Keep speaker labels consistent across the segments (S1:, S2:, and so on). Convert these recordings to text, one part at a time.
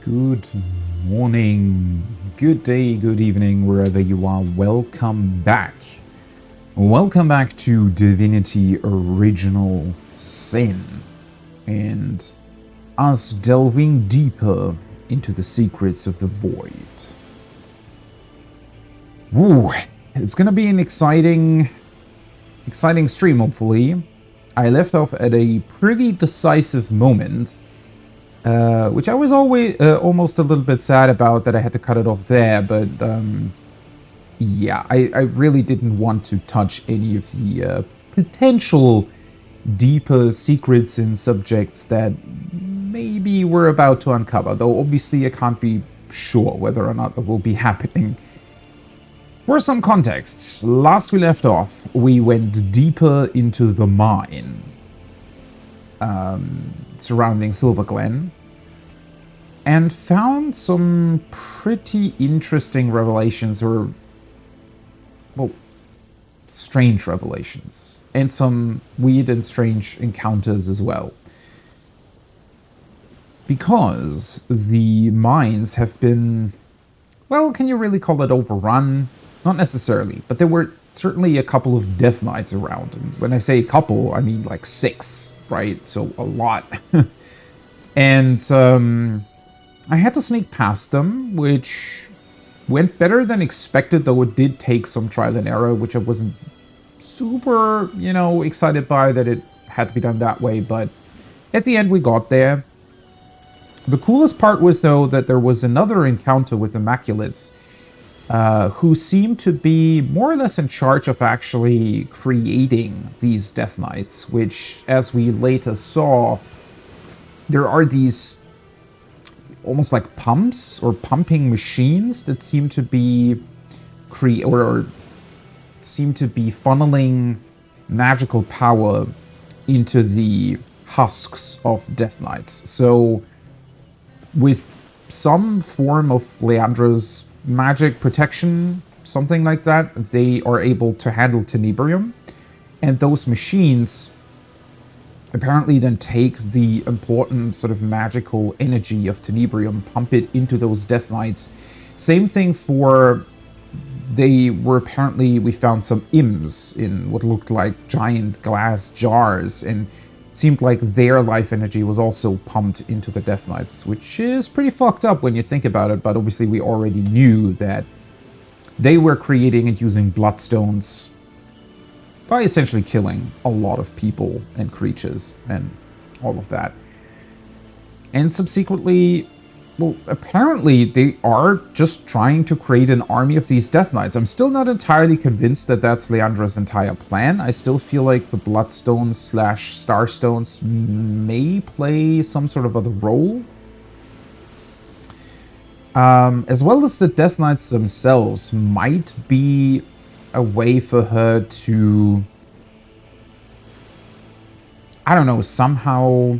S1: Good morning, good day, good evening, wherever you are. Welcome back. Welcome back to Divinity Original Sin and us delving deeper into the secrets of the void. Woo, it's gonna be an exciting stream, hopefully. I left off at a pretty decisive moment, which I was always almost a little bit sad about that I had to cut it off there, but yeah, I really didn't want to touch any of the potential deeper secrets and subjects that maybe we're about to uncover, though obviously I can't be sure whether or not that will be happening. For some context, last we left off, we went deeper into the mine surrounding Silver Glen and found some pretty interesting revelations, or, well, strange revelations, and some weird and strange encounters as well. Because the mines have been, well, can you really call it overrun? Not necessarily, but there were certainly a couple of death knights around. And when I say a couple, I mean like 6, right? So a lot. And I had to sneak past them, which went better than expected, though it did take some trial and error, which I wasn't super, excited by that it had to be done that way. But at the end, we got there. The coolest part was, though, that there was another encounter with Immaculates, who seemed to be more or less in charge of actually creating these Death Knights, which, as we later saw, there are these almost like pumps or pumping machines that seem to be seem to be funneling magical power into the husks of Death Knights. So with some form of Leandra's magic protection, something like that, they are able to handle tenebrium, and those machines apparently then take the important sort of magical energy of tenebrium, pump it into those Death Knights. Same thing for, we found some imps in what looked like giant glass jars, and it seemed like their life energy was also pumped into the Death Knights, which is pretty fucked up when you think about it, but obviously we already knew that they were creating and using bloodstones by essentially killing a lot of people and creatures and all of that. And subsequently, well, apparently they are just trying to create an army of these Death Knights. I'm still not entirely convinced that that's Leandra's entire plan. I still feel like the Bloodstones / Starstones may play some sort of other role. As well as the Death Knights themselves might be a way for her to, I don't know, somehow,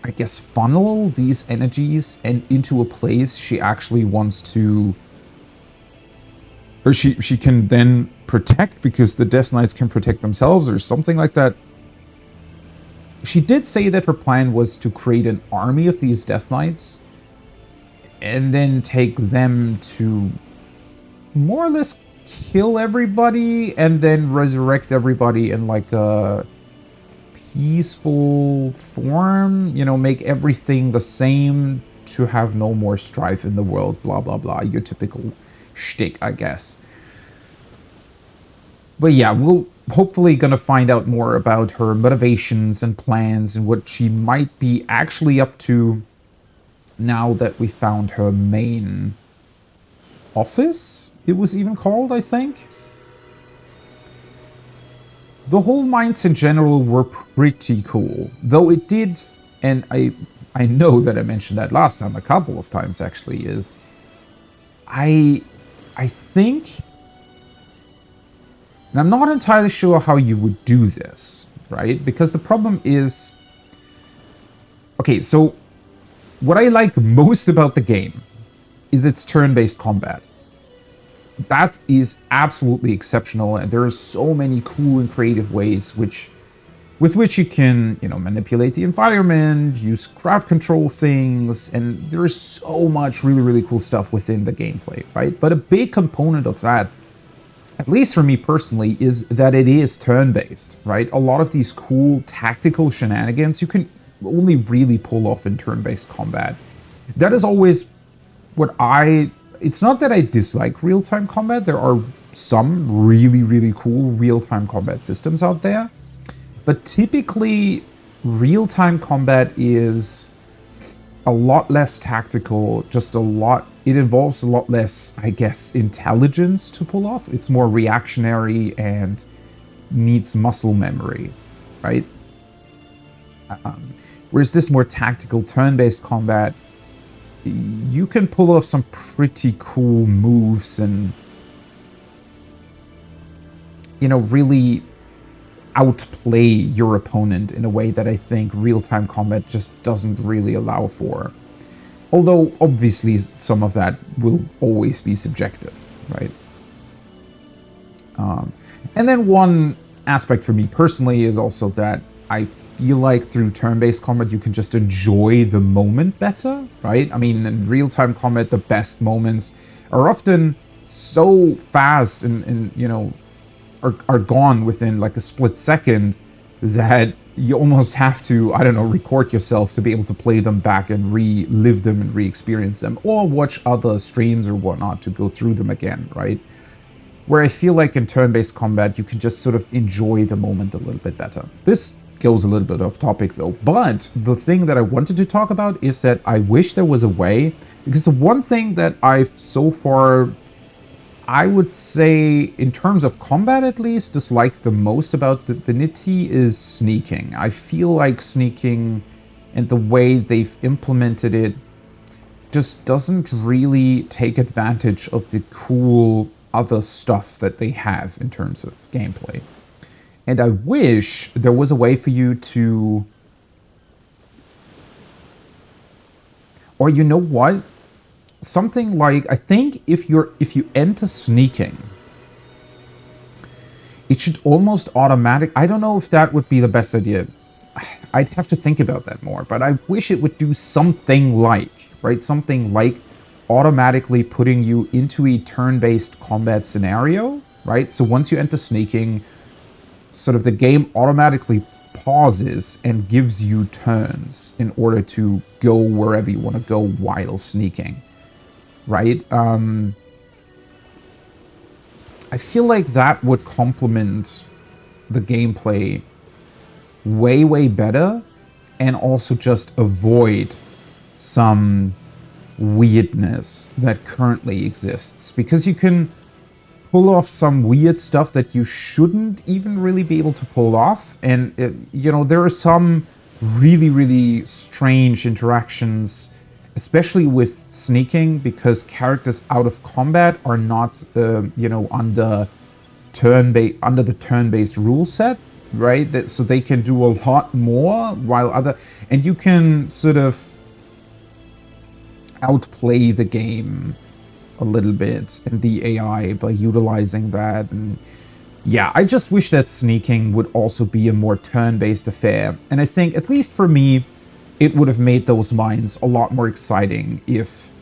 S1: I guess, funnel these energies and into a place she actually wants to, or she can then protect, because the Death Knights can protect themselves or something like that. She did say that her plan was to create an army of these Death Knights and then take them to more or less kill everybody and then resurrect everybody in like a peaceful form, make everything the same to have no more strife in the world, blah blah blah, your typical shtick, I guess. But yeah, we'll hopefully gonna find out more about her motivations and plans and what she might be actually up to now that we found her main office, it was even called, I think. The whole mines in general were pretty cool, though it did, and I know that I mentioned that last time a couple of times actually, is I think, and I'm not entirely sure how you would do this, right? Because the problem is, okay, so what I like most about the game is its turn-based combat. That is absolutely exceptional, and there are so many cool and creative ways which with which you can, manipulate the environment, use crowd control things, and there is so much really, really cool stuff within the gameplay, right? But a big component of that, at least for me personally, is that it is turn-based, right? A lot of these cool tactical shenanigans you can only really pull off in turn-based combat. That is always what it's not that I dislike real-time combat. There are some really, really cool real-time combat systems out there. But typically, real-time combat is a lot less tactical, it involves a lot less, I guess, intelligence to pull off. It's more reactionary and needs muscle memory, right? Whereas this more tactical turn-based combat, you can pull off some pretty cool moves and, really outplay your opponent in a way that I think real-time combat just doesn't really allow for. Although, obviously, some of that will always be subjective, right? And then one aspect for me personally is also that I feel like through turn-based combat, you can just enjoy the moment better, right? I mean, in real-time combat, the best moments are often so fast and are gone within like a split second that you almost have to, I don't know, record yourself to be able to play them back and relive them and re-experience them, or watch other streams or whatnot to go through them again, right? Where I feel like in turn-based combat, you can just sort of enjoy the moment a little bit better. This goes a little bit off topic though, but the thing that I wanted to talk about is that I wish there was a way, because the one thing that I've so far, I would say, in terms of combat at least, disliked the most about Divinity is sneaking. I feel like sneaking and the way they've implemented it just doesn't really take advantage of the cool other stuff that they have in terms of gameplay. And I wish there was a way for you to... Or you know what? Something like, I think if you enter sneaking, it should almost I don't know if that would be the best idea. I'd have to think about that more, but I wish it would do something like, right? Something like automatically putting you into a turn-based combat scenario, right? So once you enter sneaking, sort of the game automatically pauses and gives you turns in order to go wherever you want to go while sneaking. Right? I feel like that would complement the gameplay way, way better, and also just avoid some weirdness that currently exists. Because you can pull off some weird stuff that you shouldn't even really be able to pull off. And, there are some really, really strange interactions, especially with sneaking, because characters out of combat are not, under the turn-based rule set, right? So they can do a lot more, and you can sort of outplay the game a little bit and the AI by utilizing that. And yeah, I just wish that sneaking would also be a more turn-based affair. And I think, at least for me, it would have made those mines a lot more exciting if,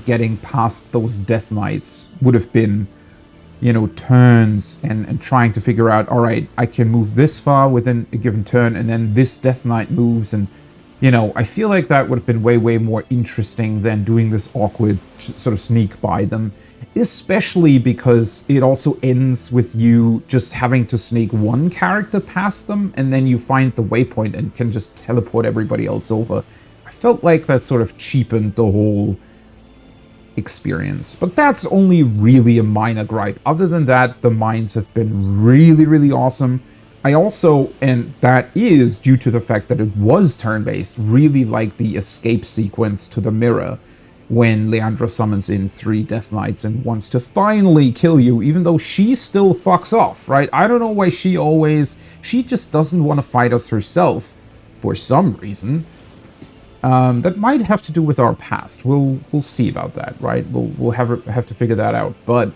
S1: getting past those Death Knights would have been, turns and trying to figure out, all right, I can move this far within a given turn, and then this Death Knight moves, and, I feel like that would have been way, way more interesting than doing this awkward sort of sneak by them, especially because it also ends with you just having to sneak one character past them, and then you find the waypoint and can just teleport everybody else over. I felt like that sort of cheapened the whole experience. But that's only really a minor gripe. Other than that, the mines have been really, really awesome. I also, and that is due to the fact that it was turn-based, really like the escape sequence to the mirror when Leandra summons in 3 Death Knights and wants to finally kill you, even though she still fucks off, right? I don't know why she just doesn't want to fight us herself for some reason. That might have to do with our past. We'll see about that, right? We'll have to figure that out. But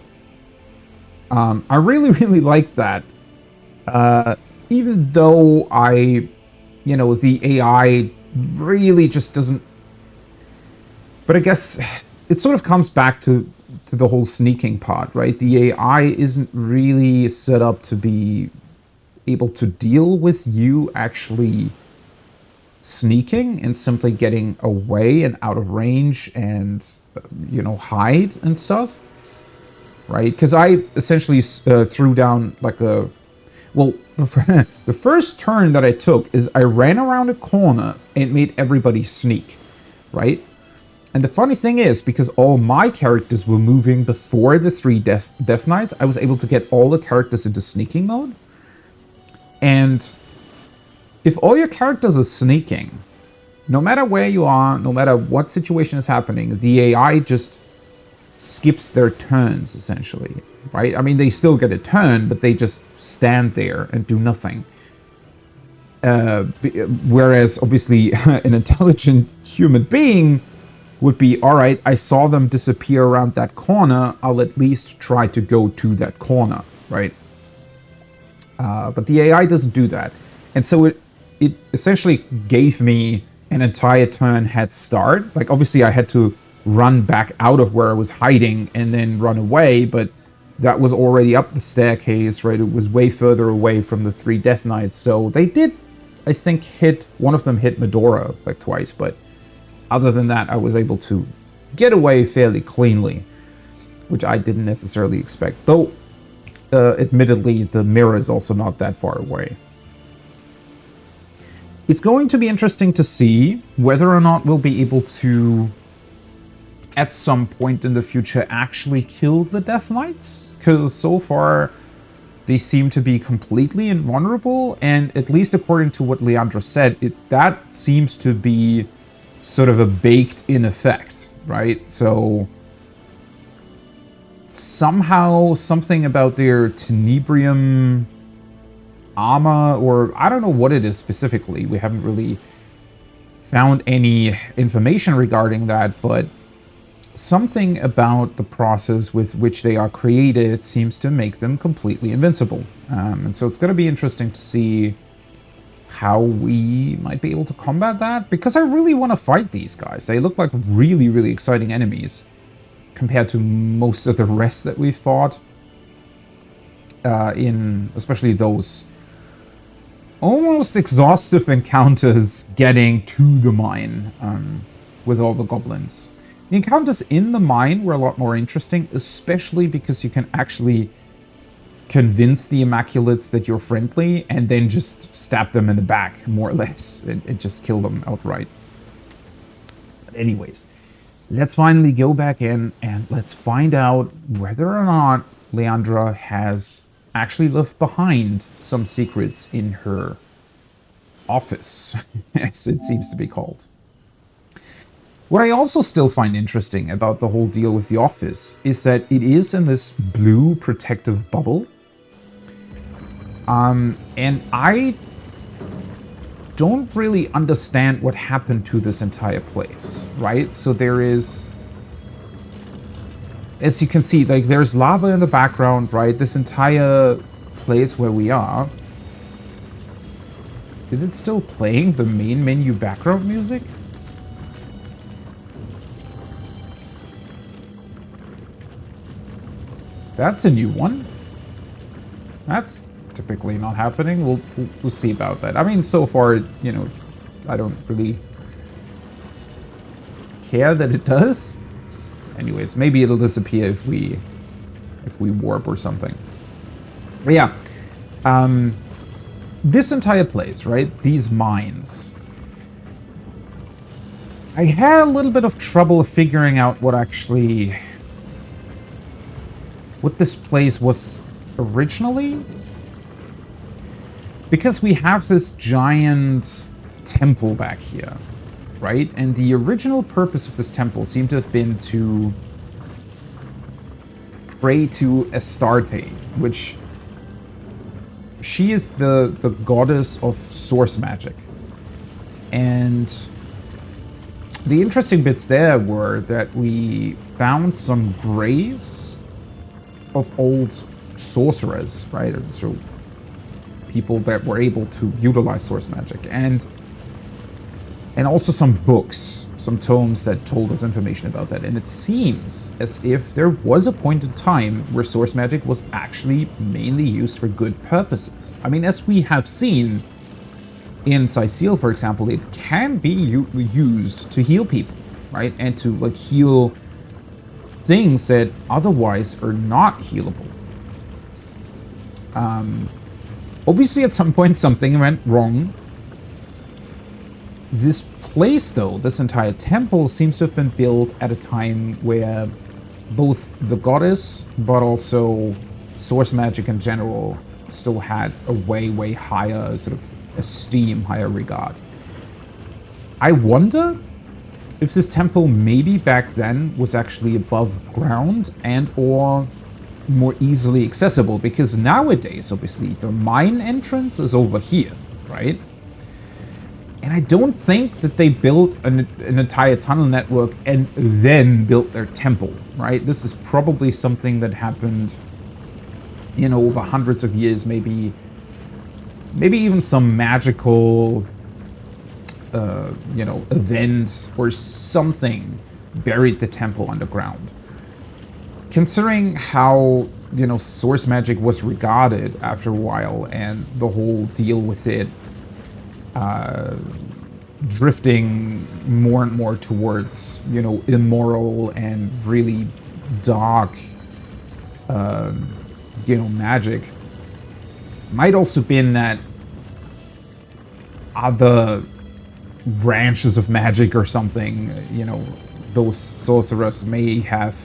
S1: I really, really like that. even though the AI really just doesn't. But I guess it sort of comes back to the whole sneaking part, right? The AI isn't really set up to be able to deal with you actually sneaking and simply getting away and out of range and, hide and stuff, right? Because I essentially threw down like a. Well, the first turn that I took is I ran around a corner and made everybody sneak, right? And the funny thing is, because all my characters were moving before the 3 Death Knights, I was able to get all the characters into sneaking mode. And if all your characters are sneaking, no matter where you are, no matter what situation is happening, the AI just skips their turns, essentially, right? I mean, they still get a turn, but they just stand there and do nothing. Whereas, obviously, an intelligent human being would be, all right, I saw them disappear around that corner, I'll at least try to go to that corner, right? But the AI doesn't do that. And so it essentially gave me an entire turn head start. Like, obviously, I had to run back out of where I was hiding and then run away, but that was already up the staircase, right? It was way further away from the 3 Death Knights. So they did, I think, one of them hit Medora like twice, but other than that, I was able to get away fairly cleanly, which I didn't necessarily expect. Though, admittedly, the mirror is also not that far away. It's going to be interesting to see whether or not we'll be able to, at some point in the future, actually kill the Death Knights. Because so far, they seem to be completely invulnerable, and at least according to what Leandra said, that seems to be sort of a baked-in effect, right? So somehow something about their tenebrium armor, or I don't know what it is specifically. We haven't really found any information regarding that, but something about the process with which they are created seems to make them completely invincible. And so it's going to be interesting to see how we might be able to combat that, because I really want to fight these guys. They look like really, really exciting enemies compared to most of the rest that we've fought, in especially those almost exhaustive encounters getting to the mine with all the goblins. The encounters in the mine were a lot more interesting, especially because you can actually convince the Immaculates that you're friendly and then just stab them in the back, more or less, and just kill them outright. But anyways, let's finally go back in and let's find out whether or not Leandra has actually left behind some secrets in her office, as it seems to be called. What I also still find interesting about the whole deal with the office is that it is in this blue protective bubble. And I don't really understand what happened to this entire place, right? So there is, as you can see, like there's lava in the background, right? This entire place where we are. Is it still playing the main menu background music? That's a new one. That's typically not happening. We'll see about that. I mean, so far, you know, I don't really care that it does. Anyways, maybe it'll disappear if we warp or something. But yeah, this entire place, right? These mines. I had a little bit of trouble figuring out what this place was originally. Because we have this giant temple back here, right? And the original purpose of this temple seemed to have been to pray to Astarte, which she is the goddess of source magic. And the interesting bits there were that we found some graves of old sorcerers, right? So people that were able to utilize source magic, and also some books, some tomes that told us information about that. And it seems as if there was a point in time where source magic was actually mainly used for good purposes. I mean, as we have seen in Cyseal, for example, it can be used to heal people, right? And to like heal things that otherwise are not healable. Obviously, at some point, something went wrong. This place, though, this entire temple, seems to have been built at a time where both the goddess, but also source magic in general, still had a way higher sort of esteem, higher regard. I wonder if this temple maybe back then was actually above ground and or more easily accessible, because nowadays, obviously, the mine entrance is over here, right? And I don't think that they built an entire tunnel network and then built their temple, right? This is probably something that happened, you know, over hundreds of years, maybe even some magical, you know, event or something buried the temple underground. Considering how, you know, source magic was regarded after a while and the whole deal with it drifting more and more towards, you know, immoral and really dark, you know, magic, might also been that other branches of magic or something, you know, those sorcerers may have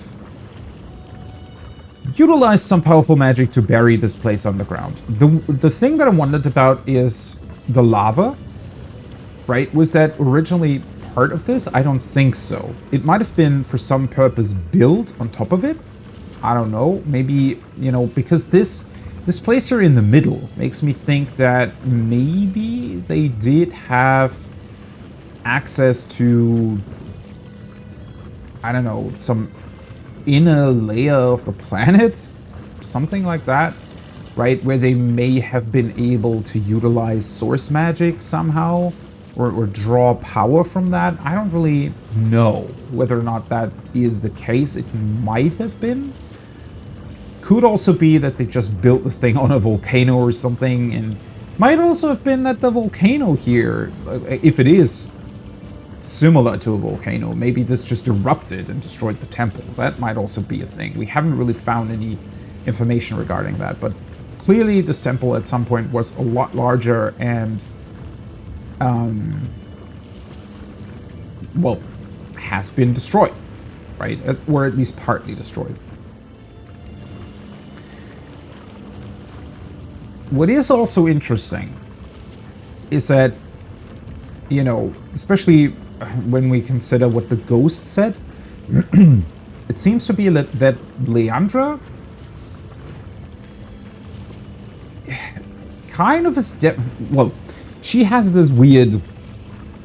S1: utilized some powerful magic to bury this place underground. The thing that I wondered about is the lava, right? Was that originally part of this? I don't think so. It might have been for some purpose built on top of it. I don't know. Maybe, you know, because this place here in the middle makes me think that maybe they did have access to, I don't know, some inner layer of the planet, something like that, right? Where they may have been able to utilize source magic somehow, or draw power from that. I don't really know whether or not that is the case. It might have been. Could also be that they just built this thing on a volcano or something, and might also have been that the volcano here, if it is similar to a volcano, maybe this just erupted and destroyed the temple. That might also be a thing. We haven't really found any information regarding that, but clearly this temple at some point was a lot larger and well, has been destroyed, right? Or at least partly destroyed. What is also interesting is that, you know, especially when we consider what the ghost said, it seems to be that Leandra kind of is well, she has this weird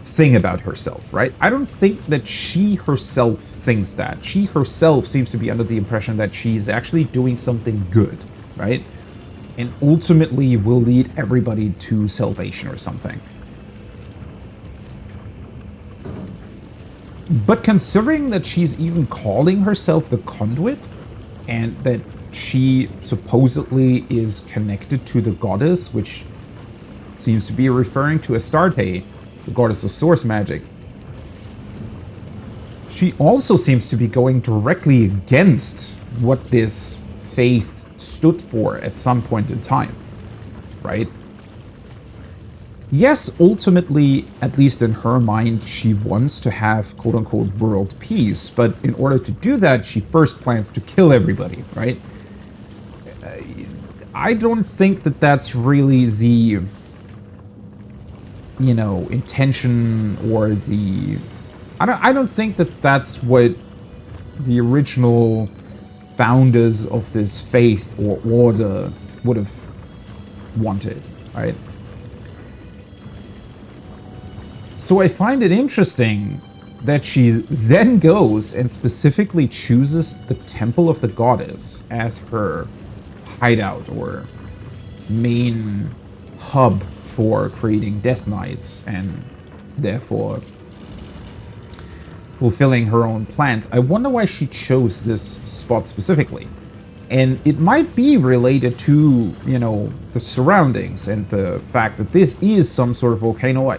S1: thing about herself, right? I don't think that she herself thinks that. She herself seems to be under the impression that she's actually doing something good, right? And ultimately will lead everybody to salvation or something. But considering that she's even calling herself the conduit, and that she supposedly is connected to the goddess, which seems to be referring to Astarte, the goddess of source magic, she also seems to be going directly against what this faith stood for at some point in time, right? Yes, ultimately, at least in her mind, she wants to have quote-unquote world peace, but in order to do that, she first plans to kill everybody, right? I don't think that that's really the, you know, intention or the... I don't think that that's what the original founders of this faith or order would have wanted, right? So I find it interesting that she then goes and specifically chooses the Temple of the Goddess as her hideout or main hub for creating Death Knights and therefore fulfilling her own plans. I wonder why she chose this spot specifically. And it might be related to, you know, the surroundings and the fact that this is some sort of volcano.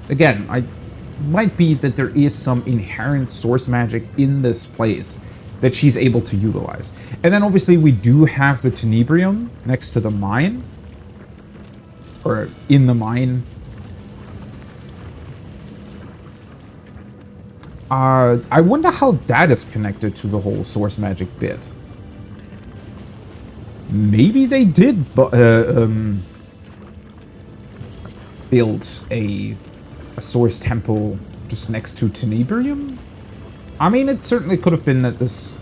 S1: Again, it might be that there is some inherent source magic in this place that she's able to utilize. And then obviously we do have the Tenebrium next to the mine, or in the mine. I wonder how that is connected to the whole source magic bit. Maybe they did build a source temple just next to Tenebrium? I mean, it certainly could have been that this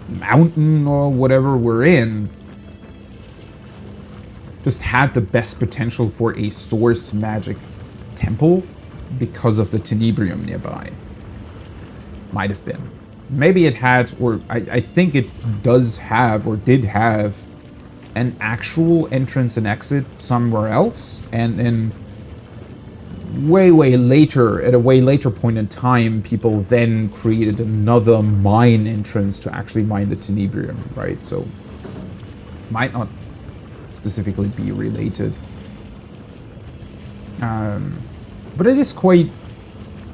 S1: mountain or whatever we're in just had the best potential for a source magic temple because of the Tenebrium nearby. Might have been. Maybe it had, or I think it does have, or did have, an actual entrance and exit somewhere else, and then way later, at a way later point in time, people then created another mine entrance to actually mine the Tenebrium, right? So, might not specifically be related. But it is quite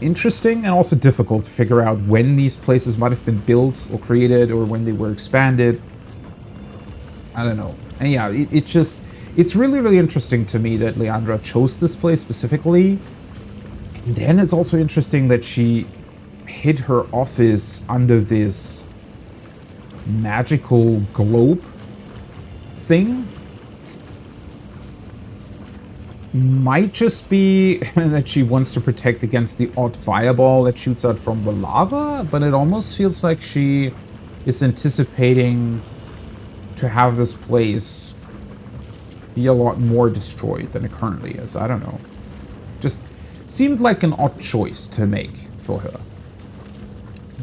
S1: interesting and also difficult to figure out when these places might have been built or created or when they were expanded. I don't know. And yeah, it's really interesting to me that Leandra chose this place specifically. And then it's also interesting that she hid her office under this magical globe thing. Might just be that she wants to protect against the odd fireball that shoots out from the lava, but it almost feels like she is anticipating to have this place be a lot more destroyed than it currently is. I don't know. Just seemed like an odd choice to make for her.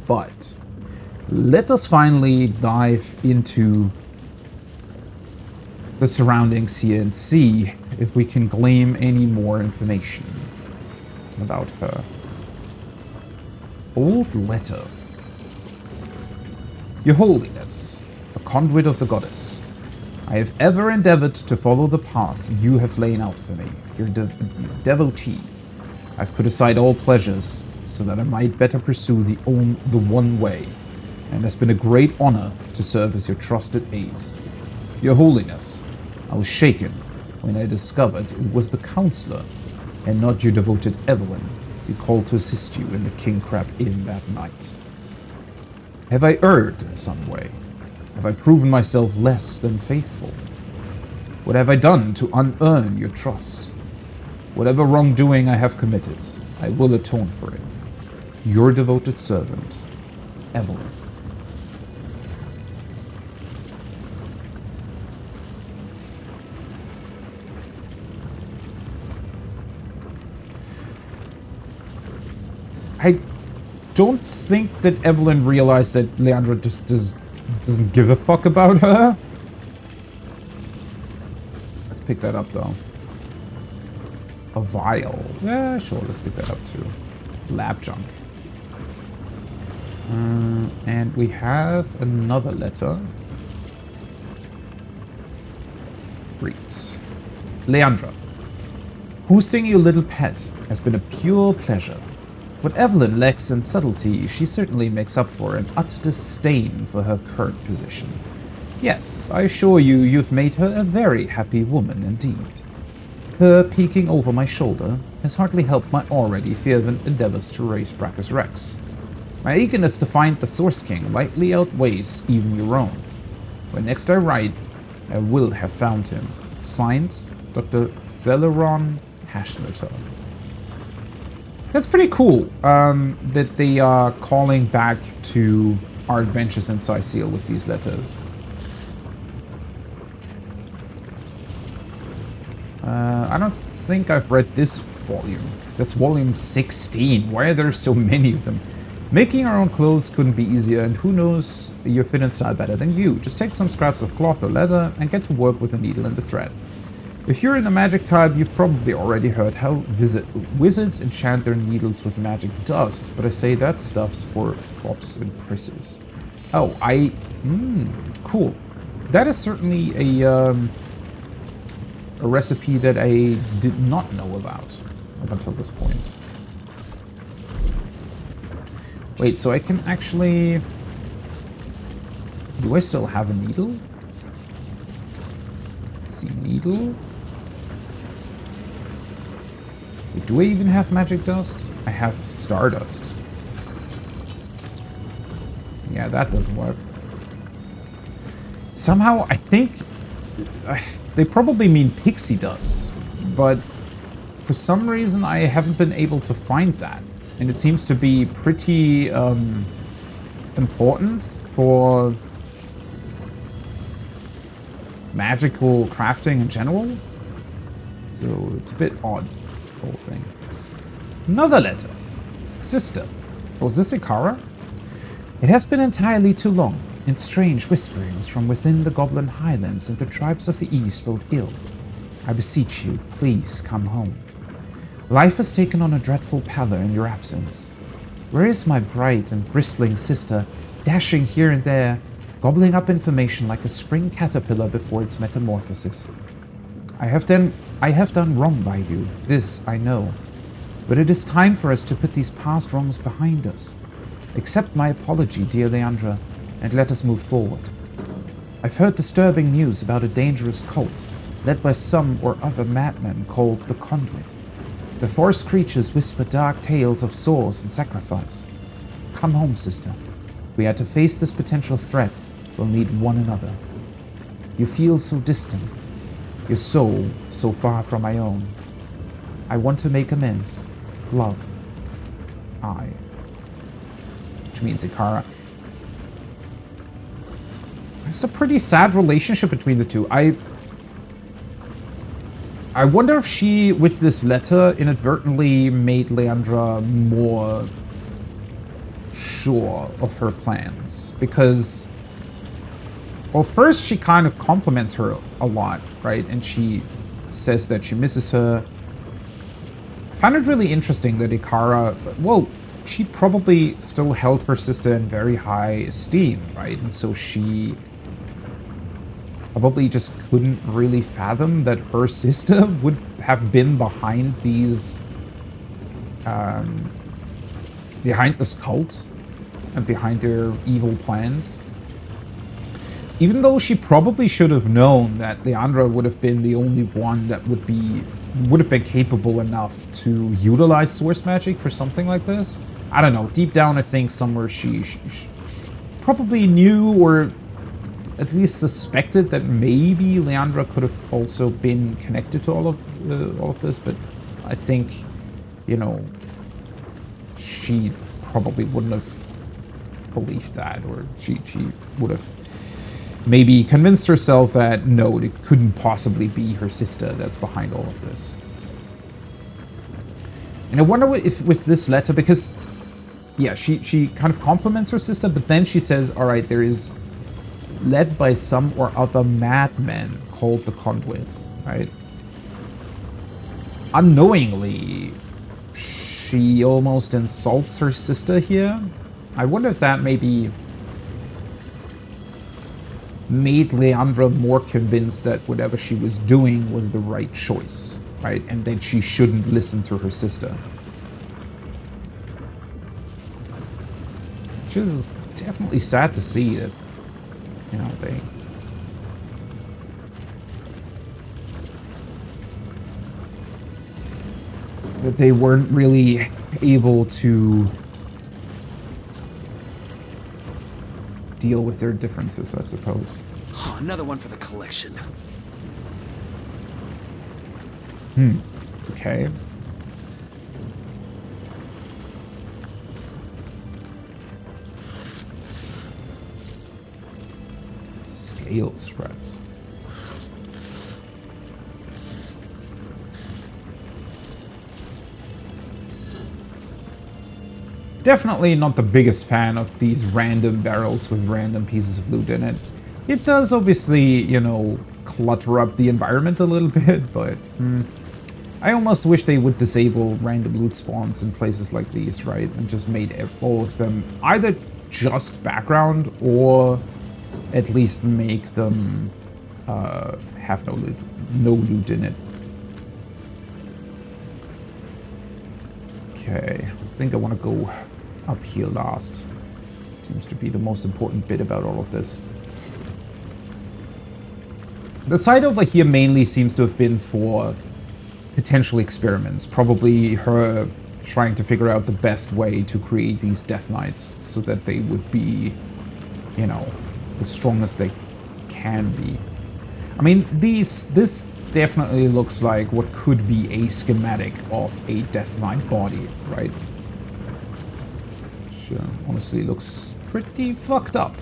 S1: But let us finally dive into the surroundings here and see if we can glean any more information about her. Old letter. Your Holiness, the conduit of the goddess, I have ever endeavored to follow the path you have laid out for me, your devotee. I've put aside all pleasures so that I might better pursue the one way, and it has been a great honor to serve as your trusted aid. Your Holiness, I was shaken when I discovered it was the counselor, and not your devoted Evelyn, you called to assist you in the King Crab Inn that night. Have I erred in some way? Have I proven myself less than faithful? What have I done to unearn your trust? Whatever wrongdoing I have committed, I will atone for it. Your devoted servant, Evelyn. I don't think that Evelyn realized that Leandra just doesn't give a fuck about her. Let's pick that up, though. A vial. Yeah, sure, let's pick that up, too. Lab junk. And we have another letter. Great. Leandra. Hosting your little pet has been a pure pleasure. What Evelyn lacks in subtlety, she certainly makes up for in utter disdain for her current position. Yes, I assure you, you've made her a very happy woman indeed. Her peeking over my shoulder has hardly helped my already fervent endeavors to raise Brachus Rex. My eagerness to find the Source King lightly outweighs even your own. When next I write, I will have found him. Signed, Dr. Theleron Hashnater. That's pretty cool, that they are calling back to our adventures in Cyseal with these letters. I don't think I've read this volume. That's volume 16. Why are there so many of them? Making our own clothes couldn't be easier, and who knows your fit and style better than you. Just take some scraps of cloth or leather and get to work with a needle and a thread. If you're in the magic type, you've probably already heard how wizards enchant their needles with magic dust, but I say that stuff's for fops and prisses. Oh, cool. That is certainly a recipe that I did not know about up until this point. Wait, so I can actually... Do I still have a needle? Let's see, needle. Wait, do I even have magic dust? I have stardust. Yeah, that doesn't work. Somehow, I think... they probably mean pixie dust, but for some reason I haven't been able to find that. And it seems to be pretty important for magical crafting in general. So it's a bit odd, the whole thing. Another letter. Sister. Was this Ikara? It has been entirely too long, in strange whisperings from within the Goblin Highlands and the tribes of the East bode ill. I beseech you, please come home. Life has taken on a dreadful pallor in your absence. Where is my bright and bristling sister, dashing here and there, gobbling up information like a spring caterpillar before its metamorphosis? I have done wrong by you, this I know, but it is time for us to put these past wrongs behind us. Accept my apology, dear Leandra, and let us move forward. I've heard disturbing news about a dangerous cult, led by some or other madman called the Conduit. The forest creatures whisper dark tales of sores and sacrifice. Come home, sister. We are to face this potential threat. We'll need one another. You feel so distant. Your soul so far from my own. I want to make amends. Love. I. Which means Ikara. It's a pretty sad relationship between the two. I wonder if she, with this letter, inadvertently made Leandra more sure of her plans. Because, well, first she kind of compliments her a lot, right? And she says that she misses her. I find it really interesting that Ikara, well, she probably still held her sister in very high esteem, right? And so she probably just couldn't really fathom that her sister would have been behind these, behind this cult and behind their evil plans. Even though she probably should have known that Leandra would have been the only one that would have been capable enough to utilize source magic for something like this. I don't know. Deep down, I think somewhere she probably knew or at least suspected that maybe Leandra could have also been connected to all of this, but I think, you know, she probably wouldn't have believed that, or she would have maybe convinced herself that no, it couldn't possibly be her sister that's behind all of this. And I wonder if with this letter, because yeah, she kind of compliments her sister, but then she says, all right, there is led by some or other madman called the Conduit, right? Unknowingly, she almost insults her sister here. I wonder if that maybe made Leandra more convinced that whatever she was doing was the right choice, right? And that she shouldn't listen to her sister. Which is definitely sad to see that, you know, they weren't really able to deal with their differences, I suppose.
S2: Oh, another one for the collection.
S1: Okay. Scale straps. Definitely not the biggest fan of these random barrels with random pieces of loot in it. It does obviously, you know, clutter up the environment a little bit, but I almost wish they would disable random loot spawns in places like these, right? And just made all of them either just background or at least make them have no loot in it. Okay, I think I want to go up here last. Seems to be the most important bit about all of this. The site over here mainly seems to have been for potential experiments. Probably her trying to figure out the best way to create these Death Knights so that they would be, you know, the strongest they can be. I mean, this definitely looks like what could be a schematic of a Death Knight body, right? Which honestly looks pretty fucked up.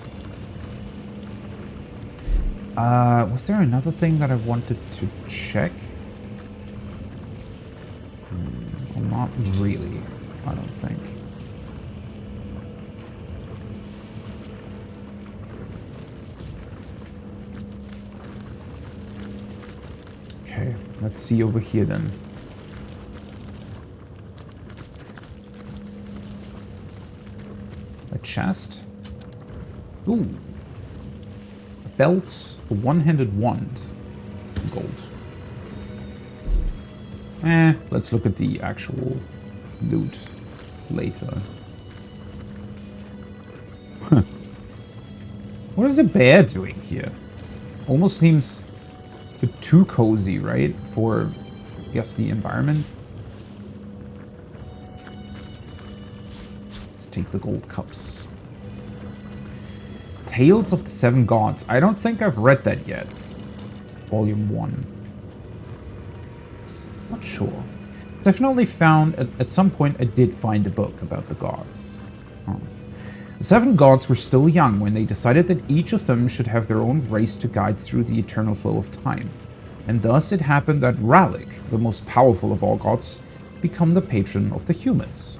S1: Was there another thing that I wanted to check? Well, not really, I don't think. Okay, let's see over here then. A chest. Ooh. A belt, a one-handed wand. Some gold. Let's look at the actual loot later. What is a bear doing here? Almost seems a bit too cozy, right? For, I guess, the environment. Let's take the gold cups. Tales of the Seven Gods. I don't think I've read that yet. Volume 1. Not sure. Definitely found, at some point I did find a book about the gods. Oh. The seven gods were still young when they decided that each of them should have their own race to guide through the eternal flow of time. And thus it happened that Ralik, the most powerful of all gods, became the patron of the humans.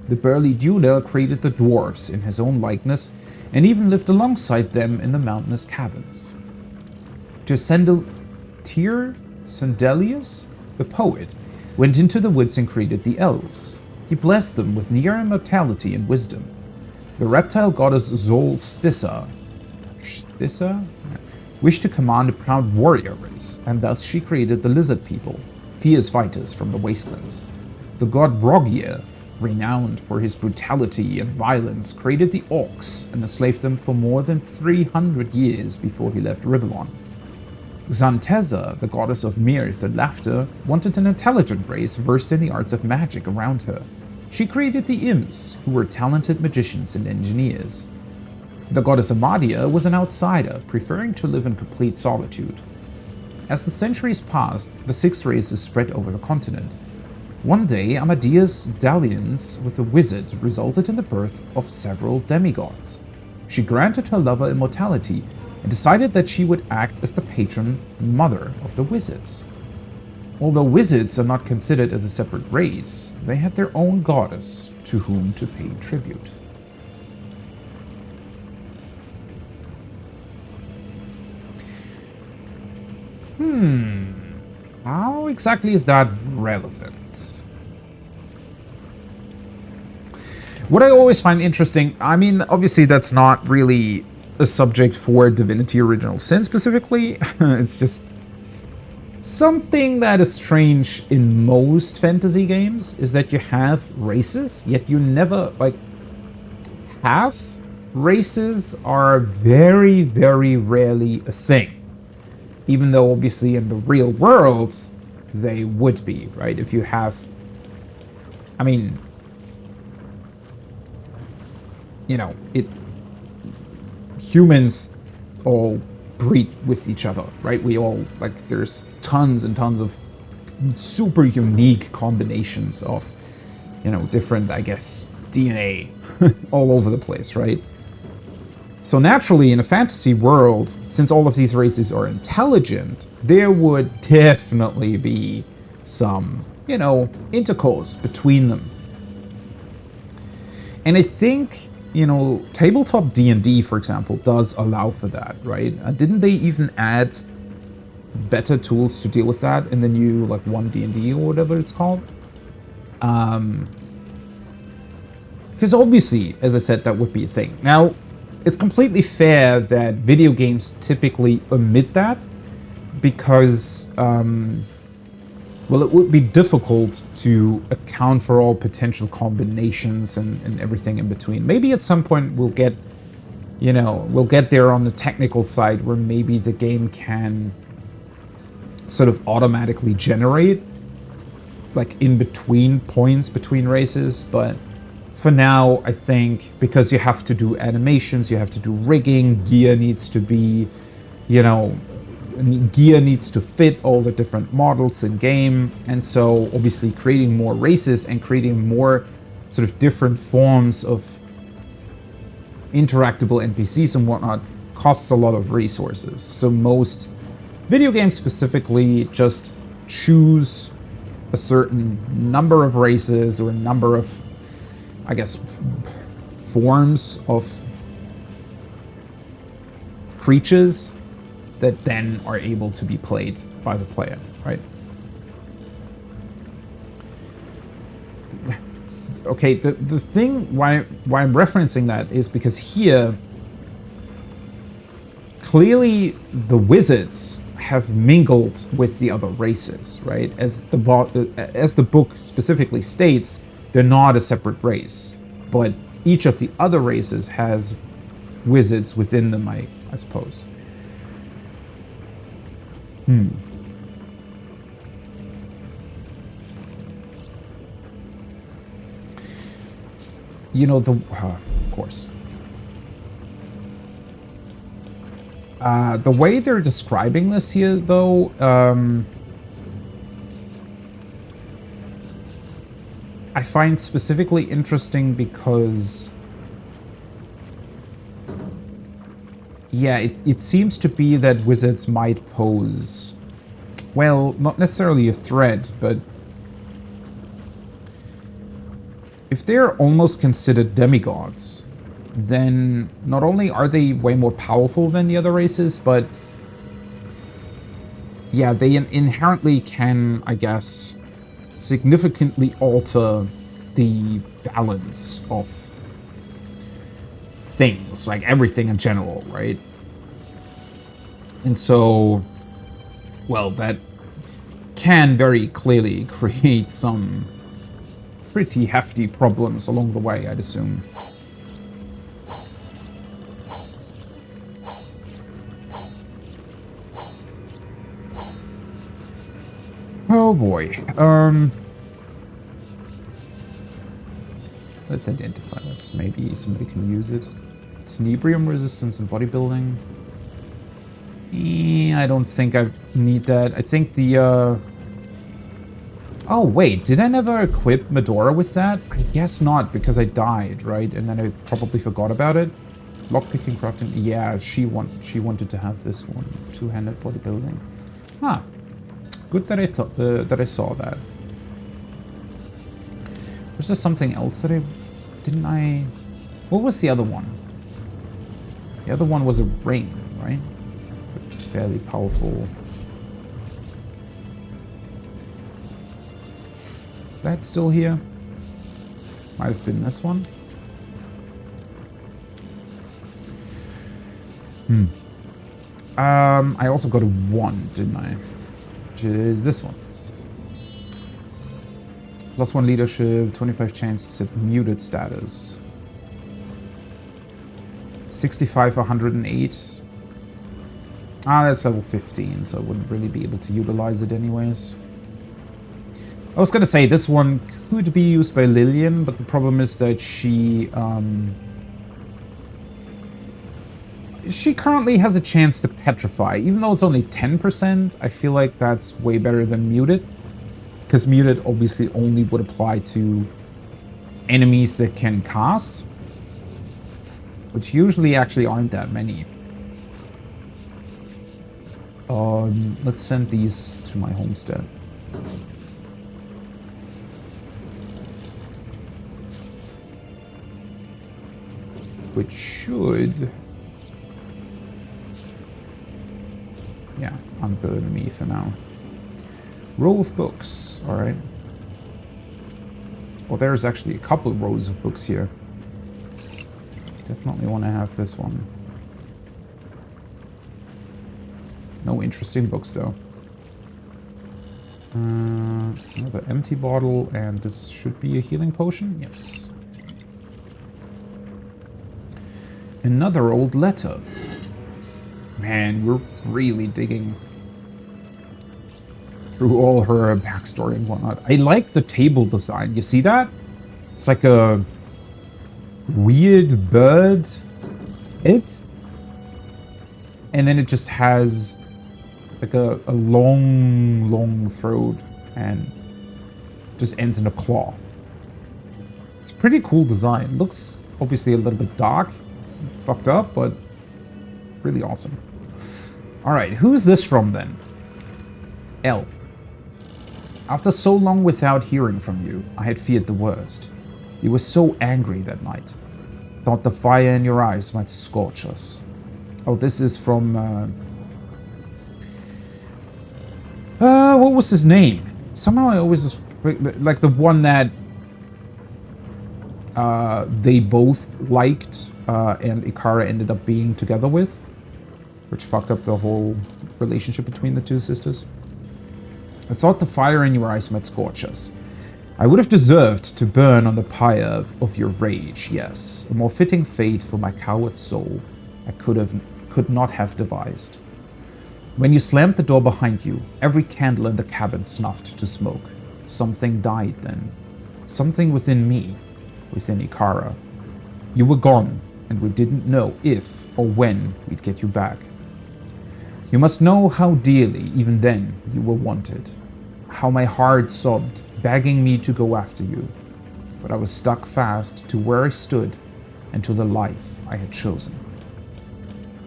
S1: The burly Judah created the dwarves in his own likeness and even lived alongside them in the mountainous caverns. Sandelius, the poet, went into the woods and created the elves. He blessed them with near immortality and wisdom. The reptile goddess Solstiça wished to command a proud warrior race, and thus she created the lizard people, fierce fighters from the wastelands. The god Rogier, renowned for his brutality and violence, created the orcs and enslaved them for more than 300 years before he left Rivellon. Xanteza, the goddess of mirth and laughter, wanted an intelligent race versed in the arts of magic around her. She created the Imps, who were talented magicians and engineers. The goddess Amadia was an outsider, preferring to live in complete solitude. As the centuries passed, the six races spread over the continent. One day, Amadia's dalliance with a wizard resulted in the birth of several demigods. She granted her lover immortality and decided that she would act as the patron mother of the wizards. Although wizards are not considered as a separate race, they had their own goddess to whom to pay tribute. How exactly is that relevant? What I always find interesting, I mean, obviously that's not really a subject for Divinity Original Sin specifically. It's just something that is strange in most fantasy games is that you have races, yet you never, like, half races are very, very rarely a thing. Even though obviously in the real world they would be, right? If you have, I mean, you know, humans all breed with each other, right? We all, like, there's tons and tons of super unique combinations of, you know, different, I guess, DNA all over the place, right? So naturally, in a fantasy world, since all of these races are intelligent, there would definitely be some, you know, intercourse between them. And I think, you know, tabletop D&D, for example, does allow for that, right? Didn't they even add better tools to deal with that in the new like 1D&D or whatever it's called. Because obviously, as I said, that would be a thing. Now, it's completely fair that video games typically omit that because, well, it would be difficult to account for all potential combinations and everything in between. Maybe at some point we'll get, you know, we'll get there on the technical side where maybe the game can sort of automatically generate like in between points between races, but for now, I think because you have to do animations, you have to do rigging, gear needs to be, you know, gear needs to fit all the different models in game, and so obviously creating more races and creating more sort of different forms of interactable NPCs and whatnot costs a lot of resources. So most video games specifically just choose a certain number of races or a number of, I guess, forms of creatures that then are able to be played by the player, right? Okay, the thing why I'm referencing that is because here, clearly the wizards have mingled with the other races, right? As the book specifically states, they're not a separate race, but each of the other races has wizards within them, I suppose. You know, of course. The way they're describing this here, though, I find specifically interesting because, yeah, it seems to be that wizards might pose, well, not necessarily a threat, but if they're almost considered demigods, then not only are they way more powerful than the other races, but yeah, they inherently can, I guess, significantly alter the balance of things, like everything in general, right? And so, well, that can very clearly create some pretty hefty problems along the way, I'd assume. Oh boy. Let's identify this. Maybe somebody can use it. Snebrium resistance and bodybuilding. I don't think I need that. I think the, oh wait, did I never equip Medora with that? I guess not, because I died, right? And then I probably forgot about it. Lockpicking, crafting. Yeah, she wanted to have this one. Two-handed bodybuilding. Huh. Good that I thought that I saw that. Was there something else that didn't I? What was the other one? The other one was a ring, right? Fairly powerful. That's still here. Might have been this one. I also got a 1, didn't I? Which is this one. +1 leadership, 25 chance to set muted status. 65, 108. That's level 15, so I wouldn't really be able to utilize it anyways. I was gonna say this one could be used by Lillian, but the problem is that she currently has a chance to petrify. Even though it's only 10%, I feel like that's way better than muted. Because muted obviously only would apply to enemies that can cast, which usually actually aren't that many. Let's send these to my homestead. Which should yeah, unburden me for now. Row of books, alright. Well, there's actually a couple rows of books here. Definitely want to have this one. No interesting books, though. Another empty bottle, and this should be a healing potion? Yes. Another old letter. Man, we're really digging through all her backstory and whatnot. I like the table design. You see that? It's like a weird bird head. And then it just has like a long throat and just ends in a claw. It's a pretty cool design. Looks obviously a little bit dark, fucked up, but really awesome. All right, who's this from then? L. After so long without hearing from you, I had feared the worst. You were so angry that night. Thought the fire in your eyes might scorch us. Oh, this is from, what was his name? Somehow I always, like the one that, they both liked, and Ikara ended up being together with, which fucked up the whole relationship between the two sisters. I thought the fire in your eyes might scorch us. I would have deserved to burn on the pyre of your rage, yes. A more fitting fate for my coward soul I could not have devised. When you slammed the door behind you, every candle in the cabin snuffed to smoke. Something died then. Something within me, within Ikara. You were gone, and we didn't know if or when we'd get you back. You must know how dearly, even then, you were wanted. How my heart sobbed, begging me to go after you. But I was stuck fast to where I stood and to the life I had chosen.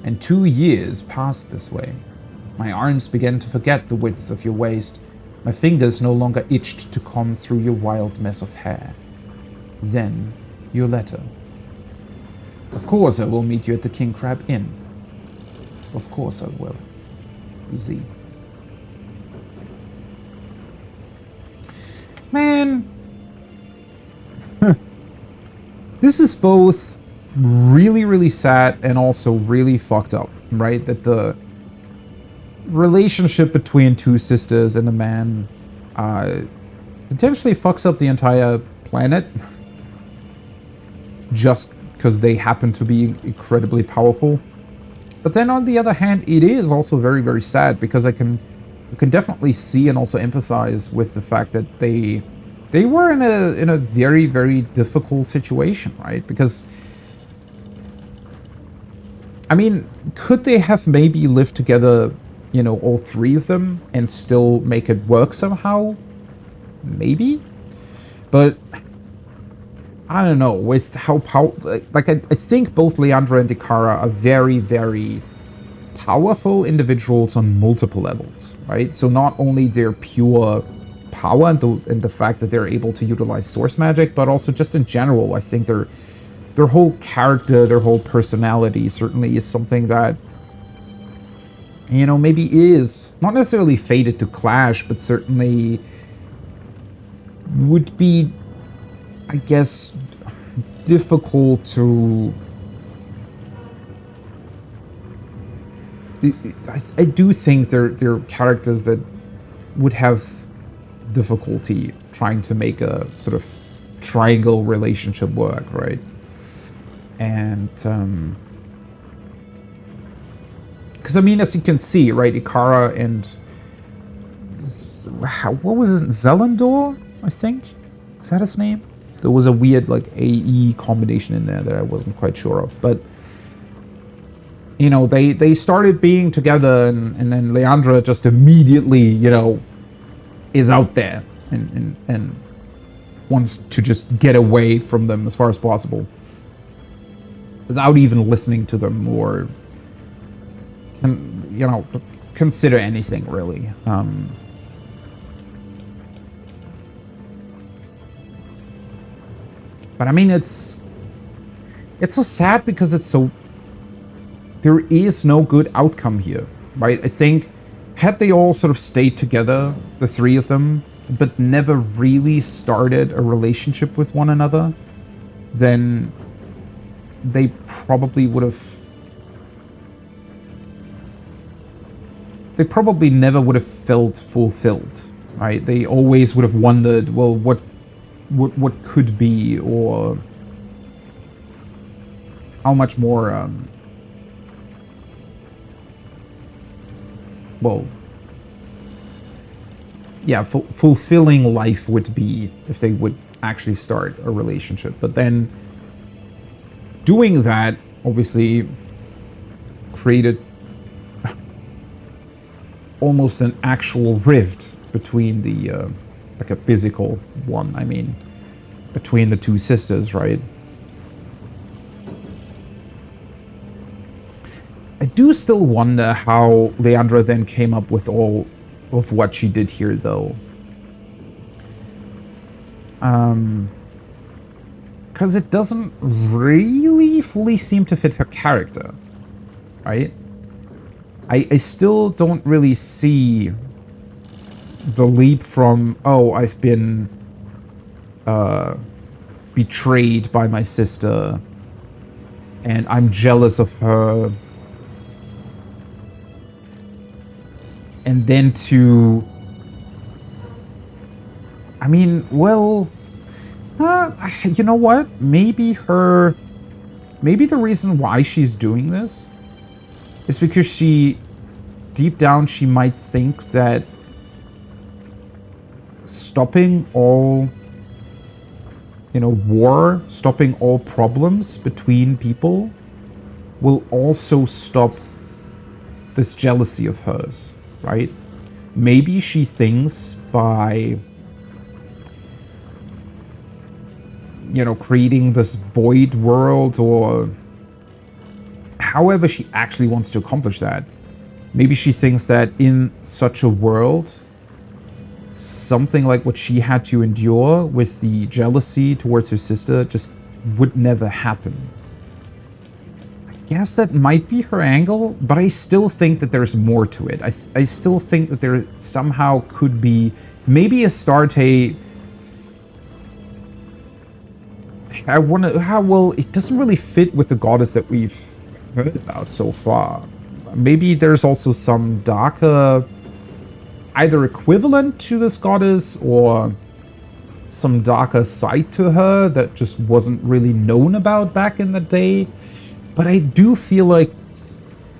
S1: And 2 years passed this way. My arms began to forget the width of your waist. My fingers no longer itched to comb through your wild mess of hair. Then, your letter. Of course I will meet you at the King Crab Inn. Of course I will. Z. Man. This is both really sad and also really fucked up, right? That the relationship between two sisters and a man potentially fucks up the entire planet just because they happen to be incredibly powerful. But then on the other hand, it is also very sad because you can definitely see and also empathize with the fact that they were in a very difficult situation, right? Because I mean, could they have maybe lived together, you know, all three of them and still make it work somehow? Maybe. But I don't know, with how I think both Leandra and Ikara are very powerful individuals on multiple levels, right? So not only their pure power and the fact that they're able to utilize source magic, but also just in general, I think their whole character, their whole personality certainly is something that, you know, maybe is not necessarily fated to clash, but certainly would be, I guess, difficult to... I do think they're characters that would have difficulty trying to make a sort of triangle relationship work, right? And because I mean, as you can see, right, Ikara and what was his Zelendor, I think, is that his name? There was a weird like AE combination in there that I wasn't quite sure of, but you know, they started being together, and then Leandra just immediately, you know, is out there and wants to just get away from them as far as possible without even listening to them or, you know, consider anything really. But I mean, it's so sad because it's so... There is no good outcome here, right? I think had they all sort of stayed together, the three of them, but never really started a relationship with one another, then they probably would have... They probably never would have felt fulfilled, right? They always would have wondered, well, what could be, or how much more, well, yeah, fulfilling life would be if they would actually start a relationship. But then doing that obviously created almost an actual rift between the, like a physical one, I mean, between the two sisters, right? I do still wonder how Leandra then came up with all of what she did here, though. Because it doesn't really fully seem to fit her character, right? I still don't really see the leap from, oh, I've been betrayed by my sister and I'm jealous of her, and then to, I mean, well, you know what? Maybe the reason why she's doing this is because deep down, she might think that stopping all, war, stopping all problems between people will also stop this jealousy of hers, right? Maybe she thinks by, creating this void world, or however she actually wants to accomplish that, maybe she thinks that in such a world, something like what she had to endure with the jealousy towards her sister just would never happen. I guess that might be her angle, but I still think that there's more to it. I still think that there somehow could be maybe Astarte. Well, it doesn't really fit with the goddess that we've heard about so far. Maybe there's also some darker, either equivalent to this goddess or some darker side to her that just wasn't really known about back in the day. But I do feel like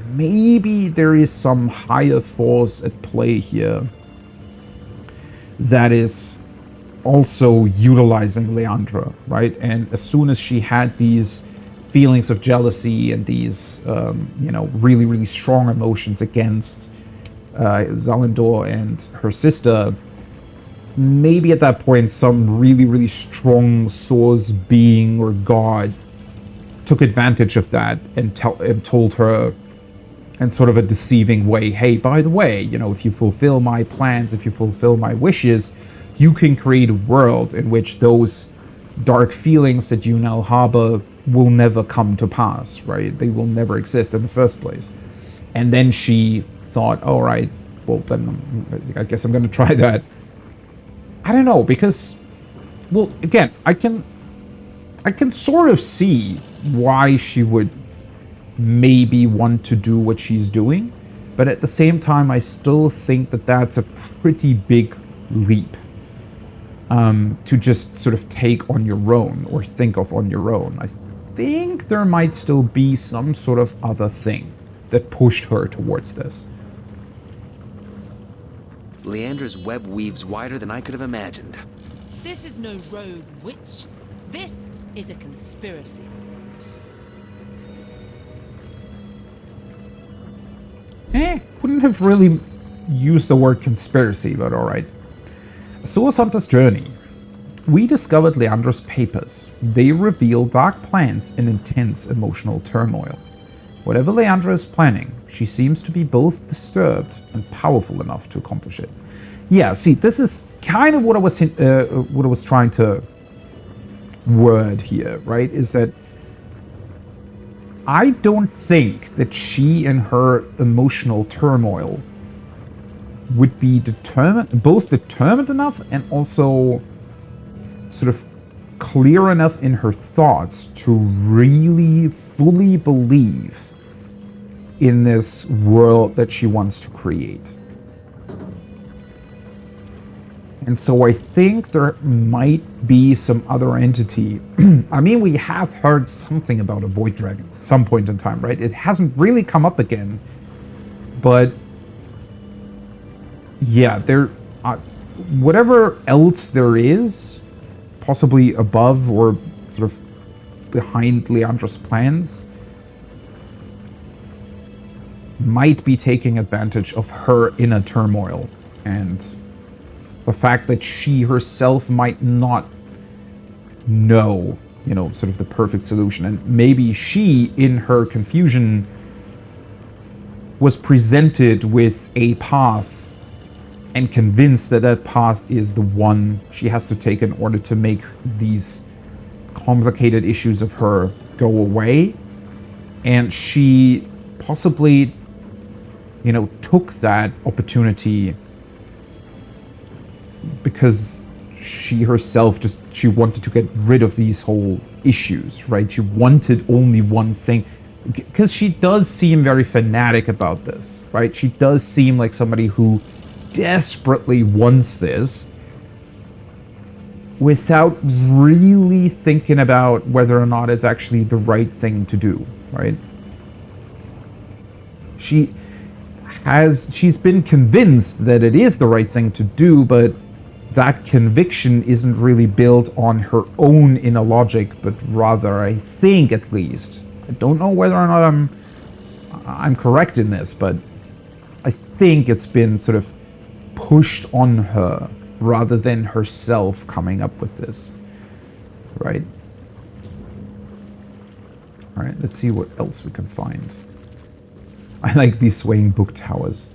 S1: maybe there is some higher force at play here that is also utilizing Leandra, right? And as soon as she had these feelings of jealousy and these, really, really strong emotions against Zalindor and her sister, maybe at that point some really, really strong source being or god took advantage of that and told her in sort of a deceiving way, hey, by the way, if you fulfill my plans, if you fulfill my wishes, you can create a world in which those dark feelings that you now harbor will never come to pass, right? They will never exist in the first place. And then she thought, all right, well, then I guess I'm going to try that. I don't know, because, well, again, I can sort of see why she would maybe want to do what she's doing, but at the same time, I still think that that's a pretty big leap to just sort of take on your own or think of on your own. I think there might still be some sort of other thing that pushed her towards this.
S2: Leandra's web weaves wider than I could have imagined.
S3: This is no rogue witch. This is a conspiracy.
S1: Wouldn't have really used the word conspiracy, but alright. Source Hunter's Journey. We discovered Leandra's papers. They reveal dark plans and intense emotional turmoil. Whatever Leandra is planning, she seems to be both disturbed and powerful enough to accomplish it. Yeah, see, this is kind of what I was trying to word here, right? Is that I don't think that she and her emotional turmoil would be both determined enough and also sort of clear enough in her thoughts to really fully believe in this world that she wants to create. And so I think there might be some other entity. I mean, we have heard something about a void dragon at some point in time, right? It hasn't really come up again, but yeah, whatever else there is, possibly above or sort of behind Leandra's plans, might be taking advantage of her inner turmoil and the fact that she herself might not know, sort of the perfect solution. And maybe she, in her confusion, was presented with a path and convinced that that path is the one she has to take in order to make these complicated issues of her go away. And she possibly, took that opportunity because she herself she wanted to get rid of these whole issues, right? She wanted only one thing, because she does seem very fanatic about this, right? She does seem like somebody who desperately wants this without really thinking about whether or not it's actually the right thing to do, right? She's been convinced that it is the right thing to do, but that conviction isn't really built on her own inner logic, but rather, I think at least, I don't know whether or not I'm correct in this, but I think it's been sort of pushed on her rather than herself coming up with this, right? All right, let's see what else we can find. I like these swaying book towers.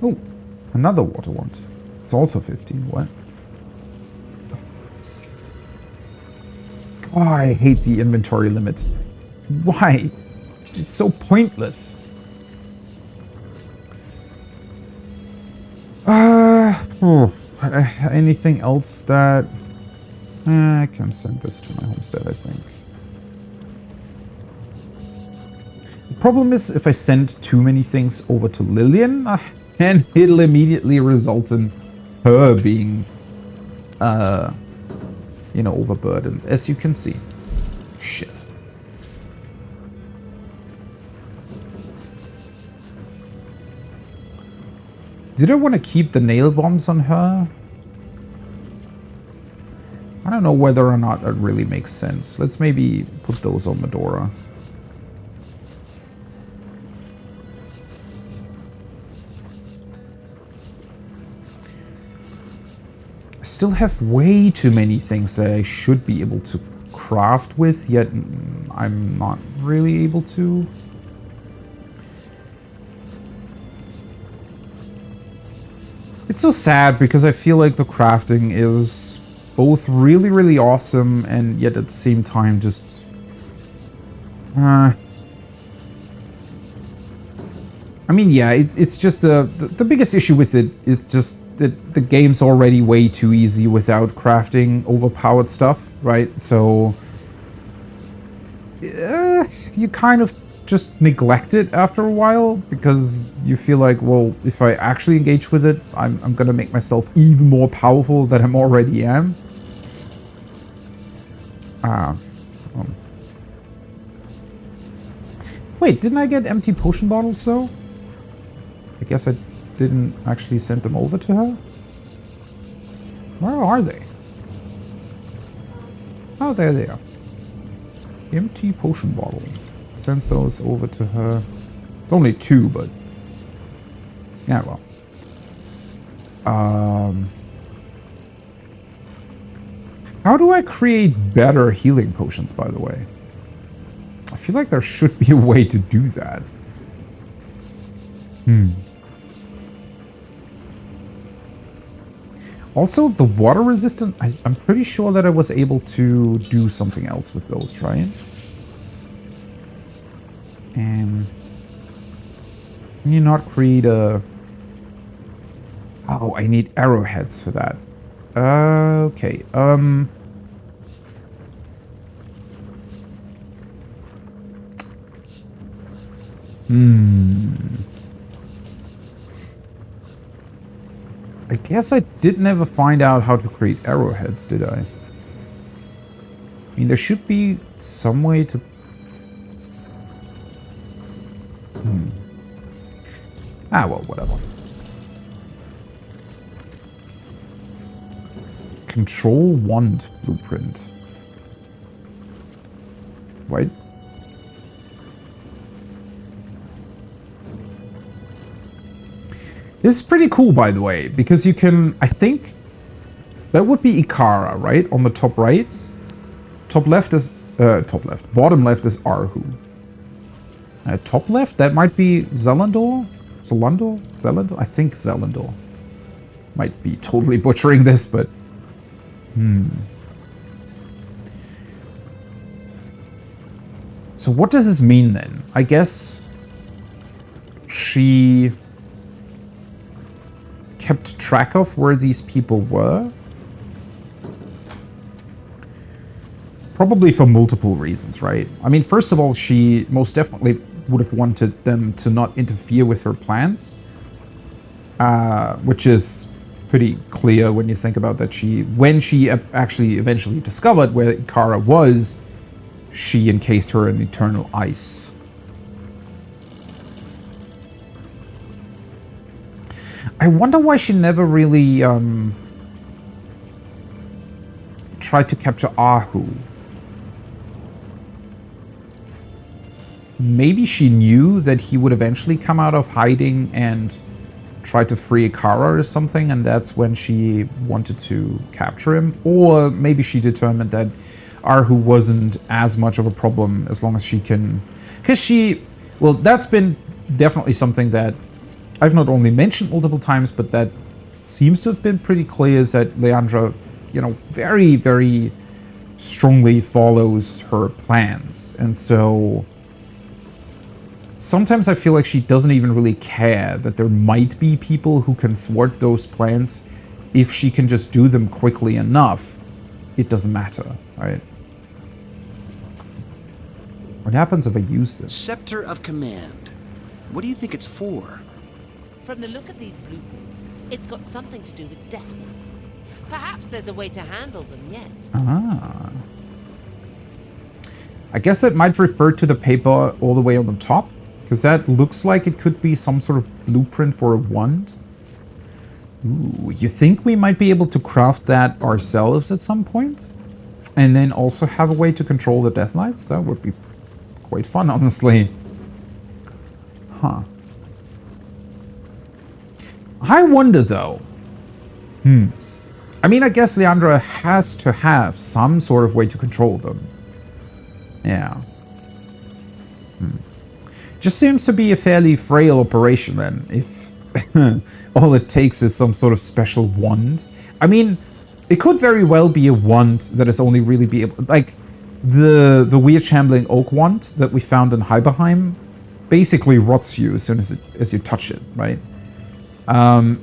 S1: Oh, another water wand. It's also 15. What? Oh, I hate the inventory limit. Why? It's so pointless. Anything else that... I can send this to my homestead, I think. The problem is if I send too many things over to Lillian, and it'll immediately result in her being, overburdened, as you can see. Shit. Did I want to keep the nail bombs on her? I don't know whether or not that really makes sense. Let's maybe put those on Medora. I still have way too many things that I should be able to craft with, yet I'm not really able to. It's so sad because I feel like the crafting is both really, really awesome and yet at the same time just... I mean, yeah, it's just the biggest issue with it is just that the game's already way too easy without crafting overpowered stuff, right? So you kind of just neglect it after a while because you feel like, well, if I actually engage with it, I'm gonna make myself even more powerful than I already am. Wait, didn't I get empty potion bottles though? I guess I didn't actually send them over to her. Where are they? Oh, there they are. Empty potion bottle. Sends those over to her. It's only 2, but... yeah, well. How do I create better healing potions, by the way? I feel like there should be a way to do that. Also, the water resistant, I'm pretty sure that I was able to do something else with those, right? Can you not create a... Oh, I need arrowheads for that. Okay, I guess I did never find out how to create arrowheads, did I? I mean, there should be some way to... Ah, well, whatever. Control wand blueprint. Wait. This is pretty cool, by the way, because you can, I think, that would be Ikara, right? On the top right. Top left is, top left. Bottom left is Arhu. Top left, that might be Zelandor? Zelandor? Zelandor? I think Zelandor. Might be totally butchering this, but... So what does this mean then? I guess she kept track of where these people were. Probably for multiple reasons, right? I mean, first of all, she most definitely would have wanted them to not interfere with her plans, which is pretty clear when you think about that when she actually eventually discovered where Ikara was, she encased her in eternal ice. I wonder why she never really tried to capture Ahu. Maybe she knew that he would eventually come out of hiding and try to free Ikara or something, and that's when she wanted to capture him. Or maybe she determined that Arhu wasn't as much of a problem as long as she can... Because well, that's been definitely something that I've not only mentioned multiple times, but that seems to have been pretty clear, is that Leandra, you know, very, very strongly follows her plans. And so sometimes I feel like she doesn't even really care that there might be people who can thwart those plans. If she can just do them quickly enough, it doesn't matter, right? What happens if I use this?
S2: Scepter of Command. What do you think it's for?
S3: From the look of these blueprints, it's got something to do with death knights. Perhaps there's a way to handle them yet.
S1: Ah. I guess that might refer to the paper all the way on the top, because that looks like it could be some sort of blueprint for a wand. Ooh, you think we might be able to craft that ourselves at some point? And then also have a way to control the Death Knights? That would be quite fun, honestly. Huh. I wonder, though. I mean, I guess Leandra has to have some sort of way to control them. Yeah. Just seems to be a fairly frail operation, then, if all it takes is some sort of special wand. I mean, it could very well be a wand that is only really be able... Like, the weird shambling oak wand that we found in Hyberheim basically rots you as soon as you touch it, right?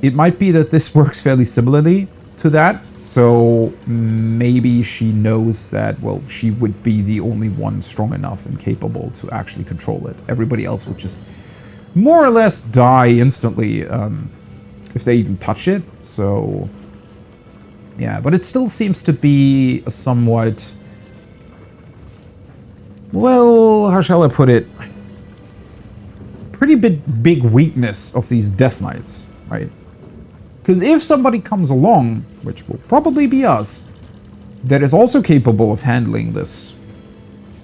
S1: It might be that this works fairly similarly to that, so maybe she knows that, well, she would be the only one strong enough and capable to actually control it. Everybody else would just more or less die instantly if they even touch it, so... Yeah, but it still seems to be a somewhat... Well, how shall I put it? Pretty big weakness of these Death Knights, right? Because if somebody comes along, which will probably be us, that is also capable of handling this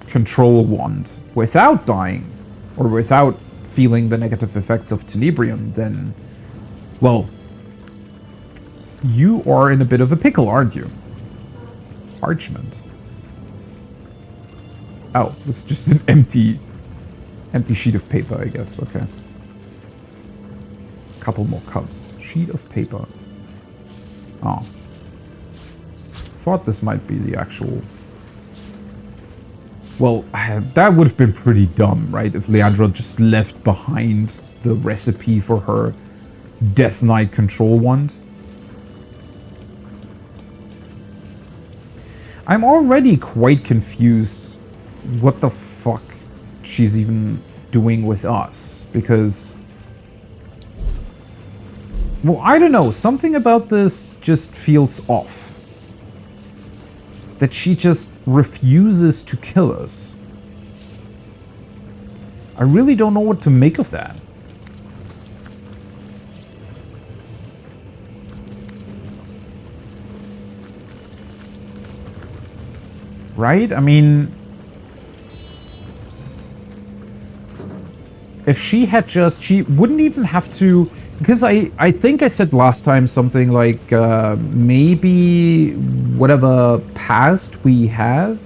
S1: control wand without dying, or without feeling the negative effects of Tenebrium, then, well, you are in a bit of a pickle, aren't you? Parchment. Oh, it's just an empty sheet of paper, I guess. Okay. Couple more cups. Sheet of paper. Oh. Thought this might be the actual... Well, that would have been pretty dumb, right? If Leandra just left behind the recipe for her Death Knight control wand. I'm already quite confused what the fuck she's even doing with us, because, well, I don't know, something about this just feels off. That she just refuses to kill us. I really don't know what to make of that. Right? I mean, if she had just, she wouldn't even have to, because I think I said last time something like, maybe whatever past we have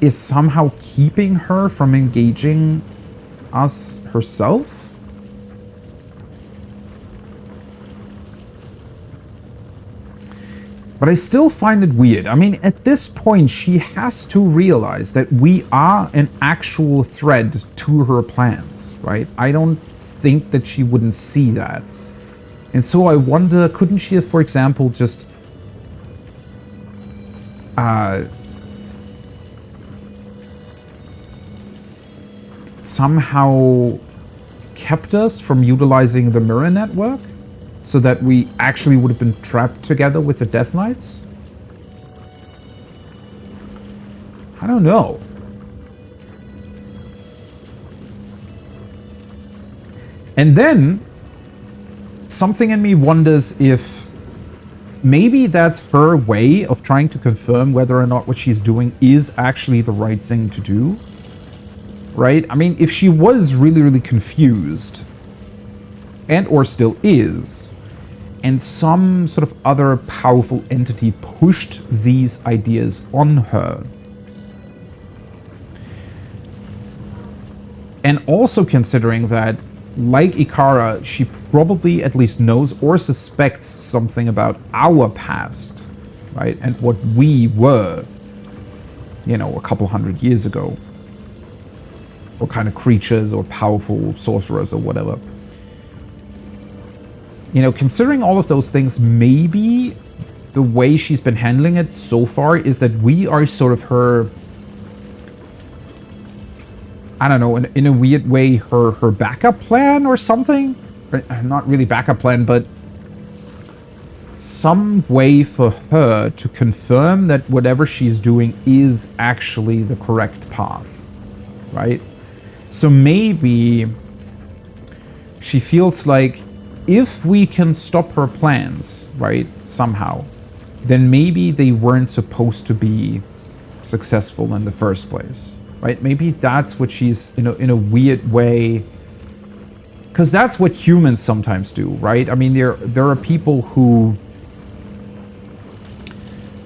S1: is somehow keeping her from engaging us herself? But I still find it weird. I mean, at this point, she has to realize that we are an actual threat to her plans, right? I don't think that she wouldn't see that. And so I wonder, couldn't she have, for example, just somehow kept us from utilizing the mirror network? So that we actually would have been trapped together with the Death Knights? I don't know. And then, something in me wonders if maybe that's her way of trying to confirm whether or not what she's doing is actually the right thing to do. Right? I mean, if she was really, really confused, and or still is, and some sort of other powerful entity pushed these ideas on her. And also considering that, like Ikara, she probably at least knows or suspects something about our past, right? And what we were, you know, a couple hundred years ago. What kind of creatures or powerful sorcerers or whatever. You know, considering all of those things, maybe the way she's been handling it so far is that we are sort of her, I don't know, in a weird way, her backup plan or something? Not really backup plan, but some way for her to confirm that whatever she's doing is actually the correct path, right? So maybe she feels like if we can stop her plans, right, somehow, then maybe they weren't supposed to be successful in the first place, right? Maybe that's what she's, in a weird way, because that's what humans sometimes do, right? I mean, there are people who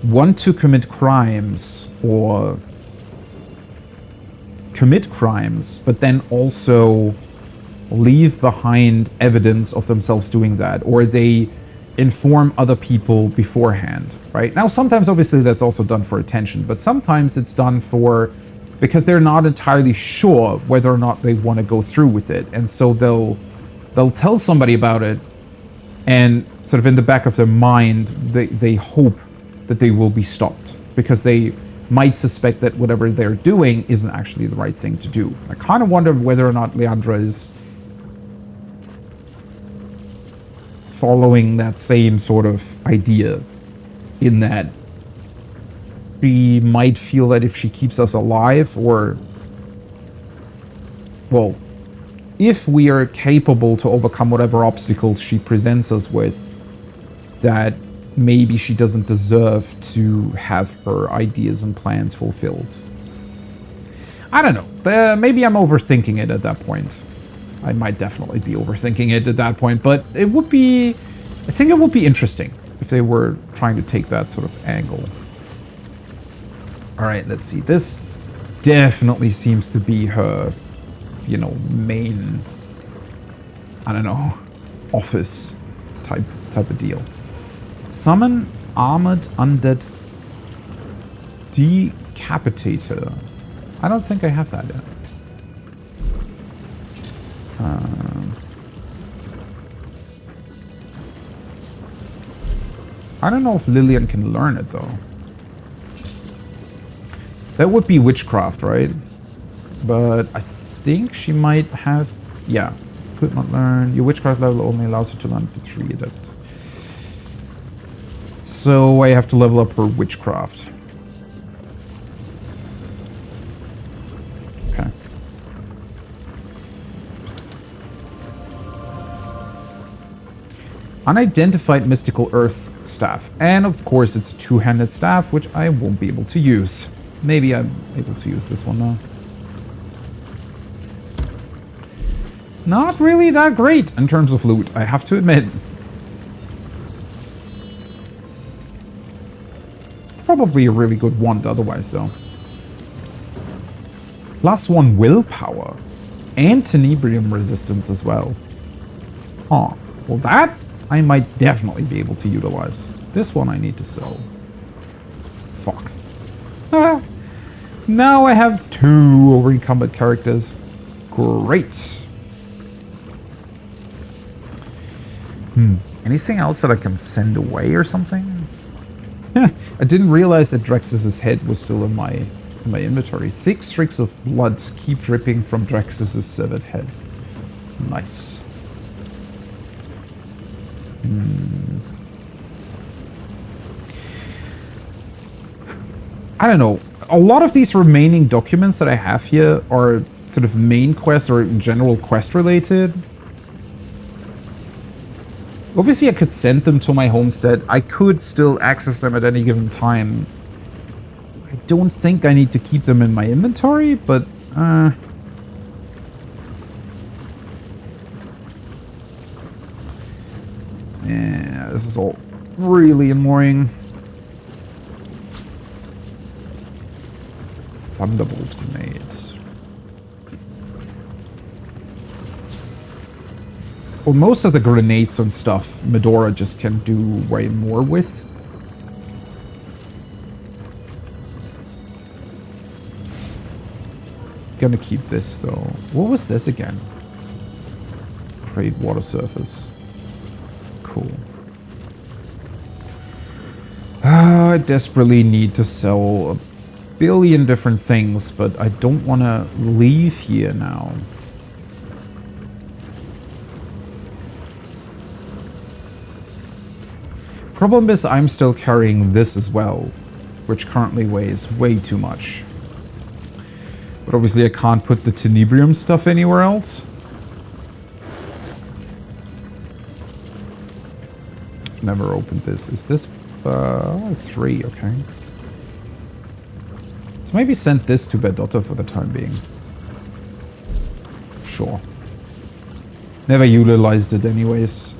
S1: want to commit crimes or commit crimes, but then also leave behind evidence of themselves doing that, or they inform other people beforehand, right? Now, sometimes obviously that's also done for attention, but sometimes it's done for because they're not entirely sure whether or not they want to go through with it, and so they'll tell somebody about it, and sort of in the back of their mind, they hope that they will be stopped because they might suspect that whatever they're doing isn't actually the right thing to do. I kind of wonder whether or not Leandra is following that same sort of idea, in that she might feel that if she keeps us alive, or, well, if we are capable to overcome whatever obstacles she presents us with, that maybe she doesn't deserve to have her ideas and plans fulfilled. I don't know. Maybe I'm overthinking it at that point. I might definitely be overthinking it at that point, but it would be, I think it would be interesting if they were trying to take that sort of angle. All right, let's see. This definitely seems to be her, you know, main, I don't know, office type of deal. Summon armored undead decapitator. I don't think I have that yet. I don't know if Lillian can learn it, though. That would be witchcraft, right? But I think she might have... Yeah. Could not learn. Your witchcraft level only allows you to learn to 3 adept. So I have to level up her witchcraft. Okay. Unidentified mystical earth staff. And of course it's a 2-handed staff, which I won't be able to use. Maybe I'm able to use this one though. Not really that great in terms of loot, I have to admit. Probably a really good wand otherwise though. +1 willpower. And tenebrium resistance as well. Huh. Well that I might definitely be able to utilize. This one I need to sell. Fuck. Ah. Now I have 2 over-encumbered characters. Great. Anything else that I can send away or something? I didn't realize that Drexus's head was still in my inventory. Thick streaks of blood keep dripping from Drexus's severed head. Nice. I don't know. A lot of these remaining documents that I have here are sort of main quest or in general quest related. Obviously I could send them to my homestead. I could still access them at any given time. I don't think I need to keep them in my inventory, but yeah, this is all really annoying. Thunderbolt grenade. Well, most of the grenades and stuff, Medora just can do way more with. Gonna keep this though. What was this again? Trade water surface. Cool. I desperately need to sell a billion different things, but I don't want to leave here now. Problem is I'm still carrying this as well, which currently weighs way too much. But obviously I can't put the tenebrium stuff anywhere else. I've never opened this. Is this 3? Okay. Let's maybe send this to Berdotta for the time being. Sure. Never utilized it anyways.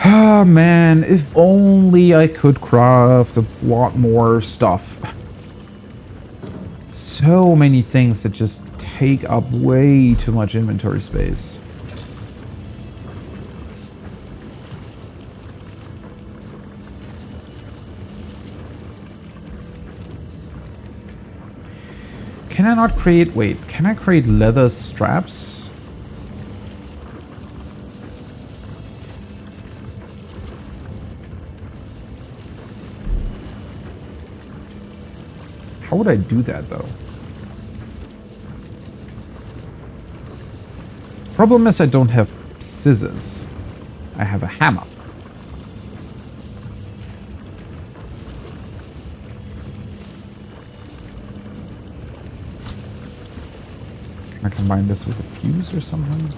S1: Ah, man, if only I could craft a lot more stuff. So many things that just take up way too much inventory space. Can I not create... Wait, can I create leather straps? How would I do that, though? Problem is I don't have scissors. I have a hammer. Can I combine this with a fuse or something?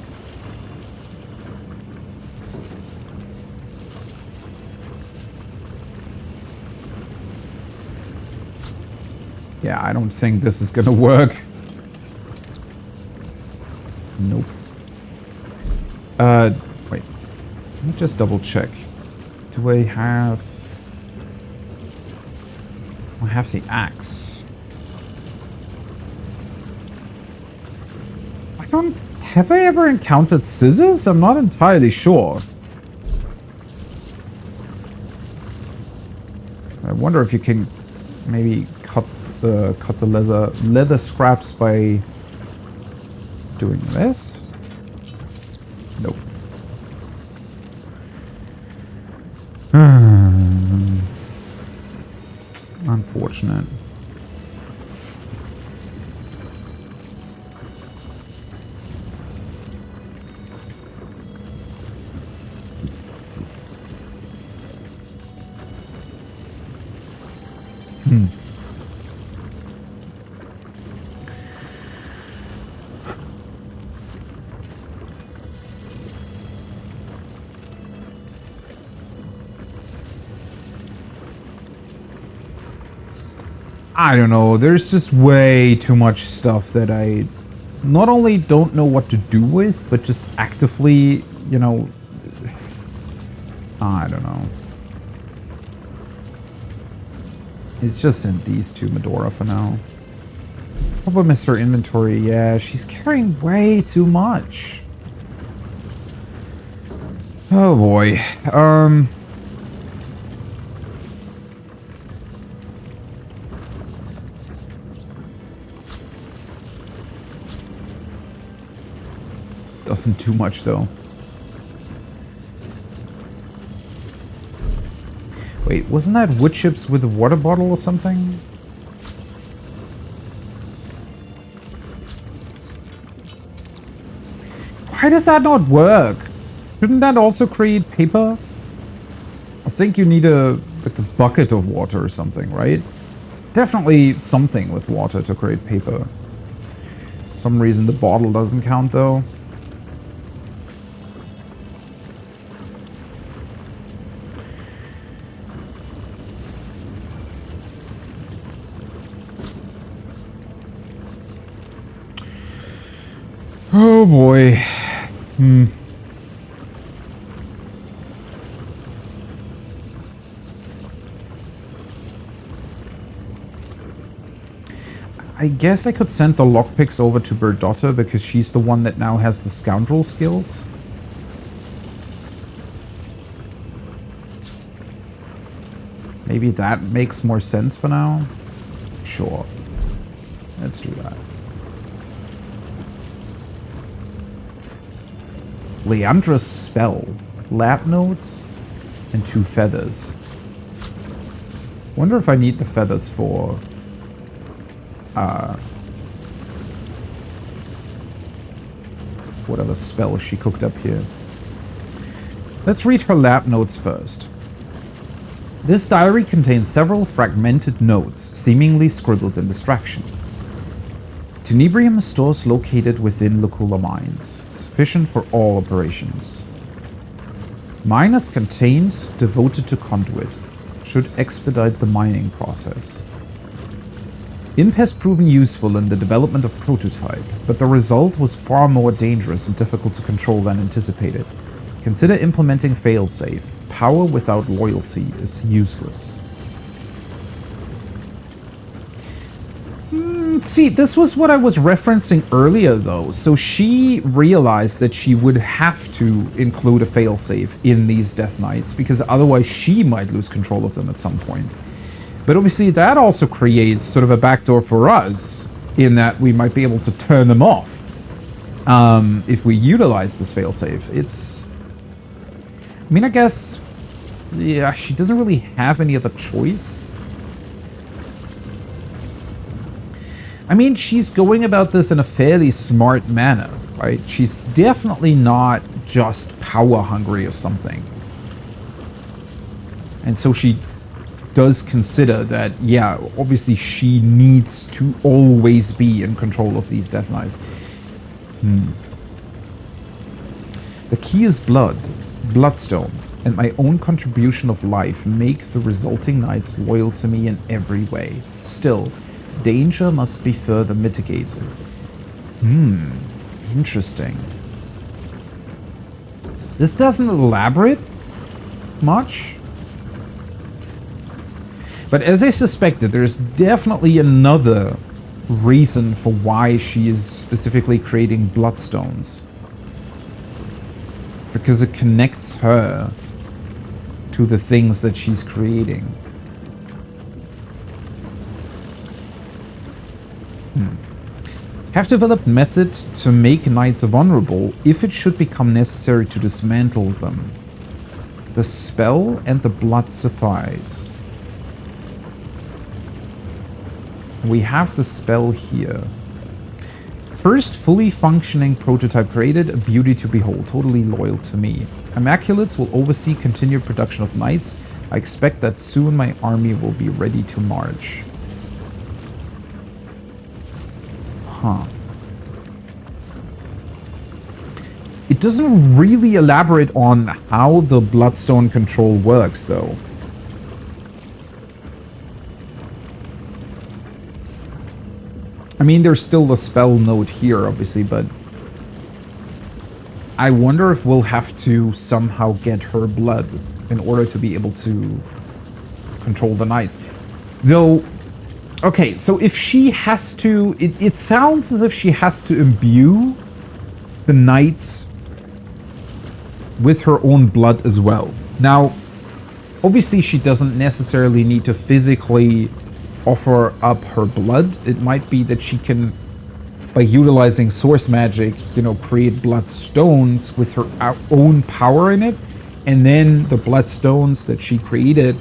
S1: Yeah, I don't think this is gonna work. Nope. Wait. Let me just double check. Do I have... I have the axe. I don't... Have I ever encountered scissors? I'm not entirely sure. I wonder if you can maybe cut the leather scraps by doing this. Nope. Unfortunate. I don't know, there's just way too much stuff that I not only don't know what to do with, but just actively, you know, I don't know. It's just in these two Medora for now. What about miss her inventory? Yeah, she's carrying way too much. Oh boy. Doesn't do much though. Wait, wasn't that wood chips with a water bottle or something? Why does that not work? Shouldn't that also create paper? I think you need like a bucket of water or something, right? Definitely something with water to create paper. For some reason the bottle doesn't count though. Oh boy. I guess I could send the lockpicks over to Berdotta because she's the one that now has the scoundrel skills. Maybe that makes more sense for now. Sure. Let's do that. Leandra's spell, lab notes, and 2 feathers. Wonder if I need the feathers for whatever spell she cooked up here. Let's read her lab notes first. This diary contains several fragmented notes, seemingly scribbled in distraction. Tenebrium stores located within Locula mines, sufficient for all operations. Miners contained, devoted to conduit, should expedite the mining process. Imp has proven useful in the development of prototype, but the result was far more dangerous and difficult to control than anticipated. Consider implementing failsafe. Power without loyalty is useless. See, this was what I was referencing earlier, though. So she realized that she would have to include a failsafe in these Death Knights, because otherwise she might lose control of them at some point. But obviously that also creates sort of a backdoor for us, in that we might be able to turn them off if we utilize this failsafe. It's... I mean, I guess... yeah, she doesn't really have any other choice. I mean, she's going about this in a fairly smart manner, right? She's definitely not just power hungry or something. And so she does consider that, yeah, obviously she needs to always be in control of these Death Knights. The key is blood, bloodstone, and my own contribution of life make the resulting knights loyal to me in every way. Still, danger must be further mitigated. Interesting. This doesn't elaborate much. But as I suspected, there's definitely another reason for why she is specifically creating bloodstones. Because it connects her to the things that she's creating. Have developed method to make knights vulnerable if it should become necessary to dismantle them. The spell and the blood suffice. We have the spell here. First fully functioning prototype created, a beauty to behold, totally loyal to me. Immaculates will oversee continued production of knights. I expect that soon my army will be ready to march. Huh. It doesn't really elaborate on how the Bloodstone control works, though. I mean, there's still the spell note here, obviously, but I wonder if we'll have to somehow get her blood in order to be able to control the knights. Though, okay, so if she has to... It sounds as if she has to imbue the knights with her own blood as well. Now, obviously she doesn't necessarily need to physically offer up her blood. It might be that she can, by utilizing source magic, you know, create blood stones with her own power in it, and then the blood stones that she created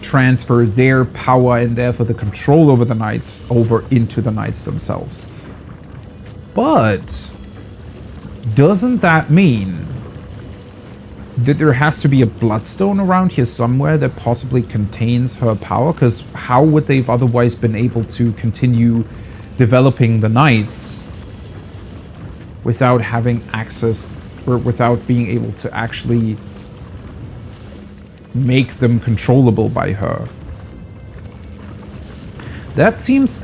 S1: transfer their power and therefore the control over the knights over into the knights themselves. But doesn't that mean that there has to be a bloodstone around here somewhere that possibly contains her power? Because how would they've otherwise been able to continue developing the knights without having access, or without being able to actually make them controllable by her? That seems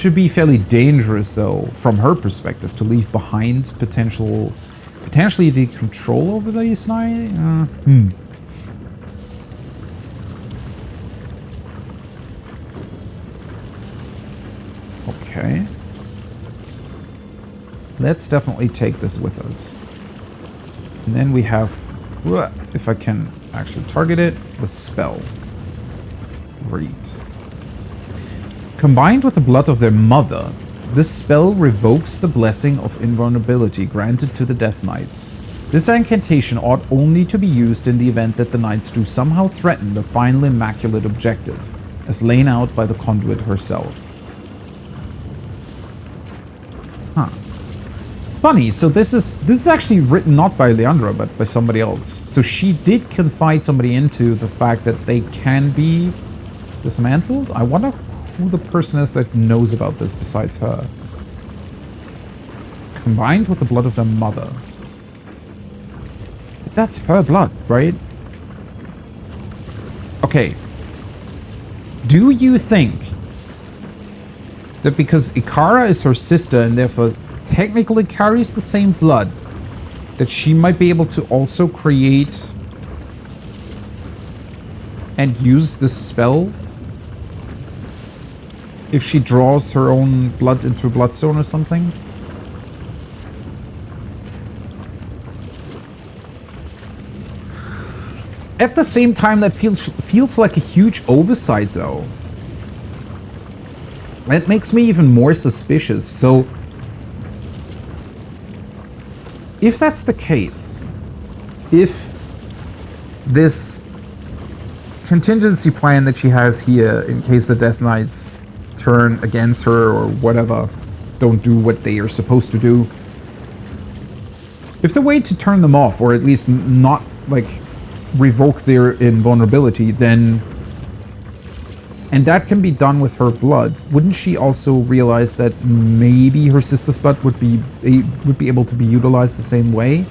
S1: to be fairly dangerous, though, from her perspective, to leave behind potentially the control over these knights. Okay. Let's definitely take this with us. And then we have, if I can actually target it, the spell. Read. Combined with the blood of their mother, this spell revokes the blessing of invulnerability granted to the Death Knights. This incantation ought only to be used in the event that the Knights do somehow threaten the final Immaculate objective, as laid out by the Conduit herself. Huh. Funny, so this is actually written not by Leandra, but by somebody else. So she did confide somebody into the fact that they can be dismantled? I wonder who the person is that knows about this besides her. Combined with the blood of their mother. But that's her blood, right? Okay. Do you think that because Ikara is her sister and therefore technically carries the same blood, that she might be able to also create and use this spell if she draws her own blood into a bloodstone or something? At the same time, that feels like a huge oversight, though. It makes me even more suspicious. So, if that's the case, if this contingency plan that she has here in case the Death Knights turn against her or whatever, don't do what they are supposed to do, if the way to turn them off, or at least not, like, revoke their invulnerability, then, and that can be done with her blood, wouldn't she also realize that maybe her sister's blood would be able to be utilized the same way?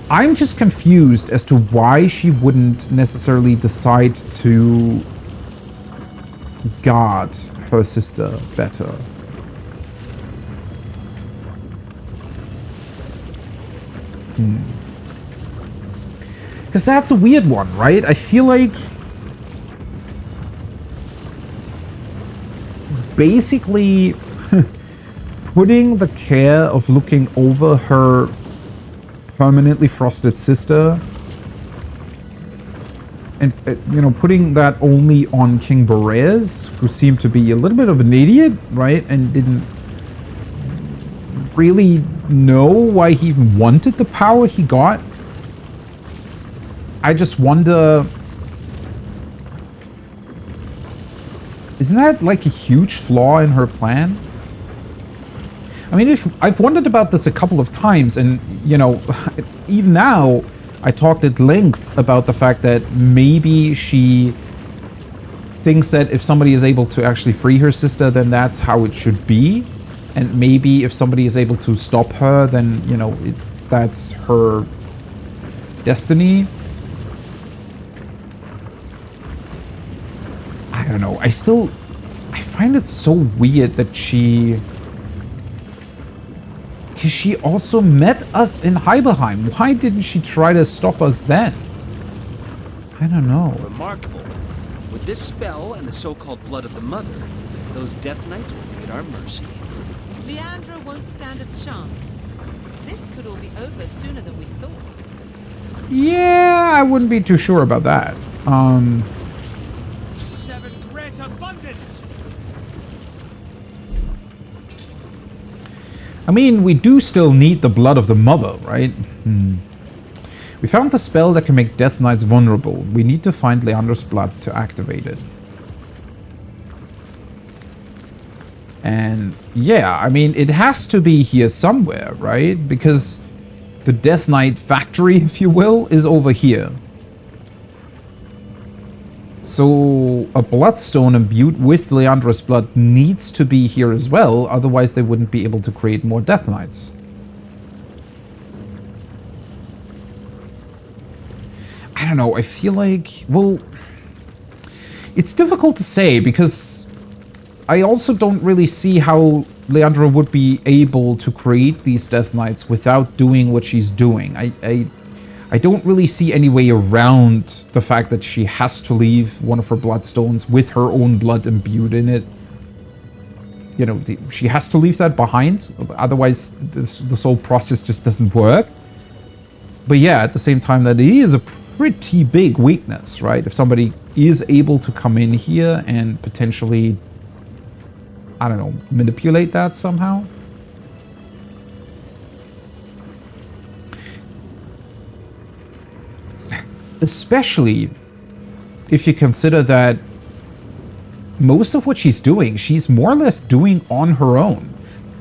S1: I'm just confused as to why she wouldn't necessarily decide to guard her sister better. Because that's a weird one, right? I feel like basically putting the care of looking over her permanently frosted sister and, you know, putting that only on King Berez, who seemed to be a little bit of an idiot, right? And didn't really know why he even wanted the power he got. I just wonder... Isn't that like a huge flaw in her plan? I mean, I've wondered about this a couple of times, and, you know, even now, I talked at length about the fact that maybe she thinks that if somebody is able to actually free her sister, then that's how it should be. And maybe if somebody is able to stop her, then, you know, that's her destiny. I don't know. I find it so weird that she... Because she also met us in Heiberheim. Why didn't she try to stop us then? I don't know.
S2: Remarkable. With this spell and the so-called blood of the mother, those Death Knights will be at our mercy.
S3: Leandra won't stand a chance. This could all be over sooner than we thought.
S1: Yeah, I wouldn't be too sure about that.
S4: Seven grant abundance.
S1: I mean, we do still need the blood of the mother, right? We found the spell that can make Death Knights vulnerable. We need to find Leandra's blood to activate it. And yeah, I mean, it has to be here somewhere, right? Because the Death Knight factory, if you will, is over here. So a bloodstone imbued with Leandra's blood needs to be here as well, otherwise they wouldn't be able to create more Death Knights. I don't know, I feel like, well, it's difficult to say because I also don't really see how Leandra would be able to create these Death Knights without doing what she's doing. I don't really see any way around the fact that she has to leave one of her bloodstones with her own blood imbued in it. You know, she has to leave that behind, otherwise this whole process just doesn't work. But yeah, at the same time, that is a pretty big weakness, right? If somebody is able to come in here and potentially, I don't know, manipulate that somehow. Especially if you consider that most of what she's doing, she's more or less doing on her own.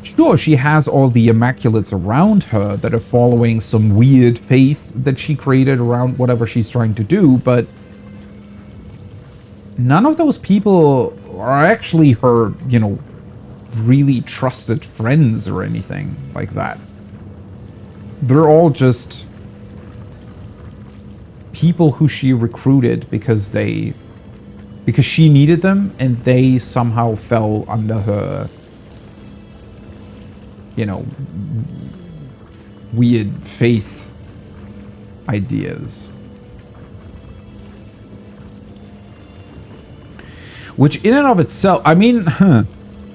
S1: Sure, she has all the Immaculates around her that are following some weird faith that she created around whatever she's trying to do, but none of those people are actually her, you know, really trusted friends or anything like that. They're all just people who she recruited because she needed them, and they somehow fell under her, you know, weird faith ideas. Which in and of itself, I mean,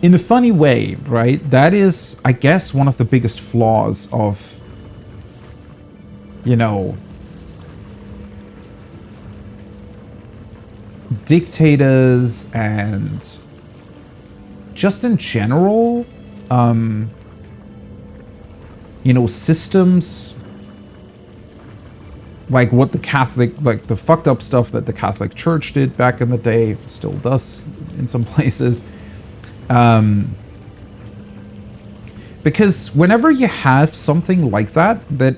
S1: in a funny way, right? That is, I guess, one of the biggest flaws of, you know, dictators and just in general, you know, systems like what the Catholic, like the fucked up stuff that the Catholic Church did back in the day, still does in some places. Because whenever you have something like that, that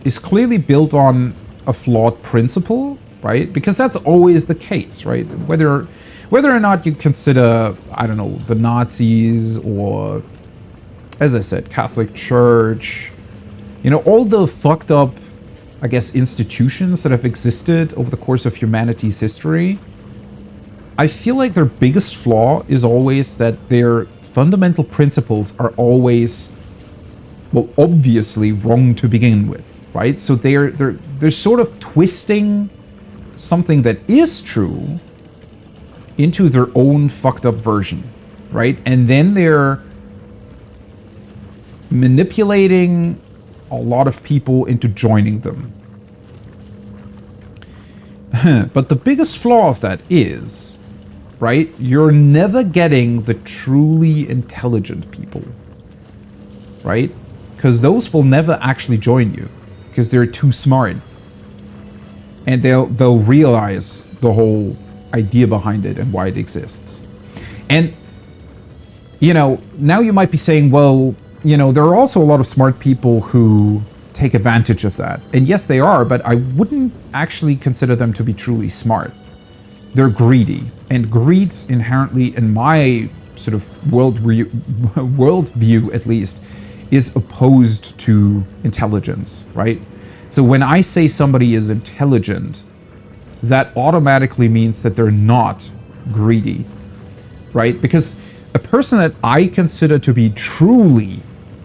S1: is clearly built on a flawed principle, right? Because that's always the case, right? Whether or not you consider, I don't know, the Nazis or, as I said, Catholic Church, you know, all the fucked up, I guess, institutions that have existed over the course of humanity's history, I feel like their biggest flaw is always that their fundamental principles are always, well, obviously wrong to begin with, right? So they're sort of twisting something that is true into their own fucked up version, right? And then they're manipulating a lot of people into joining them. But the biggest flaw of that is, right, you're never getting the truly intelligent people. right? Because those will never actually join you because they're too smart. And they'll realize the whole idea behind it and why it exists. And, you know, now you might be saying, well, you know, there are also a lot of smart people who take advantage of that. And yes, they are, but I wouldn't actually consider them to be truly smart. They're greedy. And greed inherently, in my sort of worldview at least, is opposed to intelligence, right? So when I say somebody is intelligent, that automatically means that they're not greedy, right? Because a person that I consider to be truly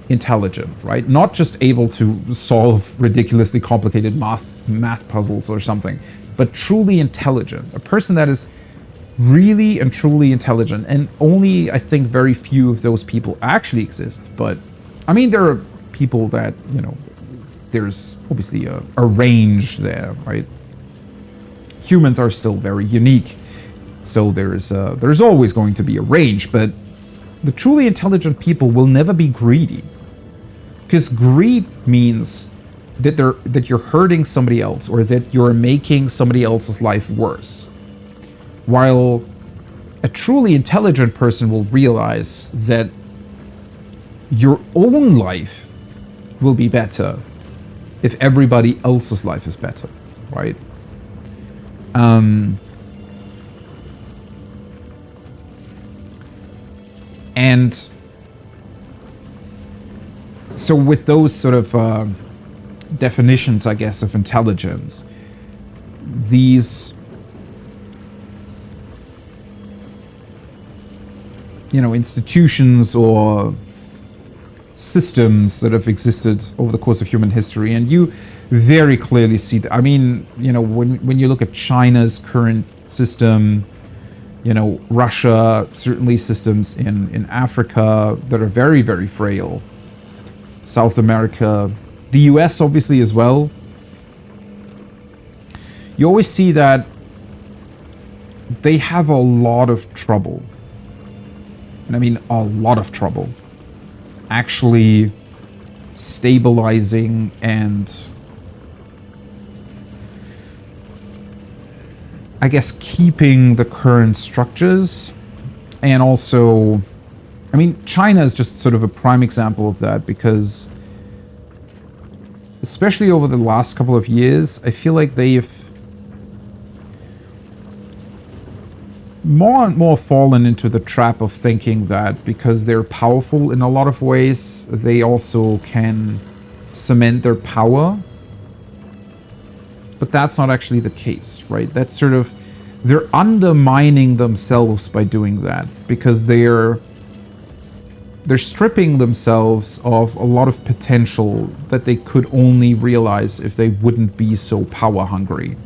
S1: intelligent, right? Not just able to solve ridiculously complicated math puzzles or something, but truly intelligent. A person that is really and truly intelligent. And only, I think, very few of those people actually exist. But, I mean, there are people that, you know, there's obviously a range there, right? Humans are still very unique. So there's always going to be a range, but the truly intelligent people will never be greedy. Because greed means that you're hurting somebody else or that you're making somebody else's life worse. While a truly intelligent person will realize that your own life will be better if everybody else's life is better, right? And so with those sort of definitions, I guess, of intelligence, these, you know, institutions or systems that have existed over the course of human history, and you very clearly see that. I mean, you know, when you look at China's current system, you know, Russia, certainly systems in Africa that are very, very frail, South America, the US obviously as well, you always see that they have a lot of trouble. And I mean a lot of trouble actually stabilizing and, I guess, keeping the current structures. And also, I mean, China is just sort of a prime example of that, because especially over the last couple of years, I feel like they've more and more fallen into the trap of thinking that because they're powerful in a lot of ways, they also can cement their power. But that's not actually the case, right? That's sort of, they're undermining themselves by doing that, because they're stripping themselves of a lot of potential that they could only realize if they wouldn't be so power hungry,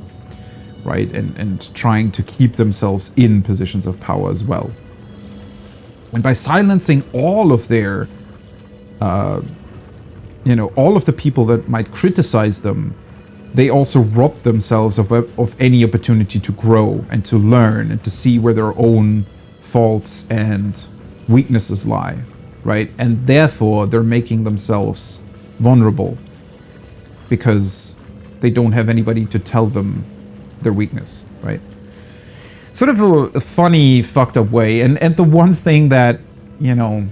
S1: right? And trying to keep themselves in positions of power as well. And by silencing all of their, you know, all of the people that might criticize them, they also rob themselves of any opportunity to grow and to learn and to see where their own faults and weaknesses lie, right? And therefore, they're making themselves vulnerable because they don't have anybody to tell them their weakness, right? Sort of a funny, fucked up way. And the one thing that, you know,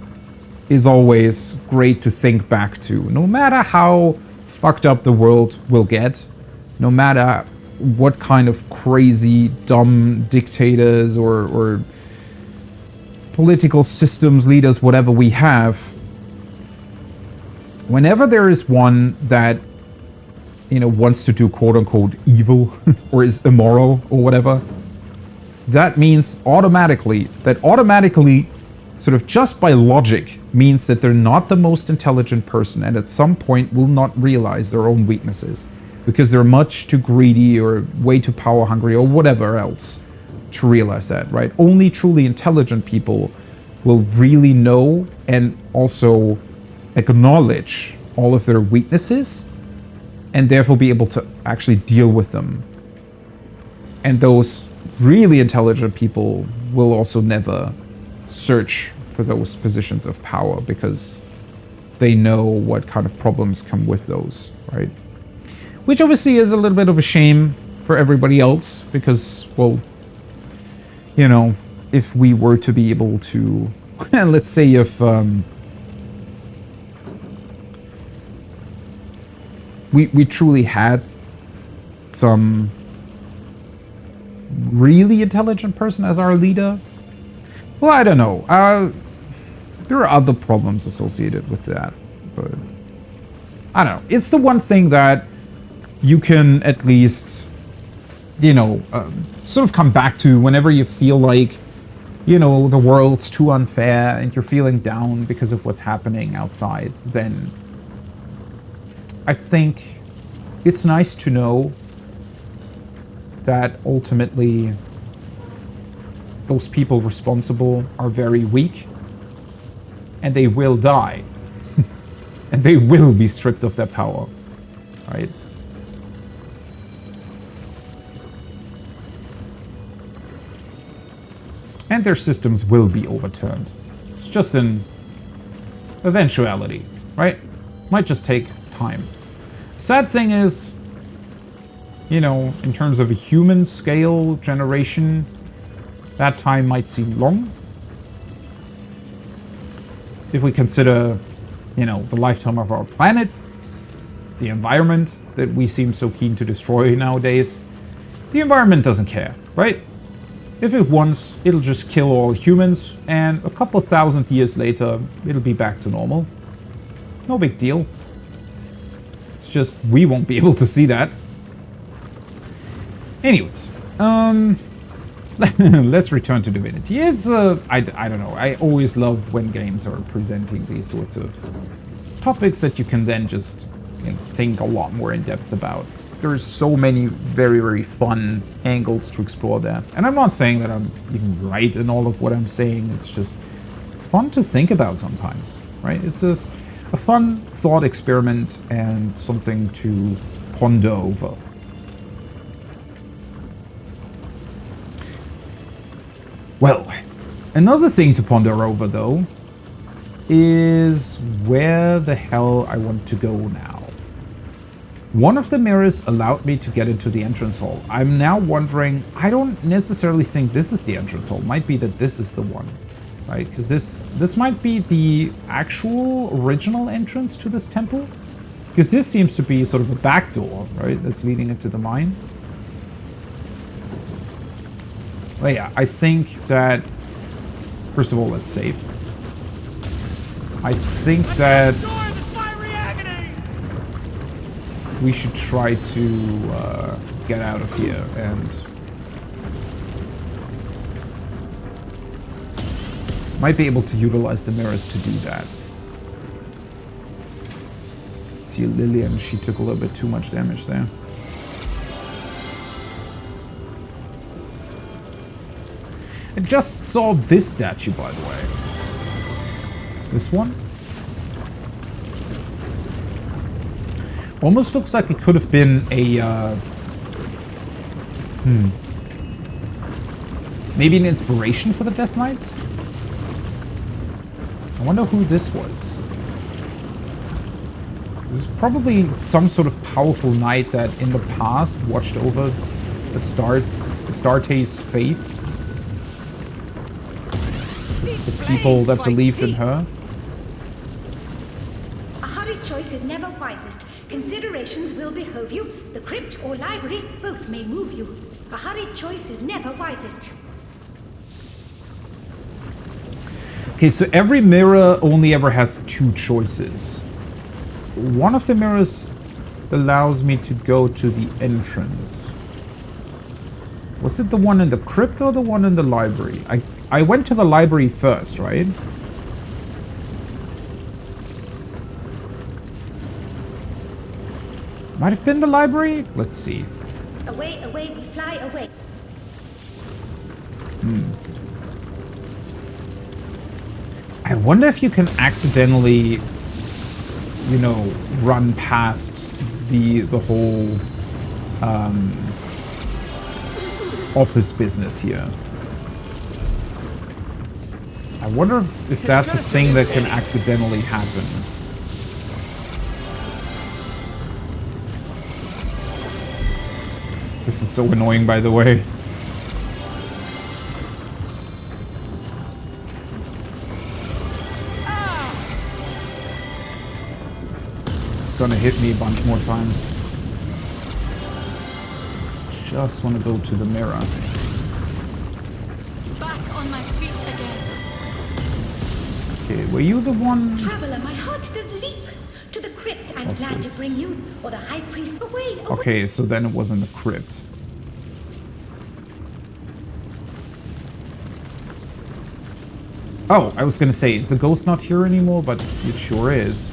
S1: is always great to think back to, no matter how fucked up the world will get, no matter what kind of crazy, dumb dictators or political systems, leaders, whatever we have, whenever there is one that, you know, wants to do quote-unquote evil or is immoral or whatever, that means automatically, sort of just by logic, means that they're not the most intelligent person, and at some point will not realize their own weaknesses because they're much too greedy or way too power hungry or whatever else to realize that, right? Only truly intelligent people will really know and also acknowledge all of their weaknesses and therefore be able to actually deal with them. And those really intelligent people will also never search for those positions of power because they know what kind of problems come with those, right? Which obviously is a little bit of a shame for everybody else, because, well, you know, if we were to be able to, let's say if we truly had some really intelligent person as our leader, well, I don't know. There are other problems associated with that, but I don't know. It's the one thing that you can at least, you know, sort of come back to whenever you feel like, you know, the world's too unfair and you're feeling down because of what's happening outside. Then I think it's nice to know that ultimately those people responsible are very weak and they will die and they will be stripped of their power, right? And their systems will be overturned. It's just an eventuality, right? Might just take time. Sad thing is, you know, in terms of a human scale generation, that time might seem long. If we consider, you know, the lifetime of our planet, the environment that we seem so keen to destroy nowadays, the environment doesn't care, right? If it wants, it'll just kill all humans, and a couple of thousand years later, it'll be back to normal. No big deal. It's just we won't be able to see that. Anyways, let's return to Divinity. It's I don't know. I always love when games are presenting these sorts of topics that you can then just, you know, think a lot more in depth about. There's so many very, very fun angles to explore there. And I'm not saying that I'm even right in all of what I'm saying. It's just fun to think about sometimes, right? It's just a fun thought experiment and something to ponder over. Well, another thing to ponder over, though, is where the hell I want to go now. One of the mirrors allowed me to get into the entrance hall. I'm now wondering, I don't necessarily think this is the entrance hall. It might be that this is the one, right? Because this might be the actual original entrance to this temple. Because this seems to be sort of a back door, right? That's leading into the mine. Well, yeah, I think that, first of all, let's save. I think that we should try to get out of here and might be able to utilize the mirrors to do that. See Lillian, she took a little bit too much damage there. I just saw this statue, by the way. This one? Almost looks like it could have been a, maybe an inspiration for the Death Knights? I wonder who this was. This is probably some sort of powerful knight that in the past watched over Astarte's faith. The people that believed in her.
S5: A hurried choice is never wisest. Considerations will behove you. The crypt or library, both may move you. A hurried choice is never wisest.
S1: Okay, so every mirror only ever has two choices. One of the mirrors allows me to go to the entrance. Was it the one in the crypt or the one in the library? I went to the library first, right? Might have been the library? Let's see.
S5: Away, away, we fly away.
S1: I wonder if you can accidentally, you know, run past the whole office business here. I wonder if that's a thing that can accidentally happen. This is so annoying, by the way. It's gonna hit me a bunch more times. Just want to go to the mirror.
S6: Back on my feet again.
S1: Okay, were you the one?
S5: Traveler, my heart does leap. To the crypt, I'm glad to bring you, or the high priest away.
S1: Okay, so then it wasn't the crypt. Oh, I was gonna say, is the ghost not here anymore? But it sure is.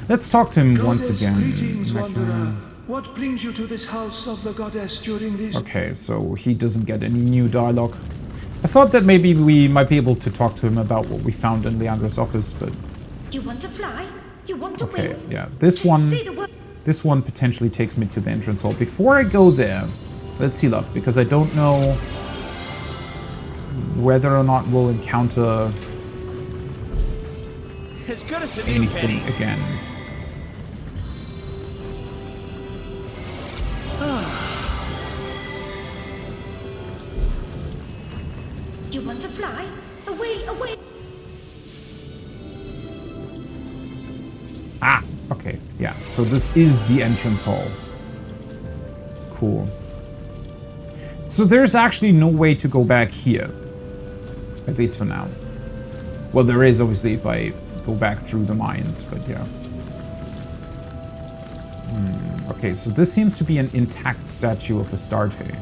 S1: Let's talk to him once again.
S7: Greetings, wanderer. What brings you to this house of the goddess during this?
S1: Okay, so he doesn't get any new dialogue. I thought that maybe we might be able to talk to him about what we found in Leandra's office, but...
S5: You want to fly? You want to
S1: okay,
S5: win?
S1: yeah, this one potentially takes me to the entrance hall. Before I go there, let's heal up, because I don't know whether or not we'll encounter
S2: As good as a new
S1: anything
S2: penny.
S1: again.
S5: You want to fly? Away, away!
S1: Ah, okay, yeah, so this is the entrance hall. Cool. So there's actually no way to go back here. At least for now. Well, there is obviously if I go back through the mines, but yeah. Okay, so this seems to be an intact statue of Astarte.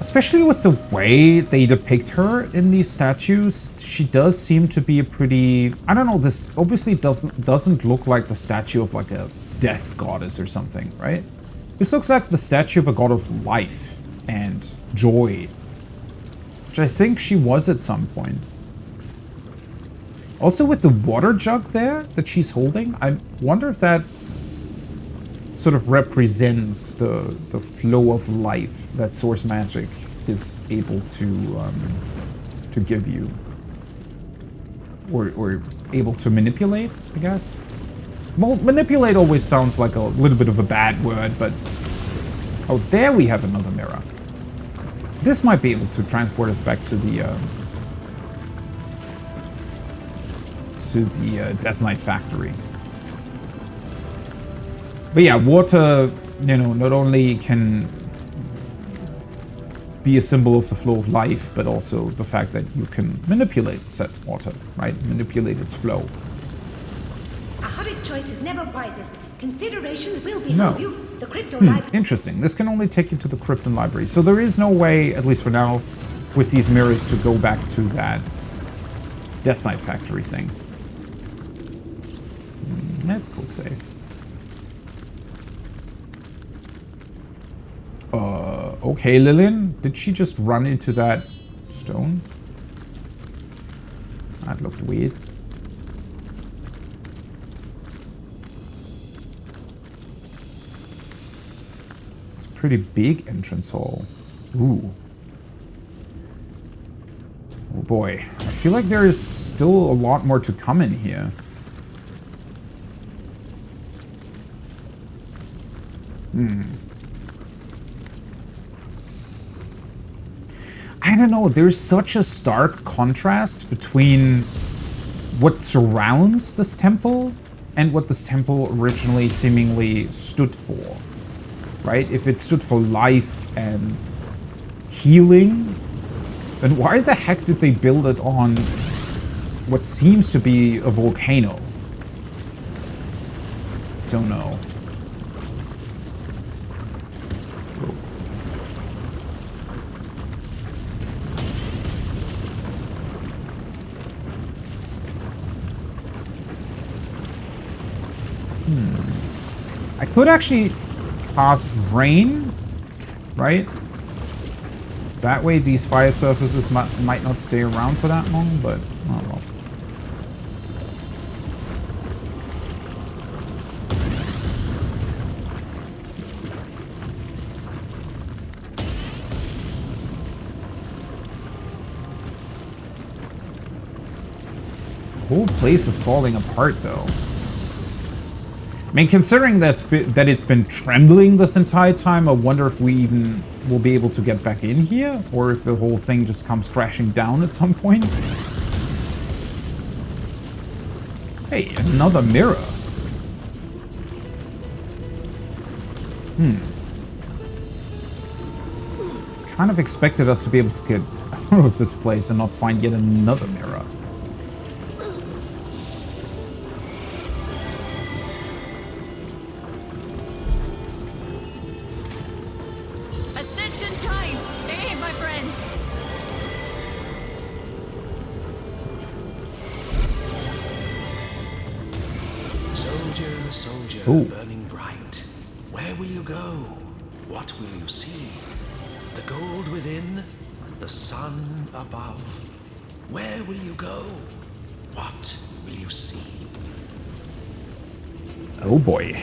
S1: Especially with the way they depict her in these statues, she does seem to be a pretty... I don't know, this obviously doesn't look like the statue of like a death goddess or something, right? This looks like the statue of a god of life and joy, which I think she was at some point. Also with the water jug there that she's holding, I wonder if that sort of represents the flow of life that source magic is able to give you, or able to manipulate, I guess. Well, manipulate always sounds like a little bit of a bad word, but oh, there we have another mirror. This might be able to transport us back to the Death Knight factory. But yeah, water, you know, not only can be a symbol of the flow of life, but also the fact that you can manipulate said water, right? Manipulate its flow.
S5: A hurried choice is never wisest. Considerations will
S1: No.
S5: behove you. The crypto library.
S1: Interesting. This can only take you to the Krypton library. So there is no way, at least for now, with these mirrors to go back to that Death Knight factory thing. Let's quick save. Okay, Lillian, did she just run into that stone? That looked weird. It's a pretty big entrance hall. Ooh. Oh boy, I feel like there is still a lot more to come in here. I don't know, there's such a stark contrast between what surrounds this temple and what this temple originally seemingly stood for, right? If it stood for life and healing, then why the heck did they build it on what seems to be a volcano? Don't know. I could actually cast rain, right? That way these fire surfaces might not stay around for that long, but oh well. The whole place is falling apart though. mean, considering that it's been trembling this entire time, I wonder if we even will be able to get back in here, or if the whole thing just comes crashing down at some point. Hey, another mirror. Kind of expected us to be able to get out of this place and not find yet another mirror.
S6: Ascension time! Hey, my friends!
S7: Soldier, soldier,
S1: Ooh.
S7: burning bright. Where will you go? What will you see? The gold within, the sun above. Where will you go? What will you see?
S1: Oh boy.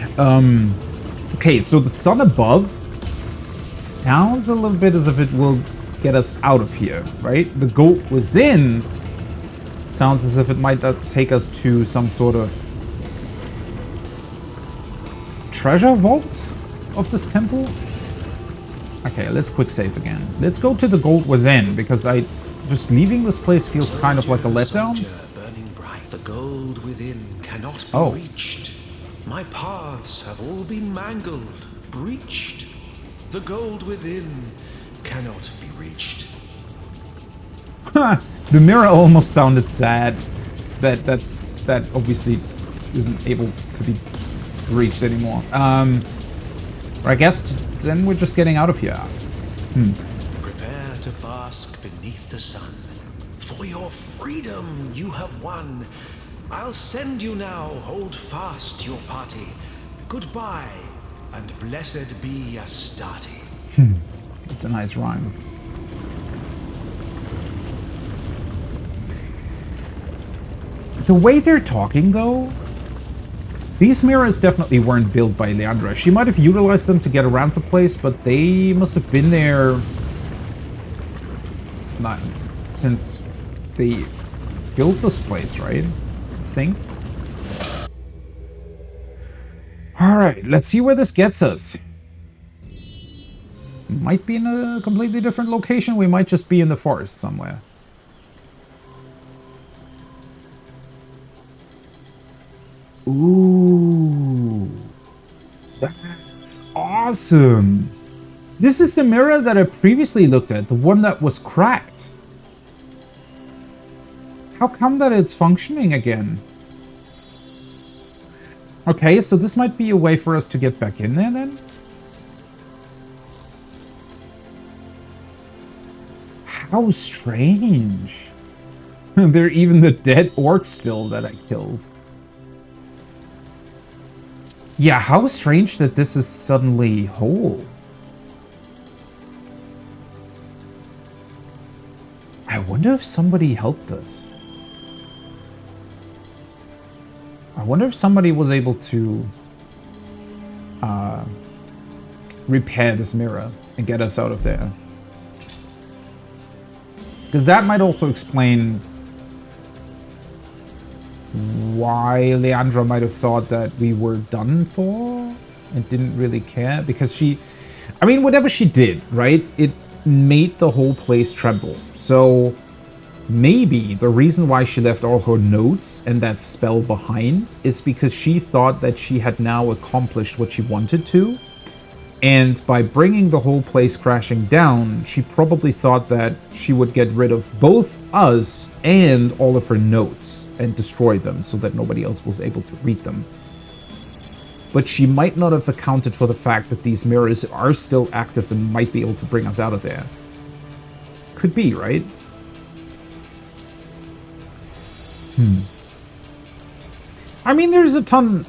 S1: Okay, so the sun above sounds a little bit as if it will get us out of here, right? The gold within sounds as if it might take us to some sort of treasure vault of this temple. Okay, let's quick save again. Let's go to the gold within, because just leaving this place feels kind of like a letdown.
S7: Soldier, burning bright. The gold within cannot be reached. My paths have all been mangled, breached. The gold within cannot be reached.
S1: The mirror almost sounded sad. That obviously isn't able to be reached anymore. I guess then we're just getting out of here.
S7: Prepare to bask beneath the sun. For your freedom you have won. I'll send you now, hold fast your party. Goodbye, and blessed be Astarte.
S1: It's a nice rhyme. The way they're talking, though, these mirrors definitely weren't built by Leandra. She might have utilized them to get around the place, but they must have been there since they built this place, right? I think. Alright, let's see where this gets us. Might be in a completely different location. We might just be in the forest somewhere. Ooh, that's awesome. This is the mirror that I previously looked at, the one that was cracked. How come that it's functioning again? Okay, so this might be a way for us to get back in there then? How strange. There are even the dead orcs still that I killed. Yeah, how strange that this is suddenly whole. I wonder if somebody helped us. I wonder if somebody was able to repair this mirror and get us out of there. Because that might also explain why Leandra might have thought that we were done for and didn't really care. Because I mean, whatever she did, right? It made the whole place tremble. So maybe the reason why she left all her notes and that spell behind is because she thought that she had now accomplished what she wanted to. And by bringing the whole place crashing down, she probably thought that she would get rid of both us and all of her notes and destroy them so that nobody else was able to read them. But she might not have accounted for the fact that these mirrors are still active and might be able to bring us out of there. Could be, right? I mean, there's a ton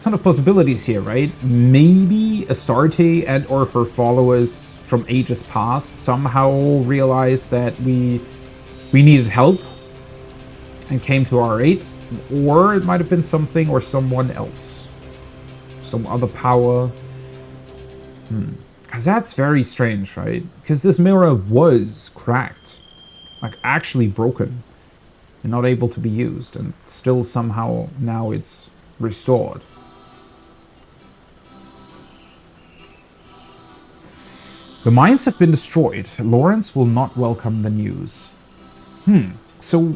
S1: of possibilities here, right? Maybe Astarte and or her followers from ages past somehow realized that we needed help and came to our aid, or it might have been something or someone else, some other power. Because that's very strange, right? Because this mirror was cracked, like actually broken and not able to be used, and still somehow now it's restored. The mines have been destroyed. Lawrence will not welcome the news. So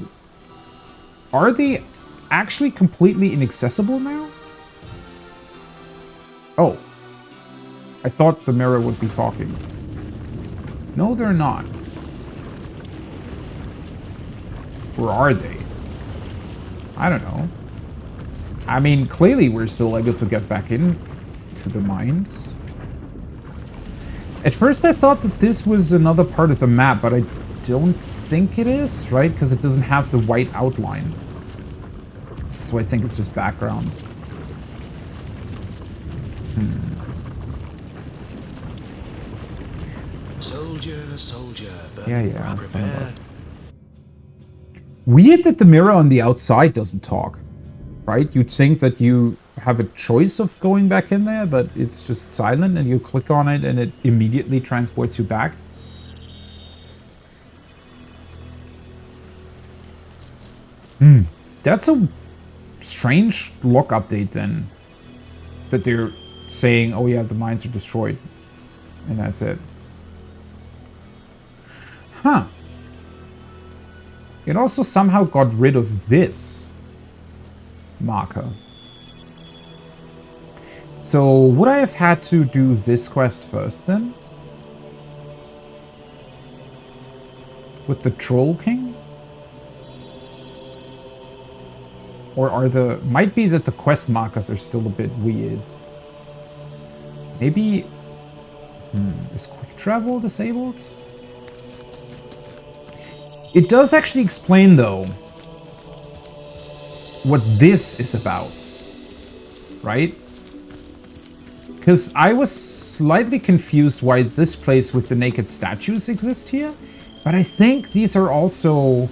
S1: are they actually completely inaccessible now? Oh. I thought the mirror would be talking. No, they're not. Or are they? I don't know. I mean, clearly we're still able to get back in to the mines. At first I thought that this was another part of the map, but I don't think it is, right? Because it doesn't have the white outline. So I think it's just background.
S7: Soldier, soldier,
S1: Yeah, some of. Weird that the mirror on the outside doesn't talk, right? You'd think that you have a choice of going back in there, but it's just silent and you click on it and it immediately transports you back. That's a strange lock update then. That they're saying, oh yeah, the mines are destroyed. And that's it. Huh. It also somehow got rid of this marker. So would I have had to do this quest first then? With the Troll King? Or are the... Might be that the quest markers are still a bit weird. Maybe... is quick travel disabled? It does actually explain, though, what this is about. Right? Because I was slightly confused why this place with the naked statues exists here. But I think these are also...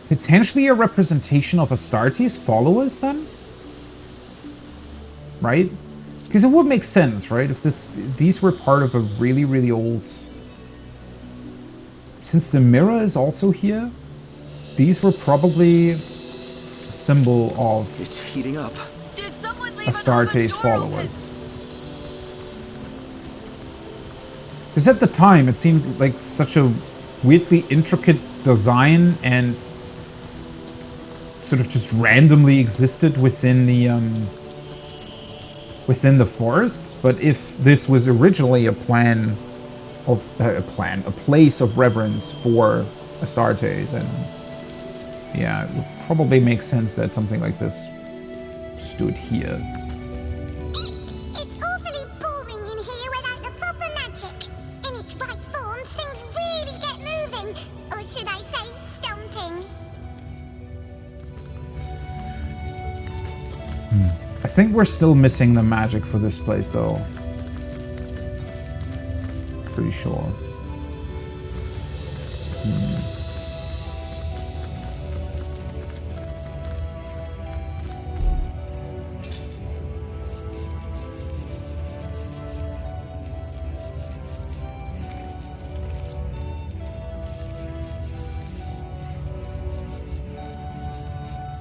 S1: potentially a representation of Astartes' followers, then? Right? Because it would make sense, right? If these were part of a really, really old... Since the mirror is also here, these were probably a symbol of
S2: It's heating up.
S6: Did someone leave
S1: Astartes' followers. Because at the time, it seemed like such a weirdly intricate design and sort of just randomly existed within the forest. But if this was originally a place of reverence for Astarte, then yeah, it would probably make sense that something like this stood here.
S8: It's awfully boring in here without the proper magic. In its right form, things really get moving. Or should I say, stomping.
S1: I think we're still missing the magic for this place, though. Pretty sure.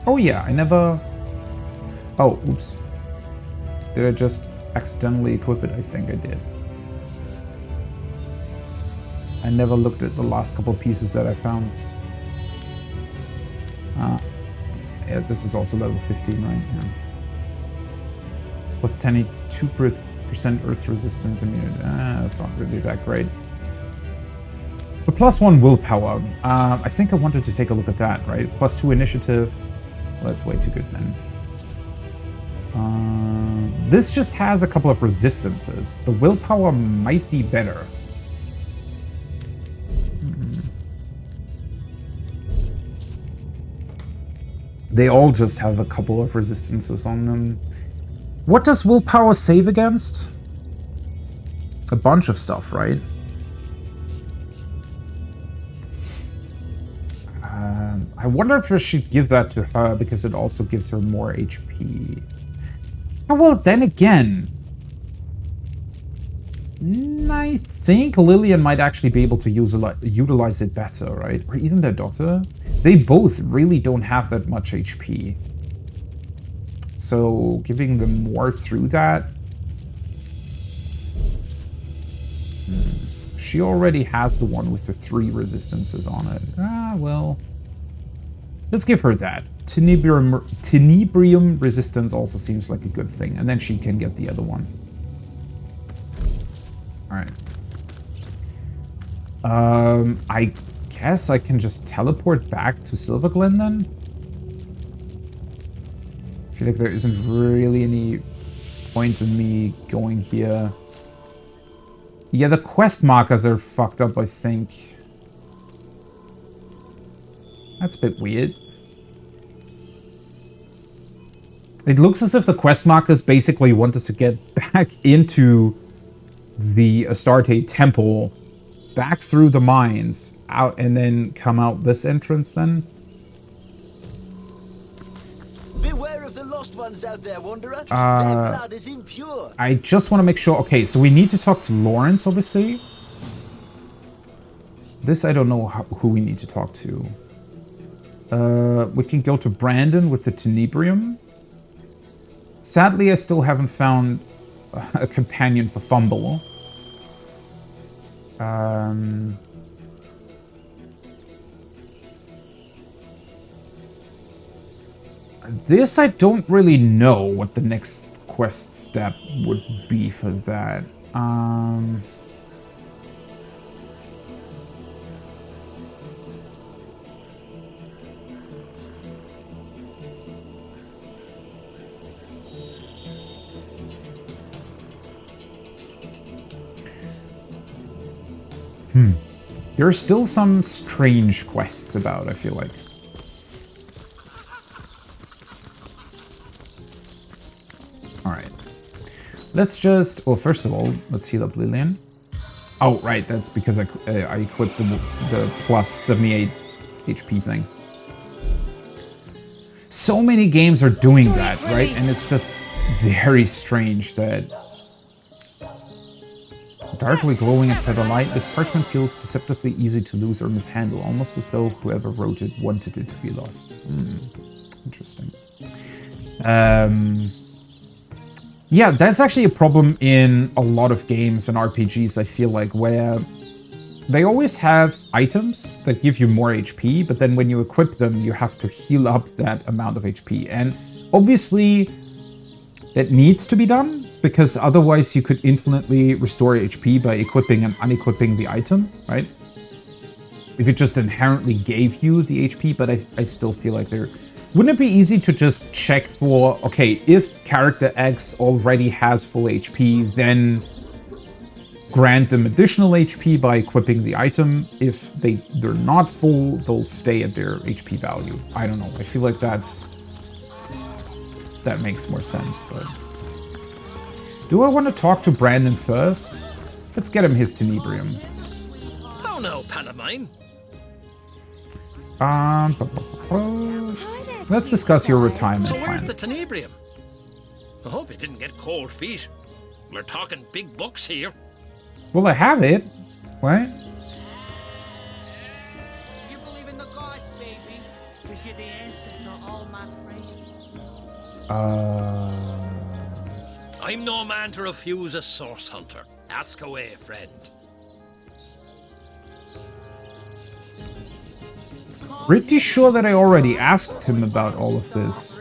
S1: Oh yeah, I never... Oh, oops. Did I just accidentally equip it? I think I did. I never looked at the last couple pieces that I found. Yeah, this is also level 15, right? Yeah. Plus 22% earth resistance immunity. That's not really that great. The +1 willpower. I think I wanted to take a look at that, right? +2 initiative. Well, that's way too good then. This just has a couple of resistances. The willpower might be better. They all just have a couple of resistances on them. What does willpower save against? A bunch of stuff, right? I wonder if I should give that to her because it also gives her more HP. Oh, well, then again, I think Lillian might actually be able to utilize it better, right? Or even their daughter. They both really don't have that much HP. So giving them more through that She already has the one with the 3 resistances on it. Ah, well. Let's give her that. Tenebrium resistance also seems like a good thing. And then she can get the other one. Alright. I guess I can just teleport back to Silverglen then? I feel like there isn't really any point in me going here. Yeah, the quest markers are fucked up, I think. That's a bit weird. It looks as if the quest markers basically want us to get back into the Astarte temple, back through the mines, out, and then come out this entrance then.
S9: Beware of the lost ones out there, Wanderer. Their blood is impure.
S1: I just want to make sure. Okay, so we need to talk to Lawrence, obviously. This I don't know who we need to talk to. We can go to Brandon with the Tenebrium. Sadly, I still haven't found a companion for Fumble. This, I don't really know what the next quest step would be for that. There are still some strange quests about, I feel like. Alright. Let's just... Well, first of all, let's heal up Lillian. Oh, right, that's because I equipped the plus 78 HP thing. So many games are doing that, right? And it's just very strange that... Darkly glowing in feather light, this parchment feels deceptively easy to lose or mishandle, almost as though whoever wrote it wanted it to be lost. Interesting. Yeah, that's actually a problem in a lot of games and RPGs, I feel like, where they always have items that give you more HP, but then when you equip them, you have to heal up that amount of HP. And obviously, that needs to be done, because otherwise you could infinitely restore HP by equipping and unequipping the item, right? If it just inherently gave you the HP, but I still feel like there... Wouldn't it be easy to just check for, okay, if character X already has full HP, then grant them additional HP by equipping the item. If they're not full, they'll stay at their HP value. I don't know. I feel like that makes more sense, but... Do I want to talk to Brandon first? Let's get him his Tenebrium.
S4: Oh no, Panamine.
S1: Let's discuss your retirement
S4: So where's
S1: plan.
S4: the Tenebrium? I hope you didn't get cold feet. We're talking big bucks here.
S1: Well, I have it. What?
S10: Do you believe in the gods, baby? Because you're the answer to all my prayers.
S4: I'm no man to refuse a source hunter. Ask away, friend.
S1: Pretty sure that I already asked him about all of this.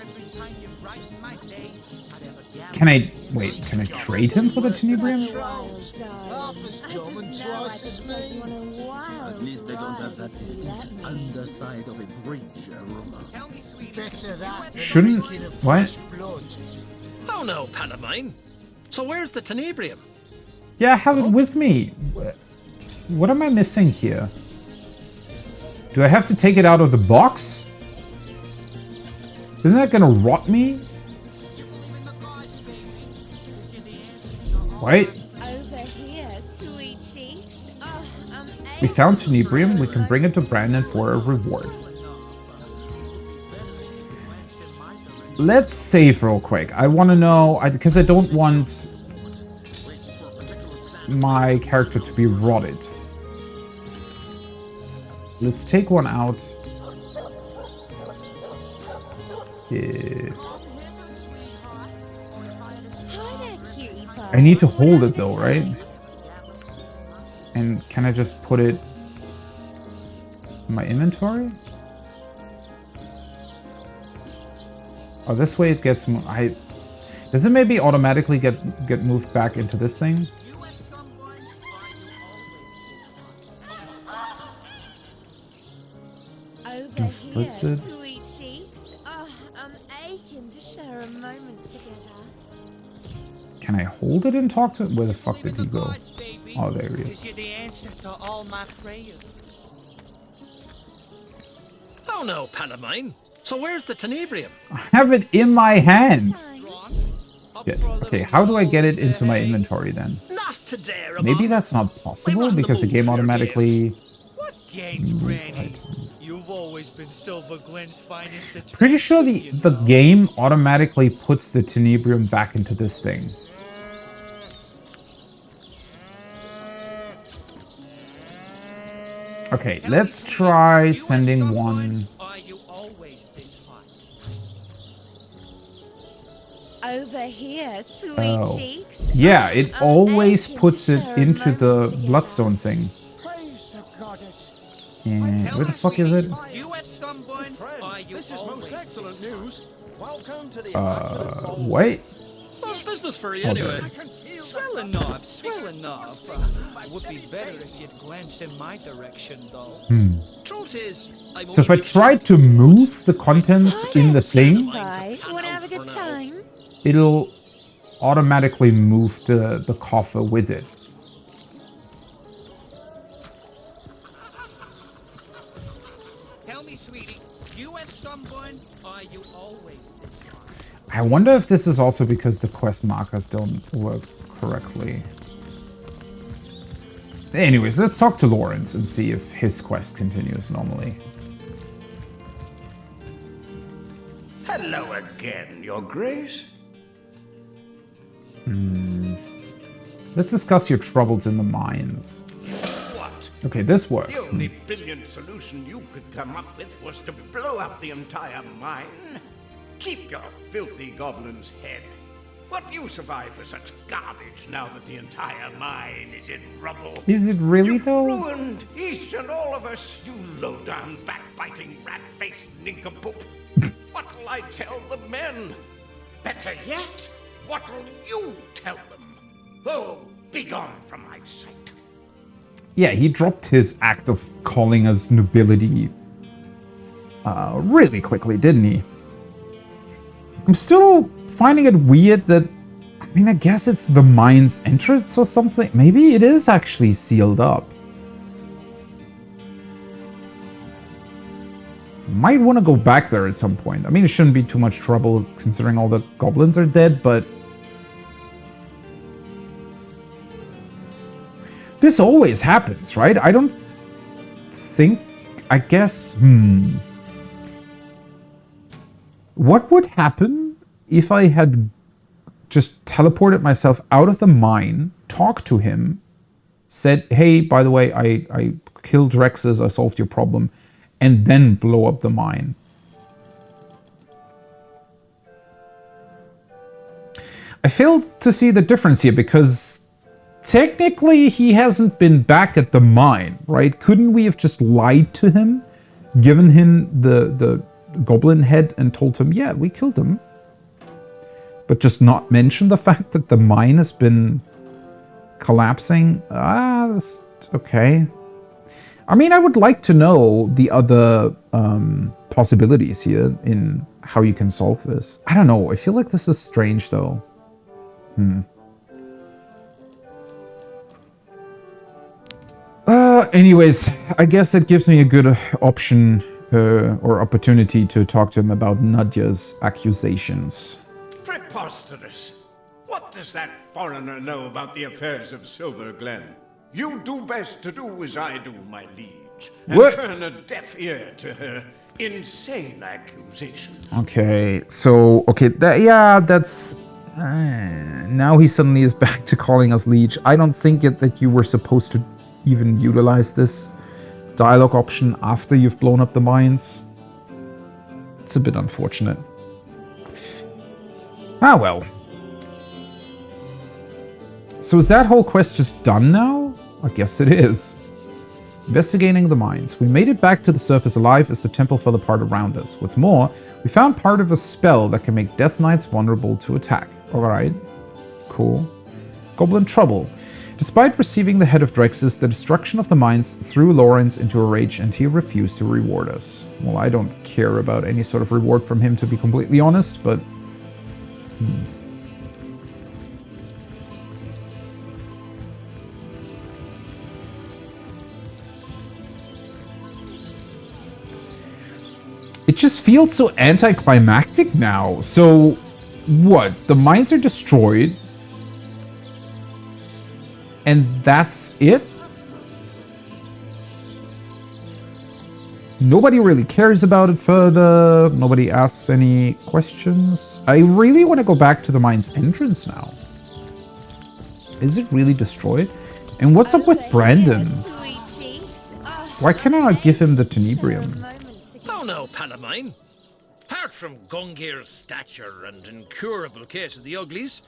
S1: Can I... Wait, can I trade him for the Tenebrium?
S9: At least they don't have that distinct underside of a bridge aroma.
S1: Shouldn't... What?
S4: Oh no, Panamine. So where's the Tenebrium?
S1: Yeah, I have it with me. What am I missing here? Do I have to take it out of the box? Isn't that gonna rot me? Wait.
S3: Over here, sweet cheeks. Oh,
S1: We found Tenebrium. We can bring it to Brandon for a reward. Let's save real quick. I want to know, because I don't want my character to be rotted. Let's take one out. Yeah. I need to hold it though, right? And can I just put it in my inventory? Oh, this way it gets... Does it maybe automatically get moved back into this thing?
S11: Over
S1: splits
S11: here,
S1: it.
S11: sweet cheeks. Oh, I'm aching to share a moment together.
S1: Can I hold it and talk to it? Where the fuck did he go? Oh, there he is.
S10: You're the answer to all my prayers.
S4: Oh no, Panamine. So where's the tenebrium?
S1: I have it in my hand. Shit. Okay, how do I get it into my inventory then?
S4: Not today, Ramon.
S1: Maybe that's not possible because the game automatically...
S10: What games, Granny? You've always been Silver Glen's finest.
S1: Pretty sure the game automatically puts the tenebrium back into this thing. Okay, let's try sending one.
S11: Over here, sweet cheeks.
S1: Yeah, it always puts it into the bloodstone thing. And where the fuck is it?
S7: This is most excellent news. Welcome to the
S1: Wait.
S4: What's business for you
S1: Hold
S4: anyway?
S1: on.
S10: Swell enough, swell enough. Would be better if you'd glance in my direction, though.
S4: Truth is, I'm
S1: So if I
S4: only
S1: tried to move the contents in the thing,
S11: Bye. Wanna have a good time?
S1: it'll automatically move the coffer with it.
S10: Tell me, sweetie, you have someone, or are you always this one?
S1: I wonder if this is also because the quest markers don't work correctly. Anyways, let's talk to Lawrence and see if his quest continues normally.
S12: Hello again, Your Grace.
S1: Let's discuss your troubles in the mines.
S12: What?
S1: Okay, this works.
S12: The only brilliant solution you could come up with was to blow up the entire mine? Keep your filthy goblin's head. What do you survive for such garbage now that the entire mine is in rubble?
S1: Is it really
S12: You've
S1: though?
S12: ruined each and all of us, you low-down, backbiting, rat-faced nincompoop. What will I tell the men? Better yet, what will you tell them? Oh, begone from my sight.
S1: Yeah, he dropped his act of calling us nobility really quickly, didn't he? I'm still finding it weird that, I mean, I guess it's the mine's entrance or something. Maybe it is actually sealed up. Might want to go back there at some point. I mean, it shouldn't be too much trouble considering all the goblins are dead, but... This always happens, right? I don't think... I guess... What would happen if I had just teleported myself out of the mine, talked to him, said, hey, by the way, I killed Rexes, I solved your problem, and then blow up the mine? I failed to see the difference here because technically he hasn't been back at the mine, right? Couldn't we have just lied to him, given him the goblin head and told him, yeah, we killed him, but just not mention the fact that the mine has been collapsing? Okay. I mean, I would like to know the other possibilities here in how you can solve this. I don't know. I feel like this is strange, though. Anyways, I guess it gives me a good option or opportunity to talk to him about Nadia's accusations.
S12: Preposterous. What does that foreigner know about the affairs of Silver Glen? You do best to do as I do, my liege, and turn a deaf ear to her insane accusations.
S1: Okay, so, okay, that's... now he suddenly is back to calling us liege. I don't think that you were supposed to even utilize this dialogue option after you've blown up the mines. It's a bit unfortunate. Ah, well. So is that whole quest just done now? I guess it is. Investigating the mines. We made it back to the surface alive as the temple fell apart around us. What's more, we found part of a spell that can make Death Knights vulnerable to attack. Alright. Cool. Goblin Trouble. Despite receiving the head of Drexus, the destruction of the mines threw Lawrence into a rage and he refused to reward us. Well, I don't care about any sort of reward from him, to be completely honest, but... It just feels so anticlimactic now. So, what? The mines are destroyed. And that's it? Nobody really cares about it further. Nobody asks any questions. I really want to go back to the mine's entrance now. Is it really destroyed? And what's up with Brandon? Why can't I not give him the tenebrium?
S4: Oh no, Palamine. Apart from Gungir's stature and incurable case of the uglies,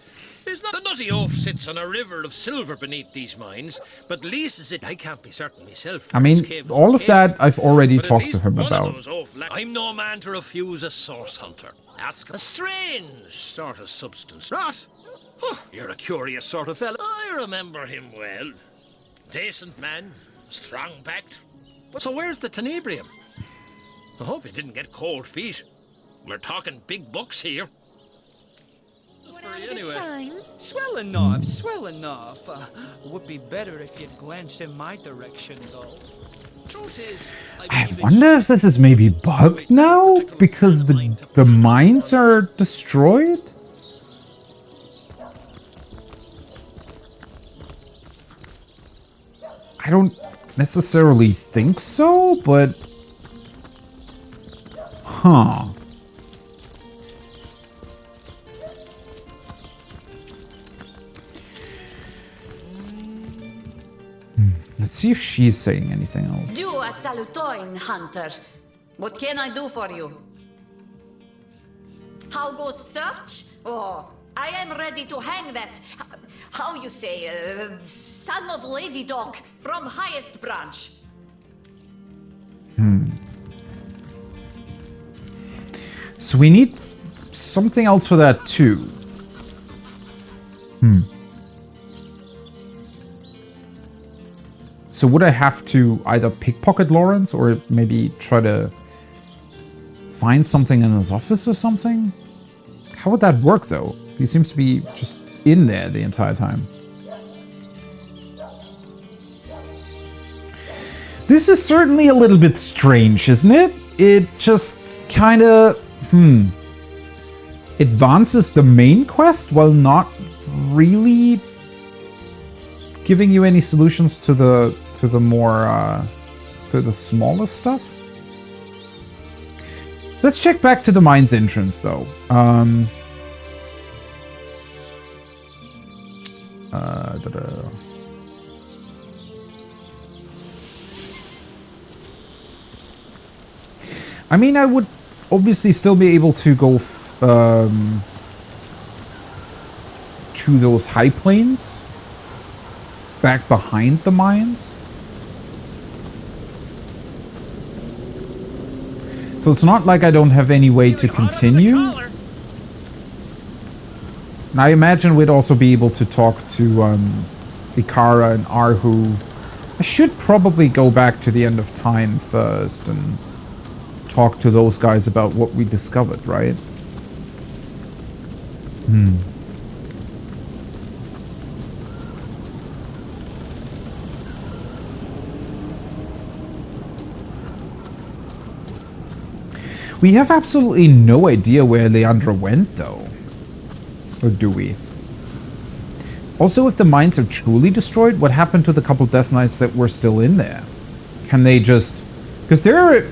S4: there's not the nutty oaf sits on a river of silver beneath these mines, but leases it. I can't be certain myself.
S1: I mean, all of that I've already talked to him about.
S4: I'm no man to refuse a source hunter. Ask a strange sort of substance, not? You're a curious sort of fellow. I remember him well. Decent man, strong-backed. But so where's the tenebrium? I hope he didn't get cold feet. We're talking big bucks here.
S10: Anyway, swell enough. Would be better if you'd glanced in my direction, though. Truth is,
S1: I wonder if this is maybe bugged now because the mines are destroyed. I don't necessarily think so, but huh. Let's see if she's saying anything else.
S13: You are salutoin, hunter. What can I do for you? How goes search? Oh, I am ready to hang that, how you say, son of Lady Dog from highest branch.
S1: So we need something else for that too. So would I have to either pickpocket Lawrence or maybe try to find something in his office or something? How would that work though? He seems to be just in there the entire time. This is certainly a little bit strange, isn't it? It just kind of, advances the main quest while not really giving you any solutions to the more to the smaller stuff. Let's check back to the mine's entrance though. I mean, I would obviously still be able to go to those high plains back behind the mines. So it's not like I don't have any way to continue. And I imagine we'd also be able to talk to Ikara and Arhu. I should probably go back to the End of Time first and talk to those guys about what we discovered, right? We have absolutely no idea where Leandra went, though. Or do we? Also, if the mines are truly destroyed, what happened to the couple Death Knights that were still in there? Can they just... Because they're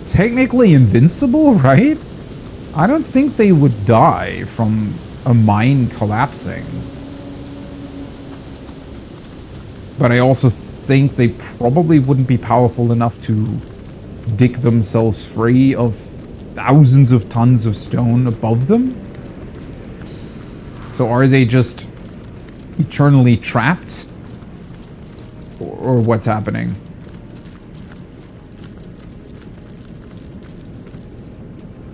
S1: technically invincible, right? I don't think they would die from a mine collapsing. But I also think they probably wouldn't be powerful enough to dig themselves free of thousands of tons of stone above them. So are they just eternally trapped or what's happening.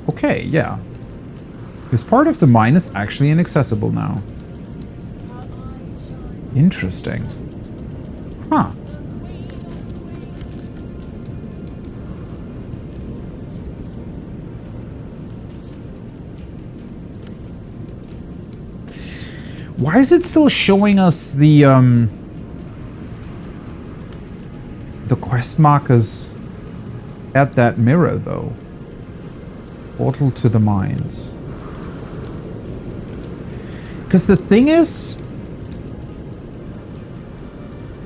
S1: Okay, yeah. This part of the mine is actually inaccessible now. Interesting. Huh. Why is it still showing us the quest markers at that mirror, though? Portal to the mines. Because the thing is,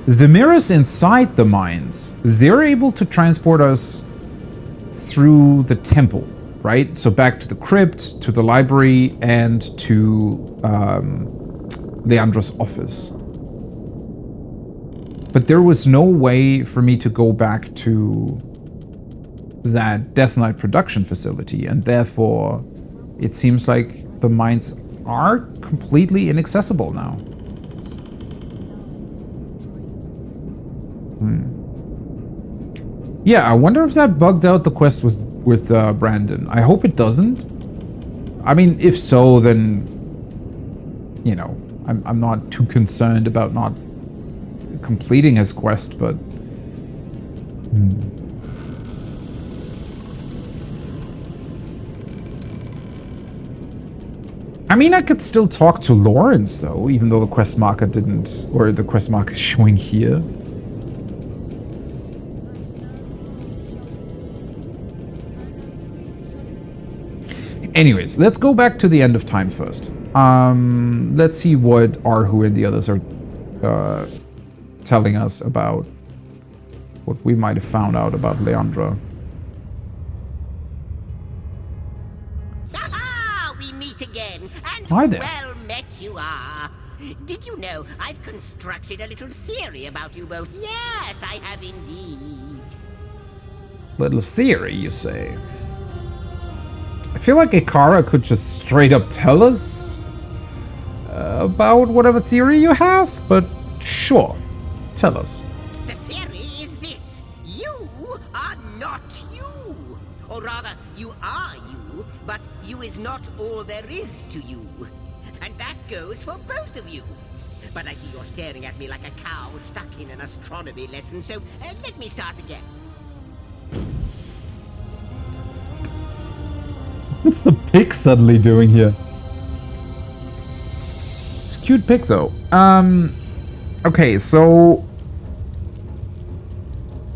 S1: the mirrors inside the mines, they're able to transport us through the temple, right? So back to the crypt, to the library, and to Leandra's office. But there was no way for me to go back to that Death Knight production facility, and therefore it seems like the mines are completely inaccessible now. Yeah, I wonder if that bugged out the quest with Brandon. I hope it doesn't. I mean, if so, then, you know, I'm not too concerned about not completing his quest, but... I mean, I could still talk to Lawrence, though, even though the quest marker didn't... or the quest marker is showing here. Anyways, let's go back to the end of time first. Let's see what Arhu and the others are telling us about what we might have found out about Leandra.
S14: Ah, we meet again, and
S1: Hi there.
S14: well met you are. Did you know I've constructed a little theory about you both? Yes, I have indeed.
S1: Little theory, you say? I feel like Ikara could just straight up tell us about whatever theory you have, but sure, tell us.
S14: The theory is this. You are not you. Or rather, you are you, but you is not all there is to you. And that goes for both of you. But I see you're staring at me like a cow stuck in an astronomy lesson, so let me start again.
S1: What's the pig suddenly doing here? It's a cute pig, though. Okay, so...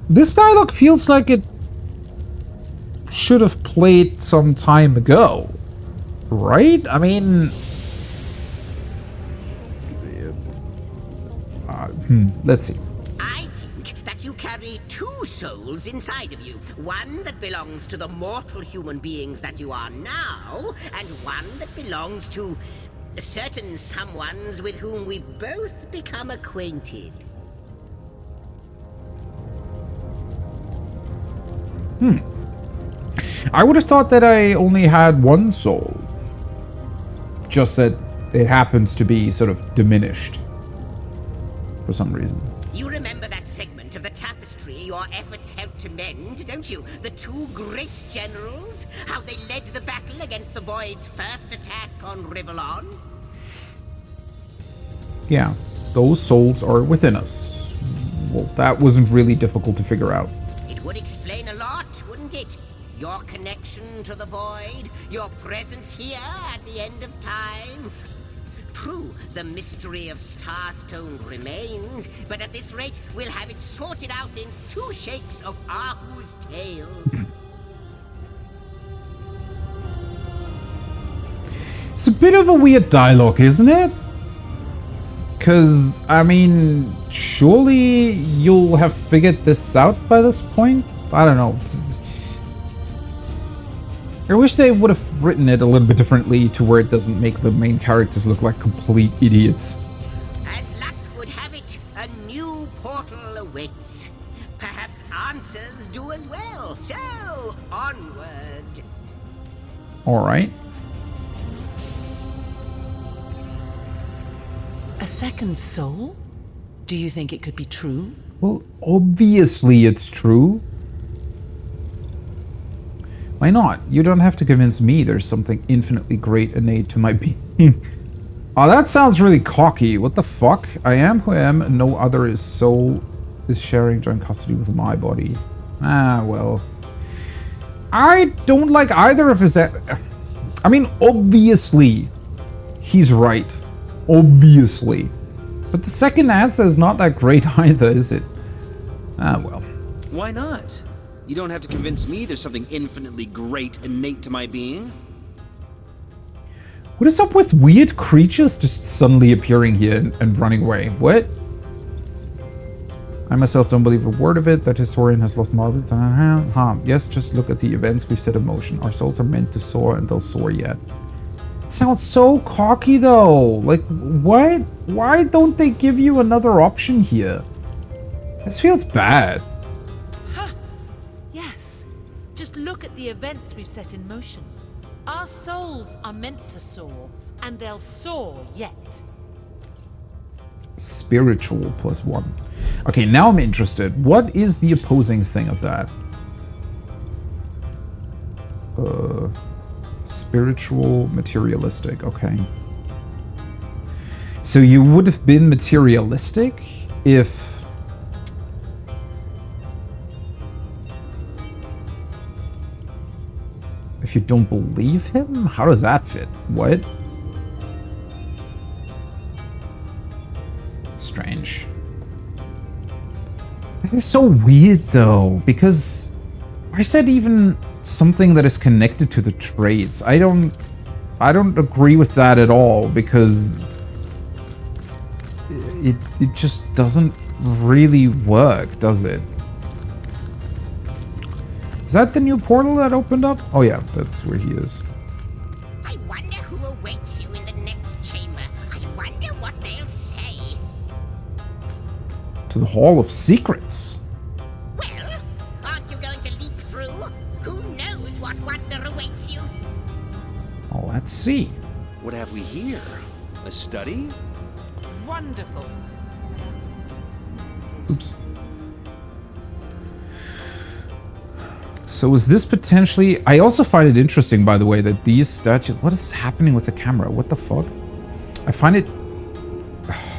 S1: this dialogue feels like it should have played some time ago. Right? I mean... let's see.
S14: I think that you carry two souls inside of you. One that belongs to the mortal human beings that you are now, and one that belongs to certain someones with whom we've both become acquainted.
S1: I would have thought that I only had one soul. Just that it happens to be sort of diminished. For some reason.
S14: You remember that segment of the tapestry your efforts helped to mend, don't you? The two great generals? How they led the battle against the Void's first attack on Rivellon?
S1: Yeah, those souls are within us. Well, that wasn't really difficult to figure out.
S14: It would explain a lot, wouldn't it? Your connection to the Void, your presence here at the end of time. True, the mystery of Starstone remains, but at this rate, we'll have it sorted out in 2 shakes of Ahu's tail.
S1: It's a bit of a weird dialogue, isn't it? Because, I mean, surely you'll have figured this out by this point? I don't know. I wish they would have written it a little bit differently to where it doesn't make the main characters look like complete idiots.
S14: As luck would have it, a new portal awaits. Perhaps answers do as well. So, onward.
S1: Alright.
S15: A second soul? Do you think it could be true?
S1: Well, obviously it's true. Why not? You don't have to convince me there's something infinitely great innate to my being. Oh, that sounds really cocky. What the fuck? I am who I am, and no other is soul is sharing joint custody with my body. Ah, well. I don't like either of his... I mean, obviously, he's right. Obviously. But the second answer is not that great either, is it? Ah, well.
S2: Why not? You don't have to convince me there's something infinitely great innate to my being.
S1: What is up with weird creatures just suddenly appearing here and running away? What? I myself don't believe a word of it. That historian has lost marbles. Yes, just look at the events we've set in motion. Our souls are meant to soar, and they'll soar yet. It sounds so cocky, though. Like, what? Why don't they give you another option here? This feels bad.
S3: Huh. Yes. Just look at the events we've set in motion. Our souls are meant to soar, and they'll soar yet.
S1: Spiritual +1. Okay, now I'm interested. What is the opposing thing of that? Spiritual, materialistic. Okay. So you would have been materialistic if... If you don't believe him? How does that fit? What? Strange. That is so weird, though, because I said even something that is connected to the traits. I don't agree with that at all, because it just doesn't really work, does it? Is that the new portal that opened up? Oh yeah, that's where he is.
S8: I wonder who awaits you in the next chamber. I wonder what they'll say.
S1: To the Hall of Secrets.
S8: Well, aren't you going to leap through? Who knows what wonder awaits you?
S1: Oh, let's see.
S2: What have we here? A study?
S3: Wonderful.
S1: Oops. So is this potentially... I also find it interesting, by the way, that these statues... What is happening with the camera? What the fuck? I find it...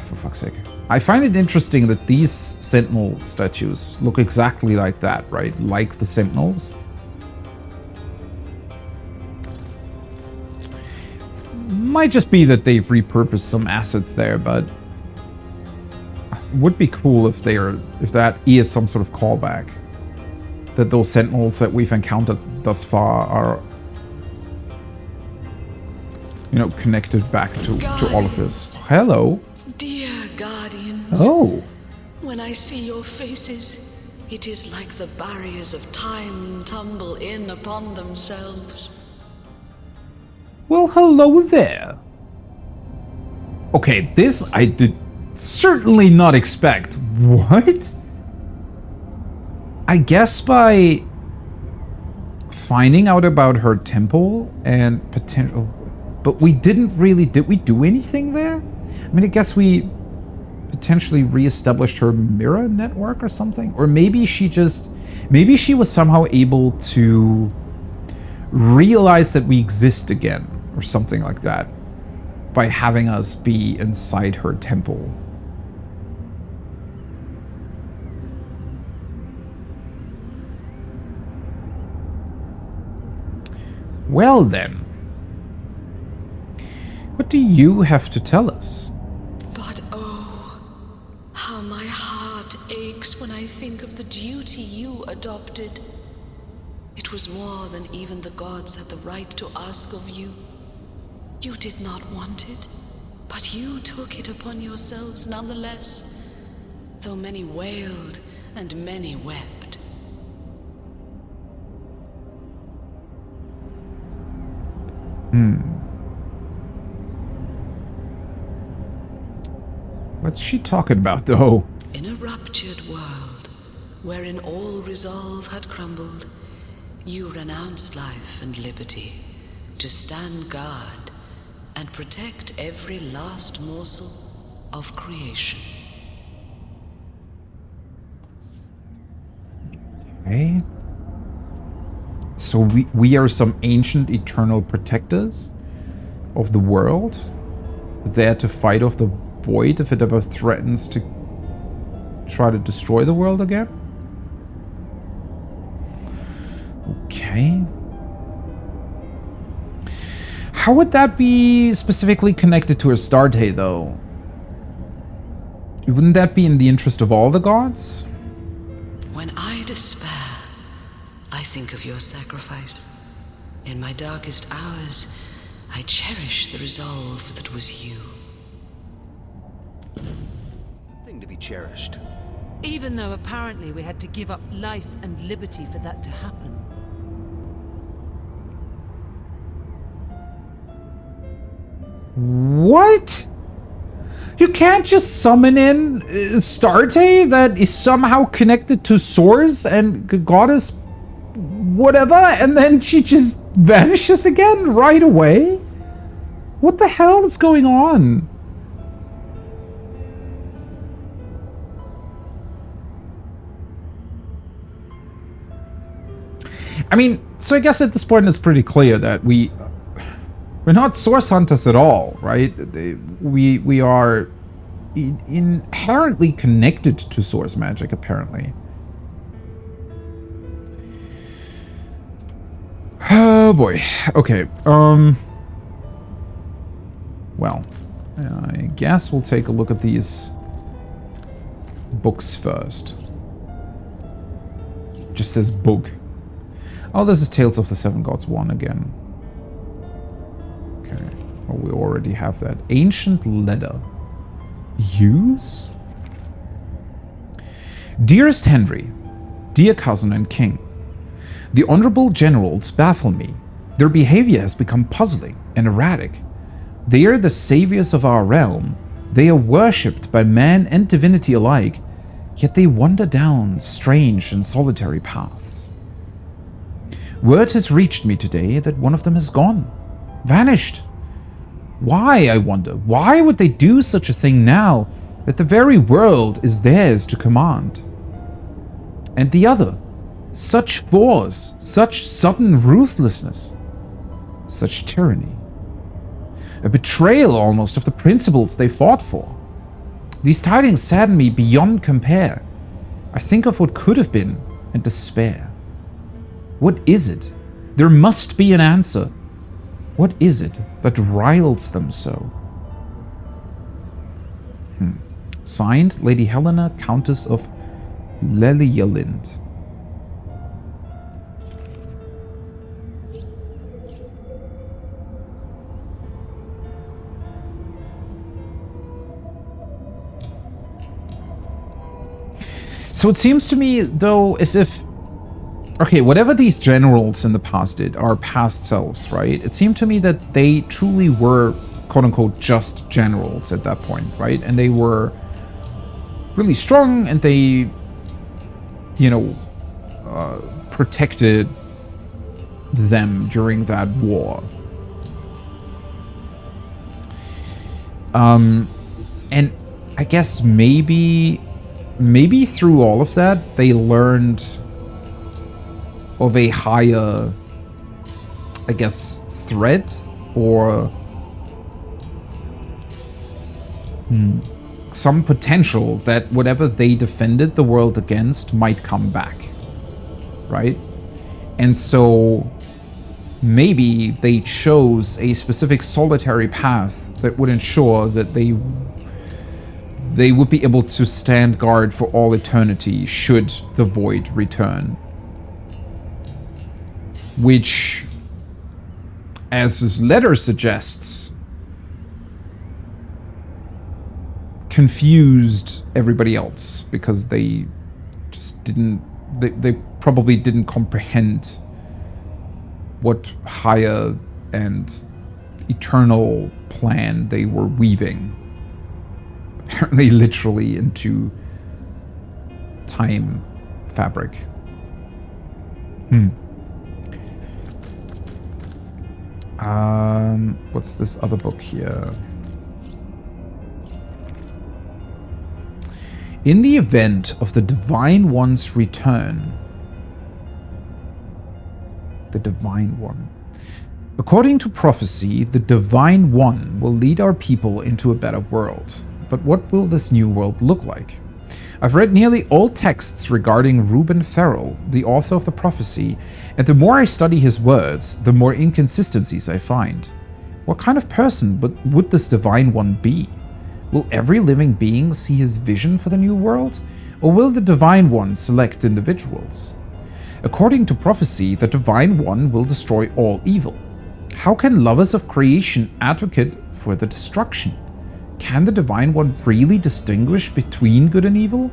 S1: for fuck's sake. I find it interesting that these Sentinel statues look exactly like that, right? Like the Sentinels. Might just be that they've repurposed some assets there, but... would be cool if that is some sort of callback. That those Sentinels that we've encountered thus far are, you know, connected back to all of this. Hello.
S15: Dear guardians.
S1: Oh.
S15: When I see your faces, it is like the barriers of time tumble in upon themselves.
S1: Well, hello there. Okay, this I did certainly not expect. What? I guess by finding out about her temple and potential... But we didn't really... Did we do anything there? I mean, I guess we potentially re-established her mirror network or something? Or maybe she just... Maybe she was somehow able to realize that we exist again or something like that by having us be inside her temple. Well then, what do you have to tell us?
S15: But oh, how my heart aches when I think of the duty you adopted. It was more than even the gods had the right to ask of you. You did not want it, but you took it upon yourselves nonetheless, though many wailed and many wept.
S1: What's she talking about, though?
S15: In a ruptured world, wherein all resolve had crumbled, you renounced life and liberty to stand guard and protect every last morsel of creation.
S1: Okay. So we are some ancient eternal protectors of the world, there to fight off the void if it ever threatens to try to destroy the world again. Okay. How would that be specifically connected to Astarte, though? Wouldn't that be in the interest of all the gods?
S15: When I despair, I think of your sacrifice. In my darkest hours, I cherish the resolve that was you.
S9: Thing to be cherished.
S3: Even though apparently we had to give up life and liberty for that to happen.
S1: What? You can't just summon in Astarte that is somehow connected to Source and the goddess whatever, and then she just vanishes again right away? What the hell is going on? I mean, so I guess at this point it's pretty clear that we're not source hunters at all, right? We are inherently connected to source magic, apparently. Oh boy. Okay. Well, I guess we'll take a look at these books first. Just says book. Oh, this is Tales of the Seven Gods 1 again. Okay. Well, we already have that. Ancient letter. Use? Dearest Henry, dear cousin and king, the honorable generals baffle me. Their behavior has become puzzling and erratic. They are the saviors of our realm. They are worshipped by man and divinity alike, yet they wander down strange and solitary paths. Word has reached me today that one of them has gone, vanished. Why, I wonder, why would they do such a thing now that the very world is theirs to command? And the other, such force, such sudden ruthlessness, such tyranny. A betrayal almost of the principles they fought for. These tidings sadden me beyond compare. I think of what could have been and despair. What is it? There must be an answer. What is it that riles them so? Signed, Lady Helena, Countess of Lelialind. So it seems to me, though, as if... Okay, whatever these generals in the past did, our past selves, right? It seemed to me that they truly were, quote-unquote, just generals at that point, right? And they were really strong, and they, you know, protected them during that war. And I guess maybe through all of that, they learned of a higher, I guess, threat or some potential that whatever they defended the world against might come back, right? And so maybe they chose a specific solitary path that would ensure that they would be able to stand guard for all eternity should the void return. Which, as his letter suggests, confused everybody else because they just didn't, they probably didn't comprehend what higher and eternal plan they were weaving. Apparently literally into time fabric. What's this other book here? In the event of the Divine One's return, The Divine One. According to prophecy, the Divine One will lead our people into a better world. But what will this new world look like? I've read nearly all texts regarding Reuben Farrell, the author of the prophecy, and the more I study his words, the more inconsistencies I find. What kind of person would this Divine One be? Will every living being see his vision for the new world? Or will the Divine One select individuals? According to prophecy, the Divine One will destroy all evil. How can lovers of creation advocate for the destruction? Can the Divine One really distinguish between good and evil?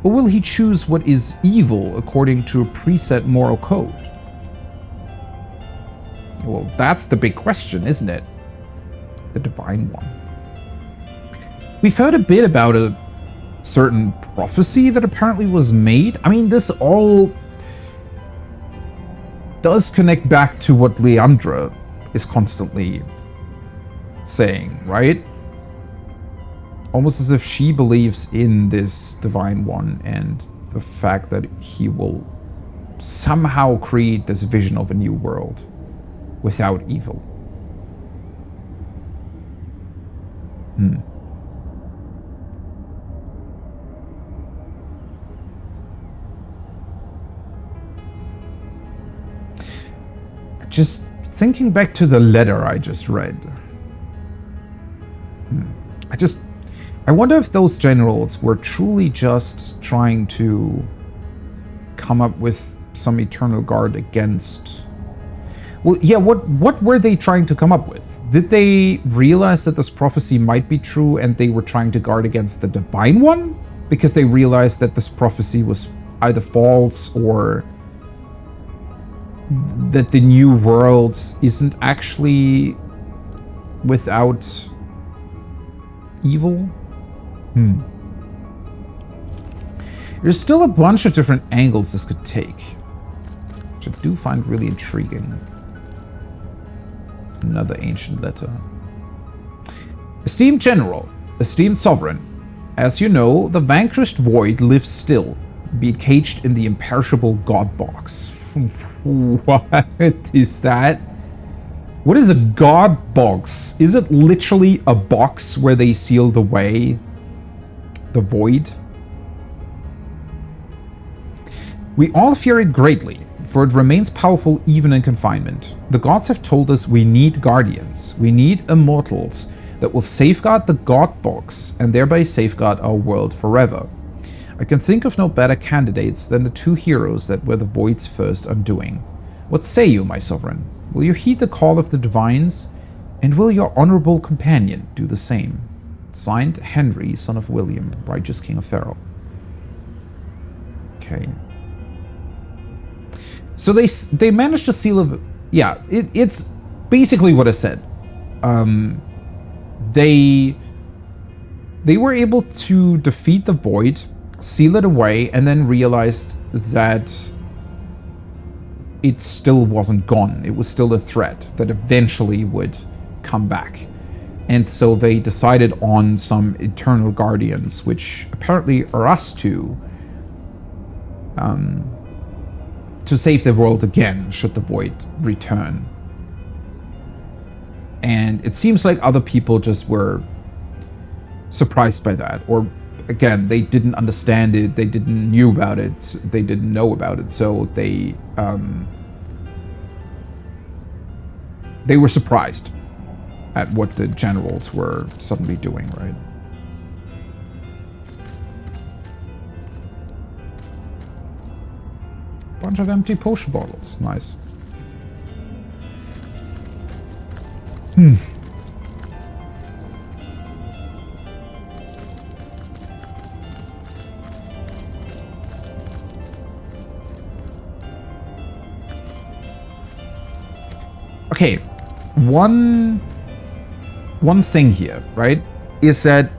S1: Or will he choose what is evil according to a preset moral code? Well, that's the big question, isn't it? The Divine One. We've heard a bit about a certain prophecy that apparently was made. I mean, this all does connect back to what Leandra is constantly saying, right? Almost as if she believes in this Divine One and the fact that he will somehow create this vision of a new world without evil. Just thinking back to the letter I just read. I wonder if those generals were truly just trying to come up with some eternal guard against... Well, yeah, what were they trying to come up with? Did they realize that this prophecy might be true and they were trying to guard against the Divine One? Because they realized that this prophecy was either false or that the new world isn't actually without evil? There's still a bunch of different angles this could take, which I do find really intriguing. Another ancient letter. Esteemed General, esteemed Sovereign, as you know, the vanquished void lives still, be it caged in the imperishable God box. What is that? What is a God box? Is it literally a box where they sealed away the void? We all fear it greatly, for it remains powerful even in confinement. The gods have told us we need guardians, we need immortals that will safeguard the God box and thereby safeguard our world forever. I can think of no better candidates than the two heroes that were the void's first undoing. What say you, my sovereign? Will you heed the call of the divines? And will your honorable companion do the same? Signed, Henry, son of William, righteous king of Pharaoh. Okay. So they managed to seal a... Yeah, it's basically what I said. They were able to defeat the void, seal it away, and then realized that it still wasn't gone. It was still a threat that eventually would come back. And so they decided on some eternal guardians, which apparently are us two, to save the world again, should the void return. And it seems like other people just were surprised by that, or again, they didn't understand it, they didn't know about it, so they were surprised at what the generals were suddenly doing, right? Bunch of empty potion bottles, nice. Okay, one thing here, right, is that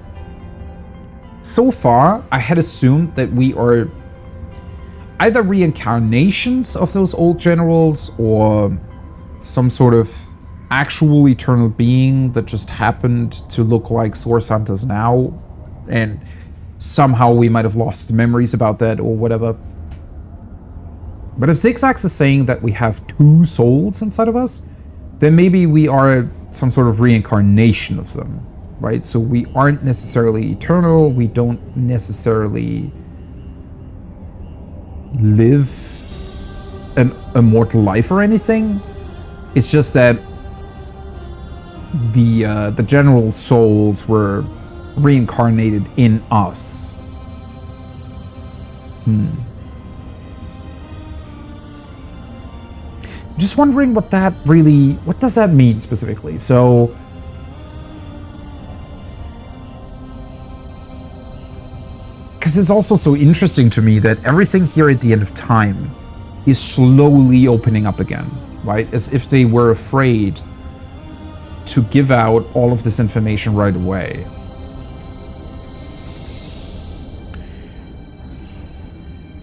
S1: so far I had assumed that we are either reincarnations of those old generals or some sort of actual eternal being that just happened to look like Source Hunters now, and somehow we might have lost memories about that or whatever. But if Zigzags is saying that we have 2 souls inside of us, then maybe we are some sort of reincarnation of them, right? So we aren't necessarily eternal, we don't necessarily live an immortal life or anything. It's just that the general souls were reincarnated in us. Just wondering what does that mean specifically? So because it's also so interesting to me that everything here at the end of time is slowly opening up again, right? As if they were afraid to give out all of this information right away.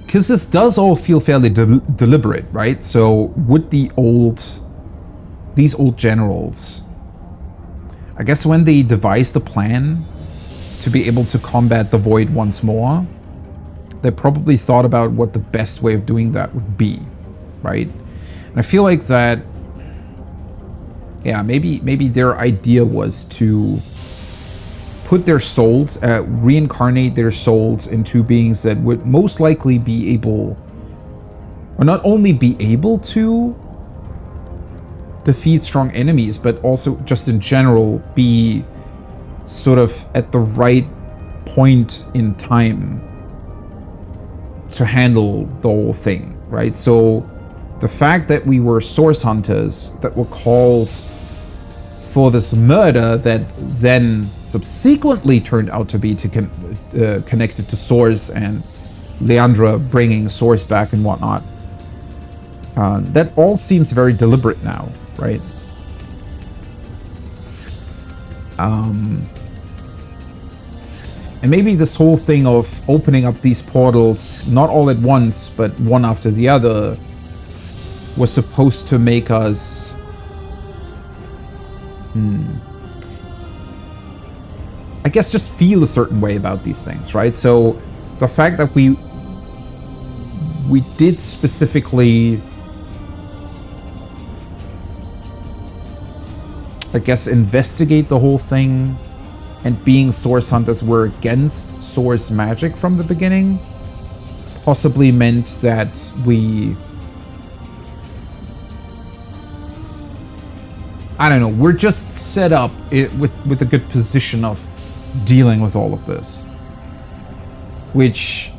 S1: Because this does all feel fairly deliberate, right? So would these old generals, I guess when they devised the plan to be able to combat the Void once more, they probably thought about what the best way of doing that would be, right? And I feel like that, yeah, maybe their idea was to put their souls, reincarnate their souls into beings that would most likely be able, or not only be able to defeat strong enemies, but also just in general be sort of at the right point in time to handle the whole thing, right? So the fact that we were source hunters that were called for this murder that then subsequently turned out to be connected to Source and Leandra bringing Source back and whatnot. That all seems very deliberate now, right? And maybe this whole thing of opening up these portals, not all at once, but one after the other, was supposed to make us I guess just feel a certain way about these things, right? So the fact that we did specifically, I guess, investigate the whole thing, and being Source Hunters were against Source magic from the beginning, possibly meant that we, I don't know, we're just set up with a good position of dealing with all of this. Which,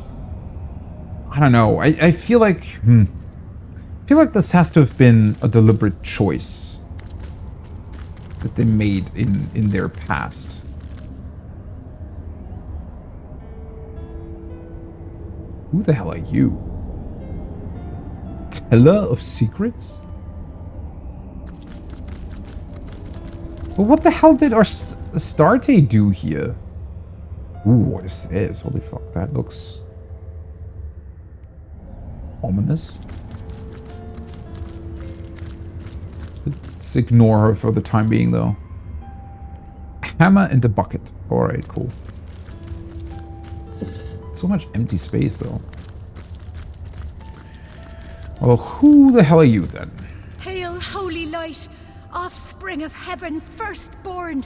S1: I don't know, I feel like, this has to have been a deliberate choice that they made in their past. Who the hell are you? Teller of secrets? Well, what the hell did our Astarte do here? Ooh, what is this? Holy fuck, that looks ominous. Let's ignore her for the time being, though. Hammer and a bucket. Alright, cool. So much empty space, though. Well, who the hell are you, then?
S5: Hail, holy light, offspring of heaven, firstborn.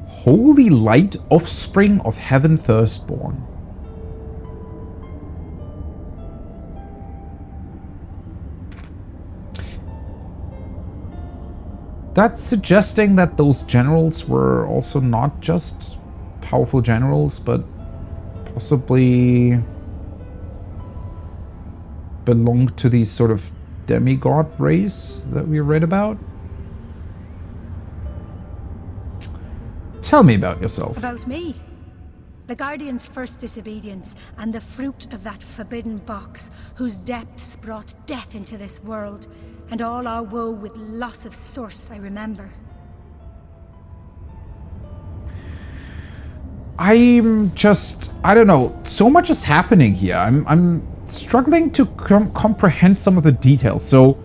S1: Holy light, offspring of heaven, firstborn. That's suggesting that those generals were also not just powerful generals, but possibly belonged to these sort of demigod race that we read about. Tell me about yourself.
S5: About me? The Guardian's first disobedience, and the fruit of that forbidden box, whose depths brought death into this world, and all our woe with loss of source, I remember.
S1: I'm just, I don't know, so much is happening here. I'm struggling to comprehend some of the details. So,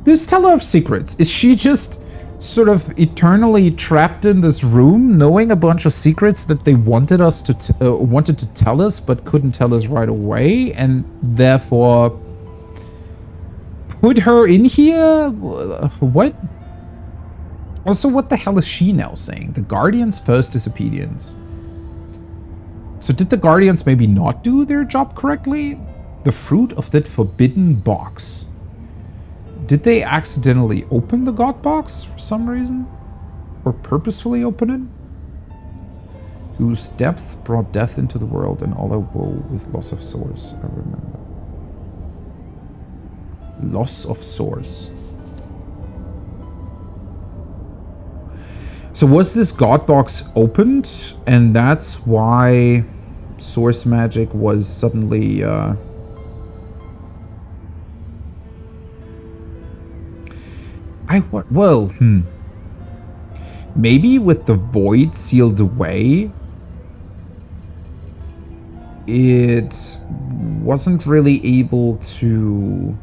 S1: this Teller of Secrets, is she just sort of eternally trapped in this room, knowing a bunch of secrets that they wanted us to wanted to tell us, but couldn't tell us right away, and therefore put her in here? What? Also, what the hell is she now saying? The Guardians' first disobedience. So did the Guardians maybe not do their job correctly? The fruit of that forbidden box. Did they accidentally open the God box for some reason? Or purposefully open it? Whose depth brought death into the world and all our woe with loss of source, I remember. Loss of source. So was this God box opened, and that's why source magic was suddenly maybe with the void sealed away, it wasn't really able to...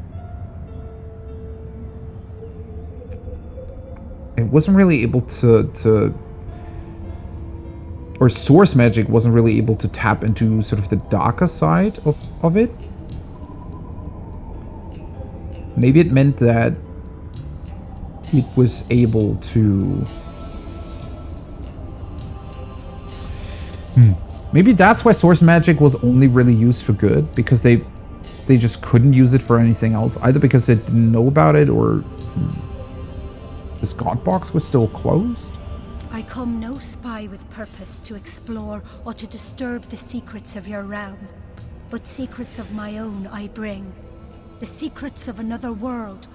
S1: or source magic wasn't really able to tap into sort of the darker side of it. Maybe it meant that it was able to... Maybe that's why source magic was only really used for good, because they just couldn't use it for anything else, either because they didn't know about it, or this God box was still closed.
S5: I come no spy with purpose to explore or to disturb the secrets of your realm, but secrets of my own I bring. The secrets of another world,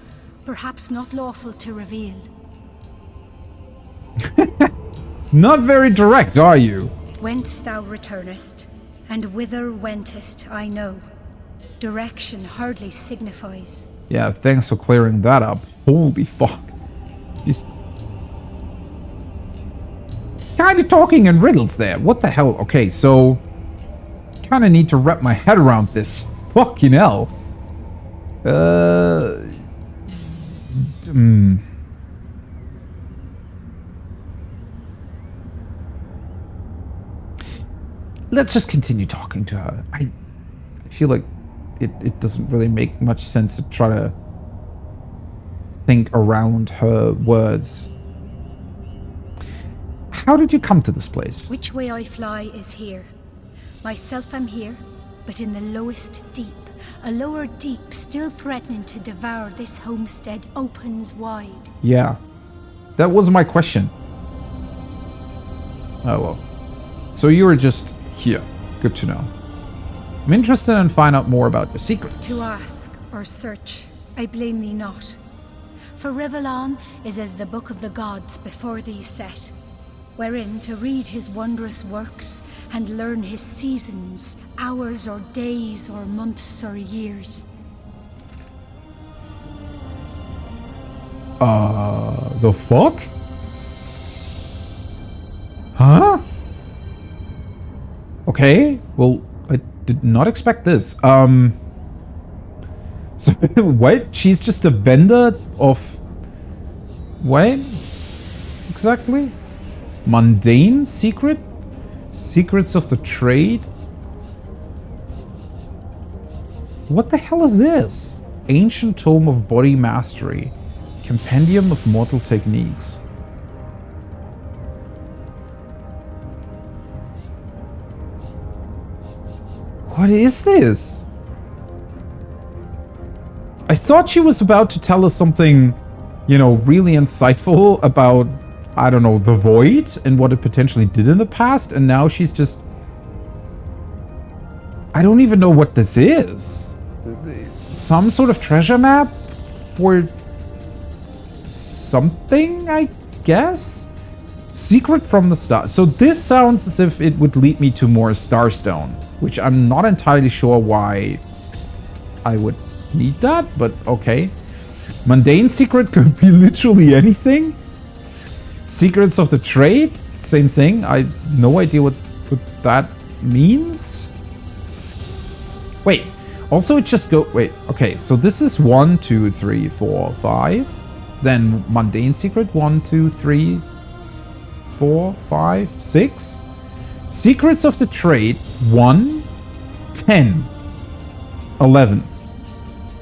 S5: perhaps not lawful to reveal.
S1: Not very direct, are you?
S5: Whence thou returnest, and whither wentest, I know. Direction hardly signifies.
S1: Yeah, thanks for clearing that up. Holy fuck. He's kind of talking in riddles there. What the hell? Okay, so kind of need to wrap my head around this. Fucking hell. Let's just continue talking to her. I feel like it doesn't really make much sense to try to think around her words. How did you come to this place?
S5: Which way I fly is here. Myself am here, but in the lowest deep. A lower deep still threatening to devour this homestead opens wide.
S1: Yeah, that was my question. Oh well. So you were just here. Good to know. I'm interested in find out more about your secrets.
S5: To ask or search, I blame thee not. For Rivellon is as the book of the gods before thee set, wherein to read his wondrous works and learn his seasons, hours or days or months or years.
S1: The fuck? Huh? Okay, well, I did not expect this. So, what? She's just a vendor of... what? Exactly? Mundane secret? Secrets of the trade? What the hell is this? Ancient Tome of Body Mastery. Compendium of Mortal Techniques. What is this? I thought she was about to tell us something, you know, really insightful about, I don't know, the Void and what it potentially did in the past, and now she's just... I don't even know what this is. Some sort of treasure map for something, I guess? Secret from the Star. So this sounds as if it would lead me to more Starstone, which I'm not entirely sure why I would need that, but okay. Mundane secret could be literally anything. Secrets of the trade, same thing. I have no idea what that means. Wait, also it just go... wait, okay, so this is 1, 2, 3, 4, 5. Then mundane secret, 1, 2, 3, 4, 5, 6. Secrets of the trade, 1, 10, 11,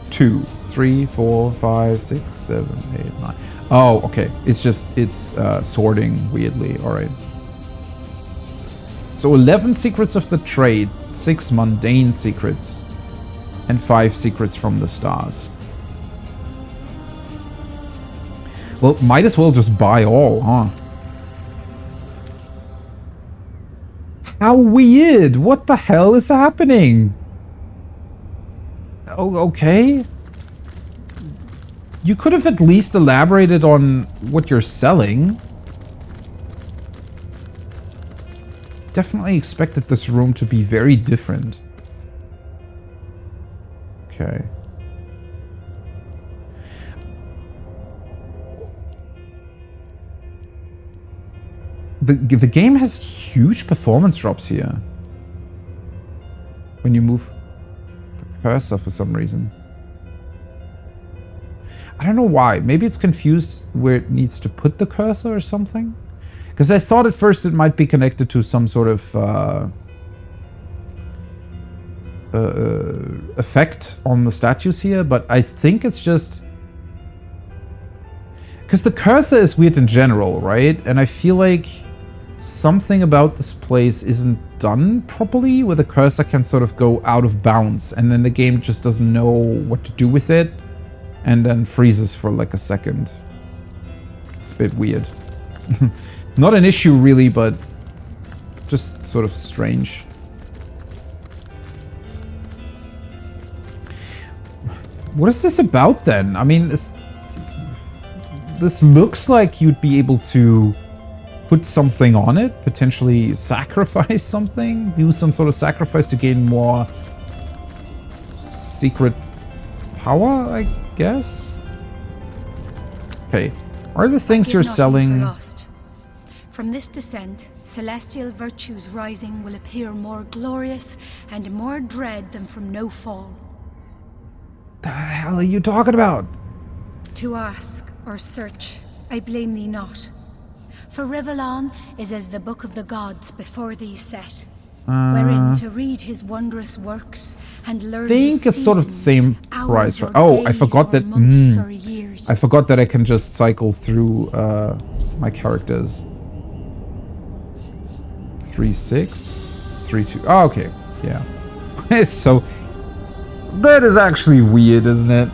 S1: 2, 3, 4, 5, 6, 7, 8, 9. Oh, okay. It's sorting weirdly. All right. So 11 secrets of the trade, 6 mundane secrets, and 5 secrets from the stars. Well, might as well just buy all, huh? How weird! What the hell is happening? Oh, okay. You could have at least elaborated on what you're selling. Definitely expected this room to be very different. Okay. The game has huge performance drops here. When you move the cursor for some reason. I don't know why. Maybe it's confused where it needs to put the cursor or something. Because I thought at first it might be connected to some sort of effect on the statues here, but I think it's just... Because the cursor is weird in general, right? And I feel like something about this place isn't done properly, where the cursor can sort of go out of bounds, and then the game just doesn't know what to do with it, and then freezes for like a second. It's a bit weird. Not an issue really, but just sort of strange. What is this about then? I mean, this looks like you'd be able to put something on it, potentially sacrifice something, do some sort of sacrifice to gain more secret power, I guess? Okay. Are the things you're selling...
S5: From this descent, celestial virtues rising will appear more glorious and more dread than from no fall.
S1: The hell are you talking about?
S5: To ask or search, I blame thee not. For Rivellon is as the book of the gods before thee set, wherein to read his wondrous works and learn. I think it's sort of the same price.
S1: Oh, I forgot that. I forgot that I can just cycle through my characters. 3, 6, 3, 2. Oh, okay, yeah. It's so. That is actually weird, isn't it?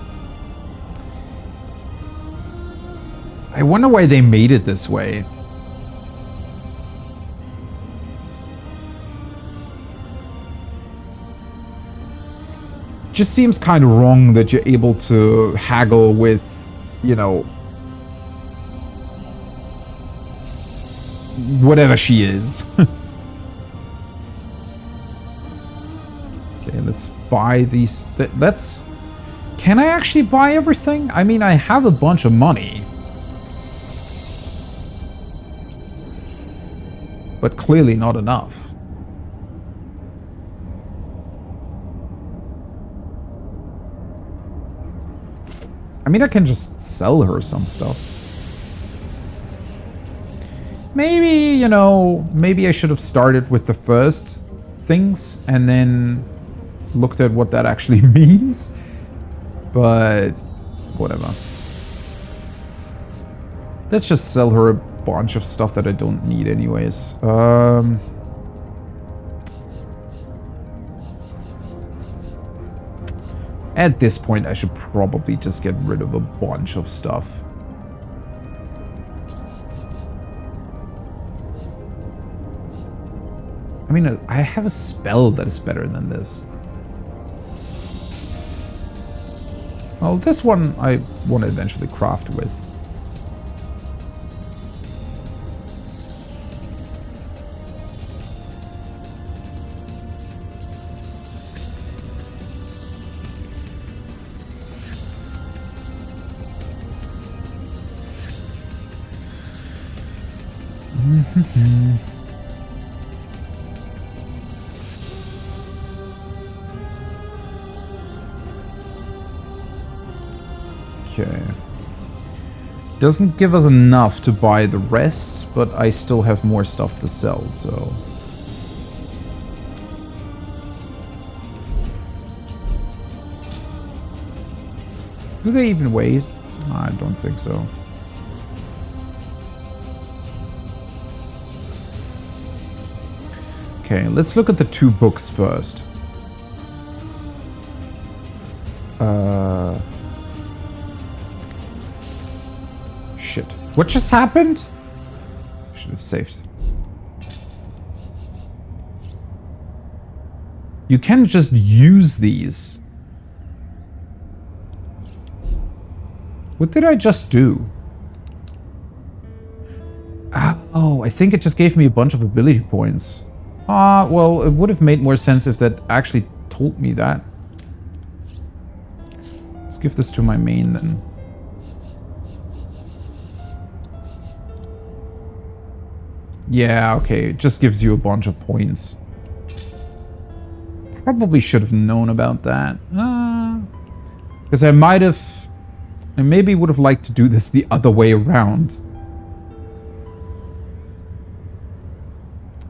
S1: I wonder why they made it this way. Just seems kind of wrong that you're able to haggle with, you know, whatever she is. Okay, let's buy these. Let's. Can I actually buy everything? I mean, I have a bunch of money. But clearly not enough. I mean, I can just sell her some stuff. Maybe, you know, maybe I should have started with the first things and then looked at what that actually means. But whatever. Let's just sell her a bunch of stuff that I don't need anyways. At this point, I should probably just get rid of a bunch of stuff. I mean, I have a spell that is better than this. Well, this one I want to eventually craft with. Okay. Doesn't give us enough to buy the rest, but I still have more stuff to sell, so... Do they even wait? I don't think so. Okay, let's look at the 2 books first. Shit. What just happened? Should have saved. You can just use these. What did I just do? Oh, I think it just gave me a bunch of ability points. Well, it would have made more sense if that actually told me that. Let's give this to my main then. Yeah, okay, it just gives you a bunch of points. Probably should have known about that. Because I might have... I maybe would have liked to do this the other way around.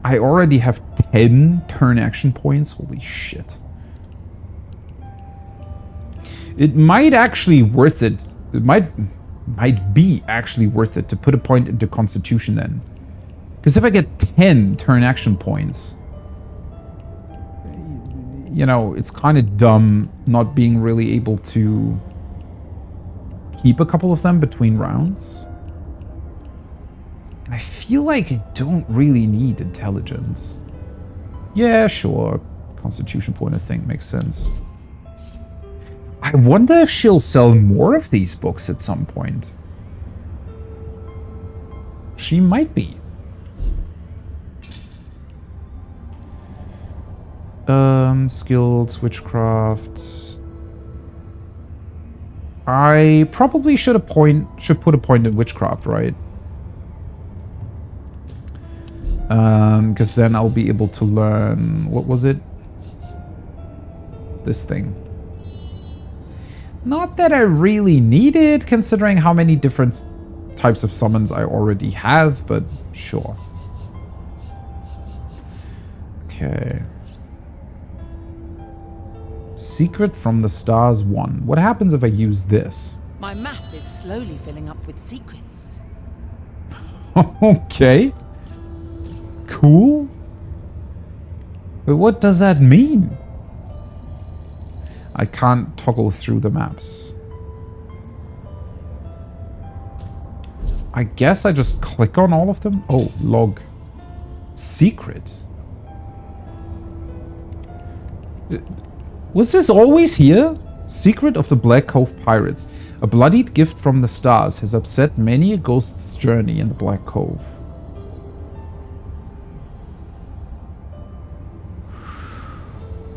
S1: I already have 10 turn action points. Holy shit. It might actually worth it. It might be actually worth it to put a point into Constitution then. Because if I get 10 turn action points, you know, it's kind of dumb not being really able to keep a couple of them between rounds. And I feel like I don't really need intelligence. Yeah, sure. Constitution point, I think, makes sense. I wonder if she'll sell more of these books at some point. She might be. Skilled witchcraft. I probably should put a point in witchcraft, right? Because then I'll be able to learn, what was it? This thing. Not that I really need it, considering how many different types of summons I already have, but sure. Okay. Secret from the Stars 1. What happens if I use this?
S3: My map is slowly filling up with secrets.
S1: Okay. Cool. But what does that mean? I can't toggle through the maps. I guess I just click on all of them? Oh, log. Secret. Was this always here? Secret of the Black Cove Pirates. A bloodied gift from the stars has upset many a ghost's journey in the Black Cove.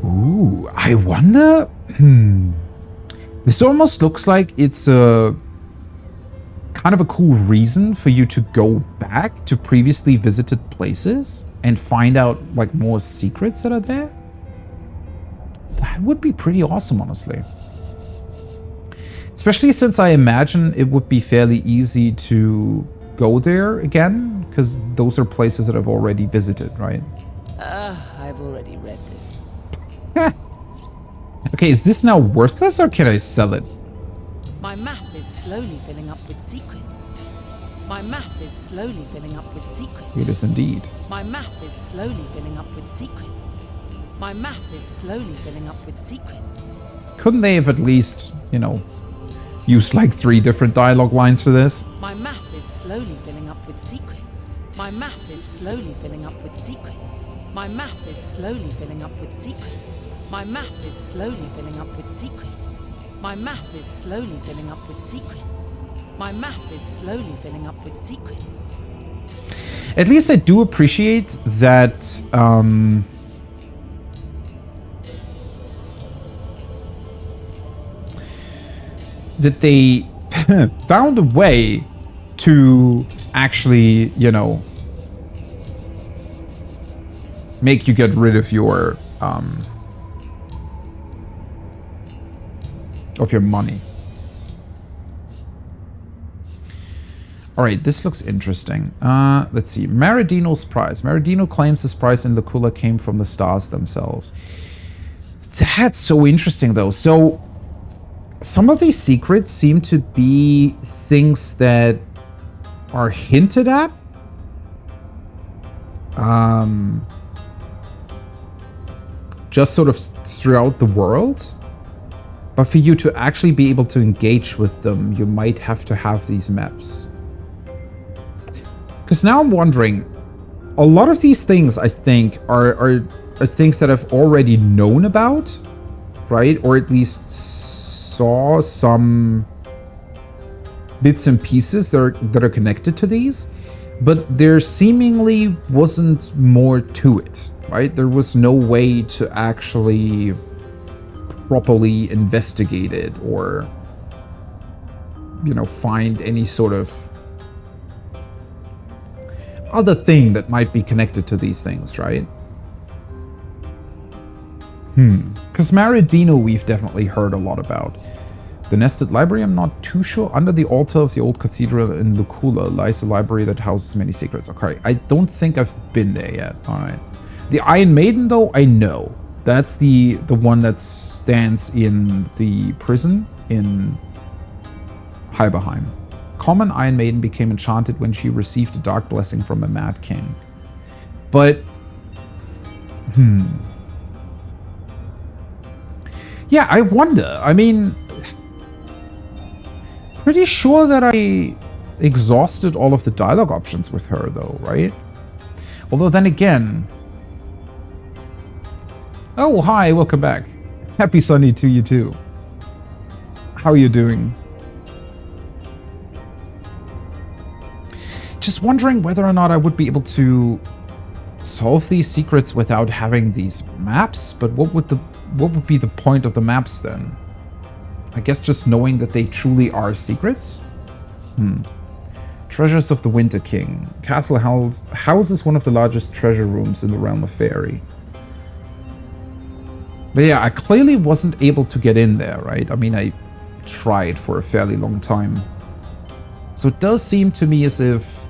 S1: Ooh, I wonder... This almost looks like it's a... kind of a cool reason for you to go back to previously visited places and find out, like, more secrets that are there. That would be pretty awesome, honestly. Especially since I imagine it would be fairly easy to go there again, because those are places that I've already visited, right?
S3: I've already read this.
S1: Okay, is this now worthless, or can I sell it?
S3: My map is slowly filling up with secrets. My map is slowly filling up with secrets.
S1: It is indeed.
S3: My map is slowly filling up with secrets. My map is slowly filling up with secrets.
S1: Couldn't they have at least, you know, used like 3 different dialogue lines for this?
S3: My map is slowly filling up with secrets. My map is slowly filling up with secrets. My map is slowly filling up with secrets. My map is slowly filling up with secrets. My map is slowly filling up with secrets. My map is slowly filling up with secrets.
S1: At least I do appreciate that, that they found a way to actually, you know, make you get rid of your money. All right, this looks interesting. Let's see. Maradino's prize. Maradino claims his prize in Lucula came from the stars themselves. That's so interesting, though. So, some of these secrets seem to be things that are hinted at. Just sort of throughout the world. But for you to actually be able to engage with them, you might have to have these maps. Because now I'm wondering, a lot of these things, I think, are things that I've already known about, right? Or at least saw some bits and pieces that are connected to these. But there seemingly wasn't more to it, right? There was no way to actually properly investigate it or, you know, find any sort of other thing that might be connected to these things, right? Because Maradino we've definitely heard a lot about. The nested library, I'm not too sure. Under the altar of the old cathedral in Lucula lies a library that houses many secrets. Okay, I don't think I've been there yet. All right. The Iron Maiden, though, I know. That's the one that stands in the prison in Heiberheim. Common Iron Maiden became enchanted when she received a dark blessing from a mad king. But, yeah, I wonder. I mean, pretty sure that I exhausted all of the dialogue options with her, though, right? Although then again... Oh, hi, welcome back. Happy Sunday to you, too. How are you doing? Just wondering whether or not I would be able to solve these secrets without having these maps, but what would be the point of the maps then? I guess just knowing that they truly are secrets? Treasures of the Winter King. Castle houses one of the largest treasure rooms in the realm of fairy. But yeah, I clearly wasn't able to get in there, right? I mean, I tried for a fairly long time. So it does seem to me as if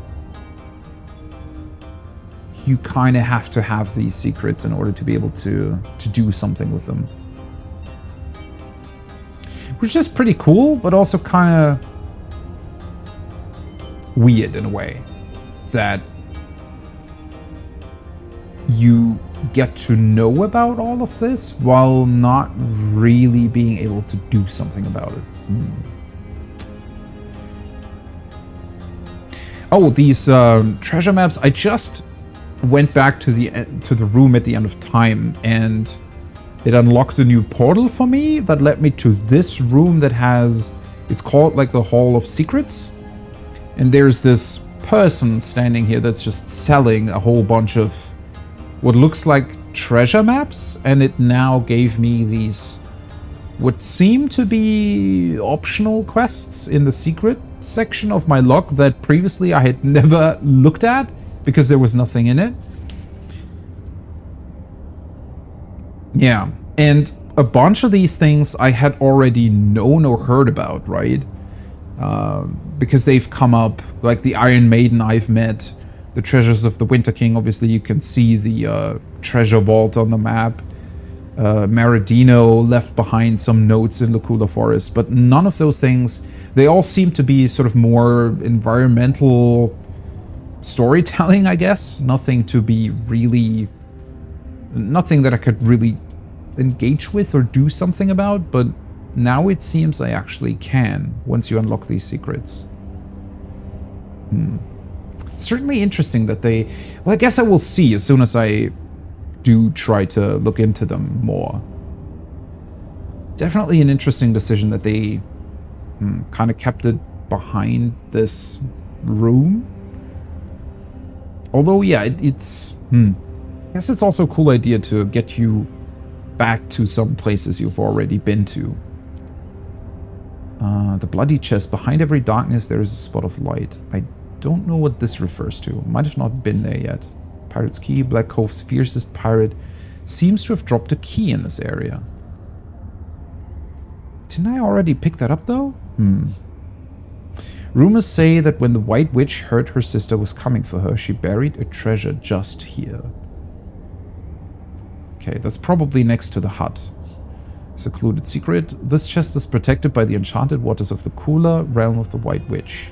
S1: you kind of have to have these secrets in order to be able to do something with them. Which is pretty cool, but also kind of weird in a way. That you get to know about all of this while not really being able to do something about it. Oh, these treasure maps. I just went back to the room at the end of time, and it unlocked a new portal for me that led me to this room that has, it's called like the Hall of Secrets. And there's this person standing here that's just selling a whole bunch of what looks like treasure maps, and it now gave me these what seem to be optional quests in the secret section of my log that previously I had never looked at because there was nothing in it. Yeah, and a bunch of these things I had already known or heard about, right? Because they've come up, like the Iron Maiden I've met, the Treasures of the Winter King, obviously you can see the treasure vault on the map. Maradino left behind some notes in Lucula Forest, but none of those things, they all seem to be sort of more environmental storytelling, I guess. Nothing to be really, nothing that I could really engage with or do something about, but now it seems I actually can once you unlock these secrets. Certainly interesting that they, well, I guess I will see as soon as I do try to look into them more. Definitely an interesting decision that they kind of kept it behind this room. Although, yeah, it's... I guess it's also a cool idea to get you back to some places you've already been to. The bloody chest. Behind every darkness there is a spot of light. I don't know what this refers to. Might have not been there yet. Pirate's Key. Black Cove's fiercest pirate seems to have dropped a key in this area. Didn't I already pick that up, though? Rumors say that when the White Witch heard her sister was coming for her, she buried a treasure just here. Okay, that's probably next to the hut. Secluded secret. This chest is protected by the enchanted waters of the Kula, realm of the White Witch.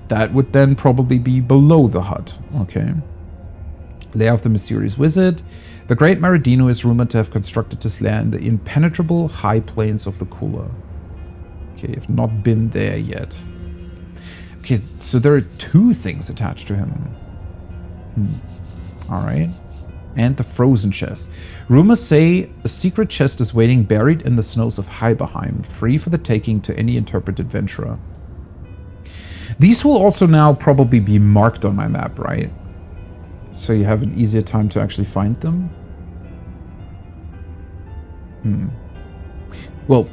S1: That would then probably be below the hut. Okay. Lair of the mysterious wizard. The great Maridino is rumored to have constructed his lair in the impenetrable high plains of the Kula. Okay, I've not been there yet. Okay, so there are 2 things attached to him. Alright. And the frozen chest. Rumors say a secret chest is waiting buried in the snows of Heiberheim, free for the taking to any intrepid adventurer. These will also now probably be marked on my map, right? So you have an easier time to actually find them. Well,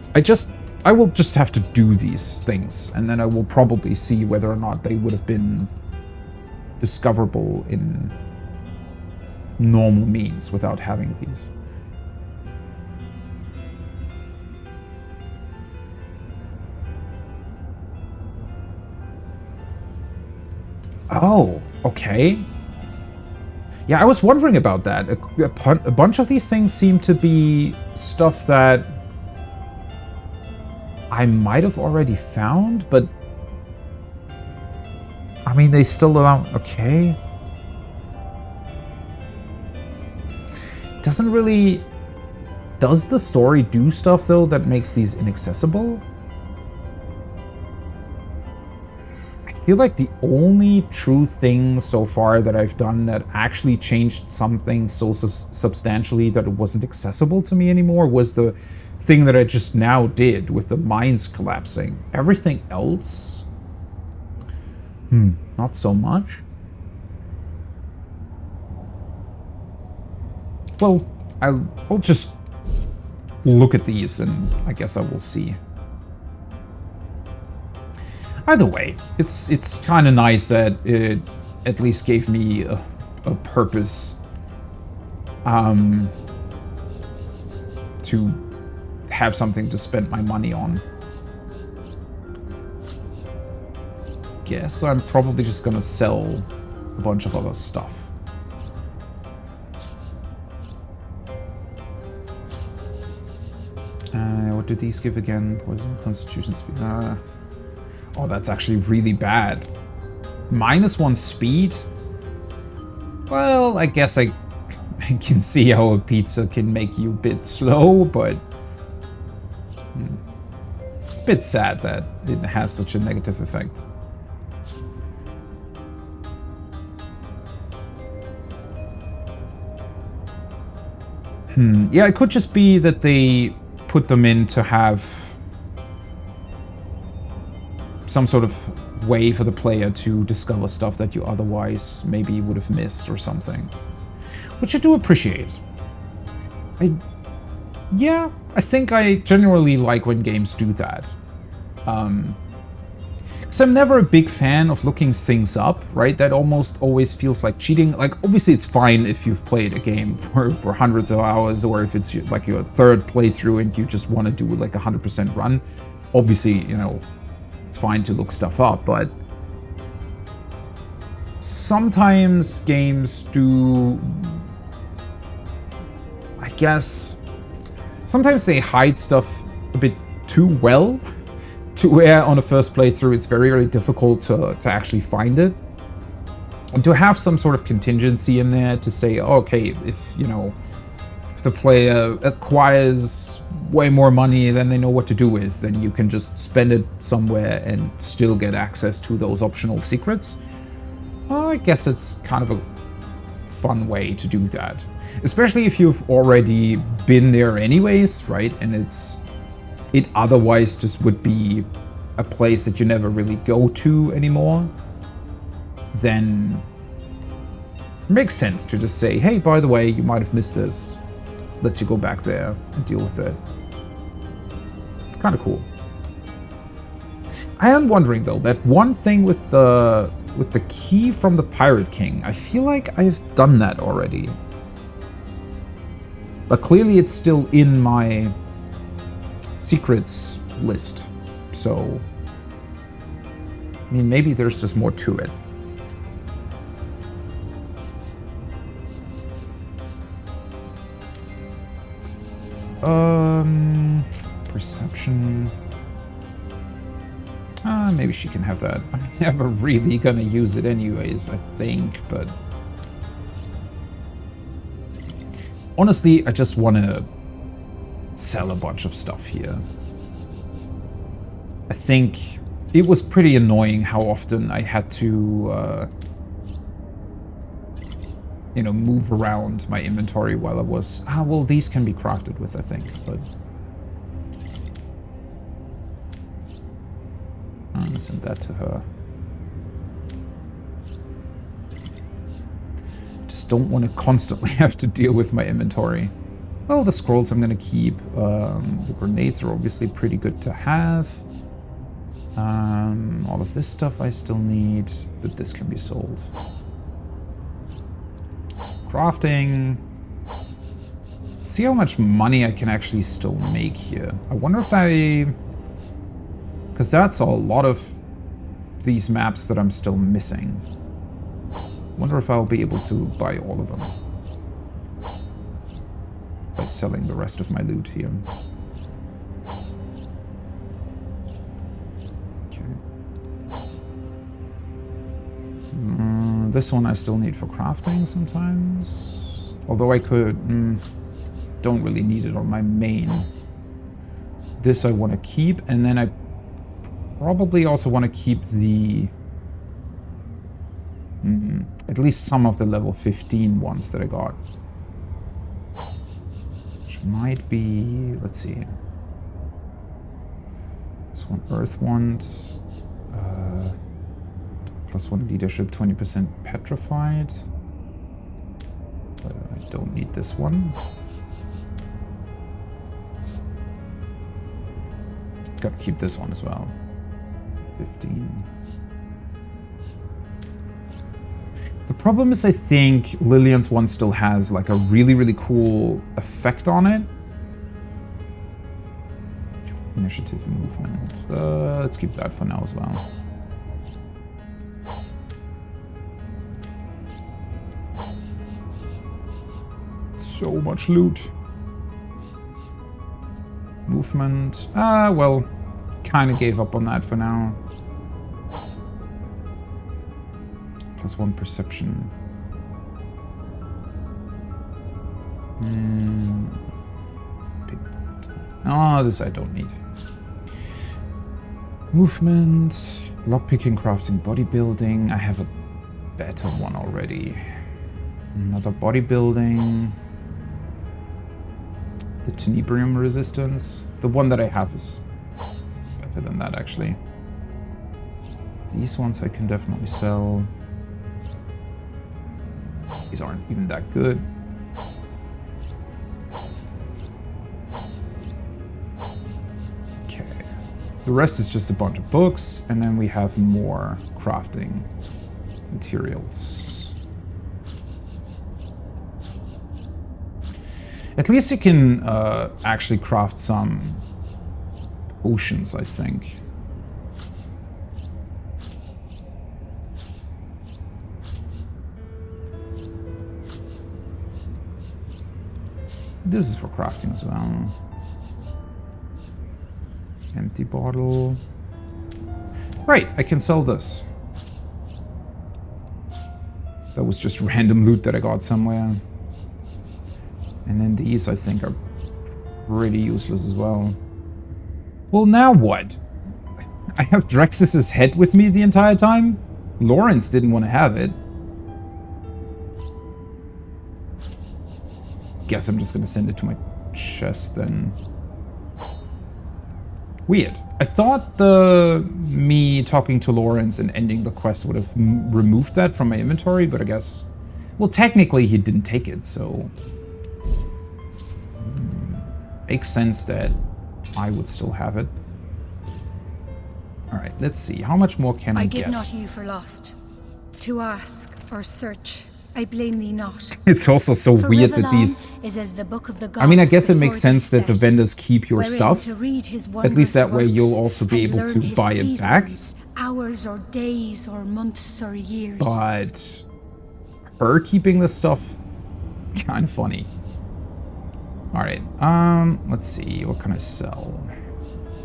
S1: I will just have to do these things, and then I will probably see whether or not they would have been discoverable in normal means without having these. Oh, okay. Yeah, I was wondering about that. A bunch of these things seem to be stuff that I might have already found, but I mean, they still allow... Okay. Doesn't really... Does the story do stuff, though, that makes these inaccessible? I feel like the only true thing so far that I've done that actually changed something so substantially that it wasn't accessible to me anymore was the thing that I just now did with the mines collapsing. Everything else... not so much. Well, I'll just look at these and I guess I will see. Either way, it's kind of nice that it at least gave me a purpose to have something to spend my money on. Guess I'm probably just gonna sell a bunch of other stuff. What do these give again? Poison, constitution speed. Oh, that's actually really bad. -1 speed? Well, I guess I can see how a pizza can make you a bit slow, but it's a bit sad that it has such a negative effect. Yeah, it could just be that they put them in to have some sort of way for the player to discover stuff that you otherwise maybe would have missed or something. Which I do appreciate. Yeah, I think I generally like when games do that. Because I'm never a big fan of looking things up, right? That almost always feels like cheating. Like, obviously it's fine if you've played a game for hundreds of hours, or if it's like your 3rd playthrough and you just want to do like 100% run. Obviously, you know, it's fine to look stuff up, but sometimes games do, I guess, sometimes they hide stuff a bit too well to where on a first playthrough it's very, very difficult to actually find it. And to have some sort of contingency in there to say, okay, if, you know, if the player acquires way more money than they know what to do with, then you can just spend it somewhere and still get access to those optional secrets. Well, I guess it's kind of a fun way to do that. Especially if you've already been there anyways, right? And it otherwise just would be a place that you never really go to anymore. Then it makes sense to just say, hey, by the way, you might have missed this. Lets you go back there and deal with it. It's kind of cool. I am wondering though, that one thing with the key from the Pirate King, I feel like I've done that already. But clearly it's still in my secrets list, so I mean, maybe there's just more to it. Perception. Maybe she can have that. I'm never really gonna use it anyways, I think, but... Honestly, I just want to sell a bunch of stuff here. I think it was pretty annoying how often I had to, you know, move around my inventory while I was... well, these can be crafted with, I think, but... I'm gonna send that to her. Just don't want to constantly have to deal with my inventory. Well, the scrolls I'm gonna keep. The grenades are obviously pretty good to have. All of this stuff I still need, but this can be sold. Crafting. Let's see how much money I can actually still make here. I wonder if I... Because that's a lot of these maps that I'm still missing. Wonder if I'll be able to buy all of them by selling the rest of my loot here. Okay. This one I still need for crafting sometimes. Although I could... don't really need it on my main. This I want to keep, and then I probably also want to keep the... at least some of the level 15 ones that I got. Which might be... let's see. This one, Earth Wand. +1 leadership, 20% petrified. I don't need this one. Gotta keep this one as well. 15. The problem is I think Lillian's one still has like a really, really cool effect on it. Initiative movement. Let's keep that for now as well. So much loot. Movement. Well, kind of gave up on that for now. +1 perception. Oh, this I don't need. Movement, lockpicking, crafting, bodybuilding. I have a better one already. Another bodybuilding. The tenebrium resistance. The one that I have is better than that, actually. These ones I can definitely sell. These aren't even that good. Okay. The rest is just a bunch of books, and then we have more crafting materials. At least you can actually craft some potions, I think. This is for crafting as well. Empty bottle. Right, I can sell this. That was just random loot that I got somewhere. And then these, I think, are pretty useless as well. Well, now what? I have Drexus's head with me the entire time? Lawrence didn't want to have it. Guess I'm just gonna send it to my chest then. Weird. I thought me talking to Lawrence and ending the quest would have removed that from my inventory, but I guess... Well, technically he didn't take it, so... Makes sense that I would still have it. Alright, let's see. How much more can I get?
S5: I give not you for lost. To ask or search, I blame thee not.
S1: It's also so weird that these...
S5: Is as the book of the gods.
S1: I mean, I guess it makes sense that the vendors keep your stuff. At least that way you'll also be able to buy it back.
S5: hours or days or months or years.
S1: But her keeping this stuff, kind of funny. All right, let's see, what can I sell?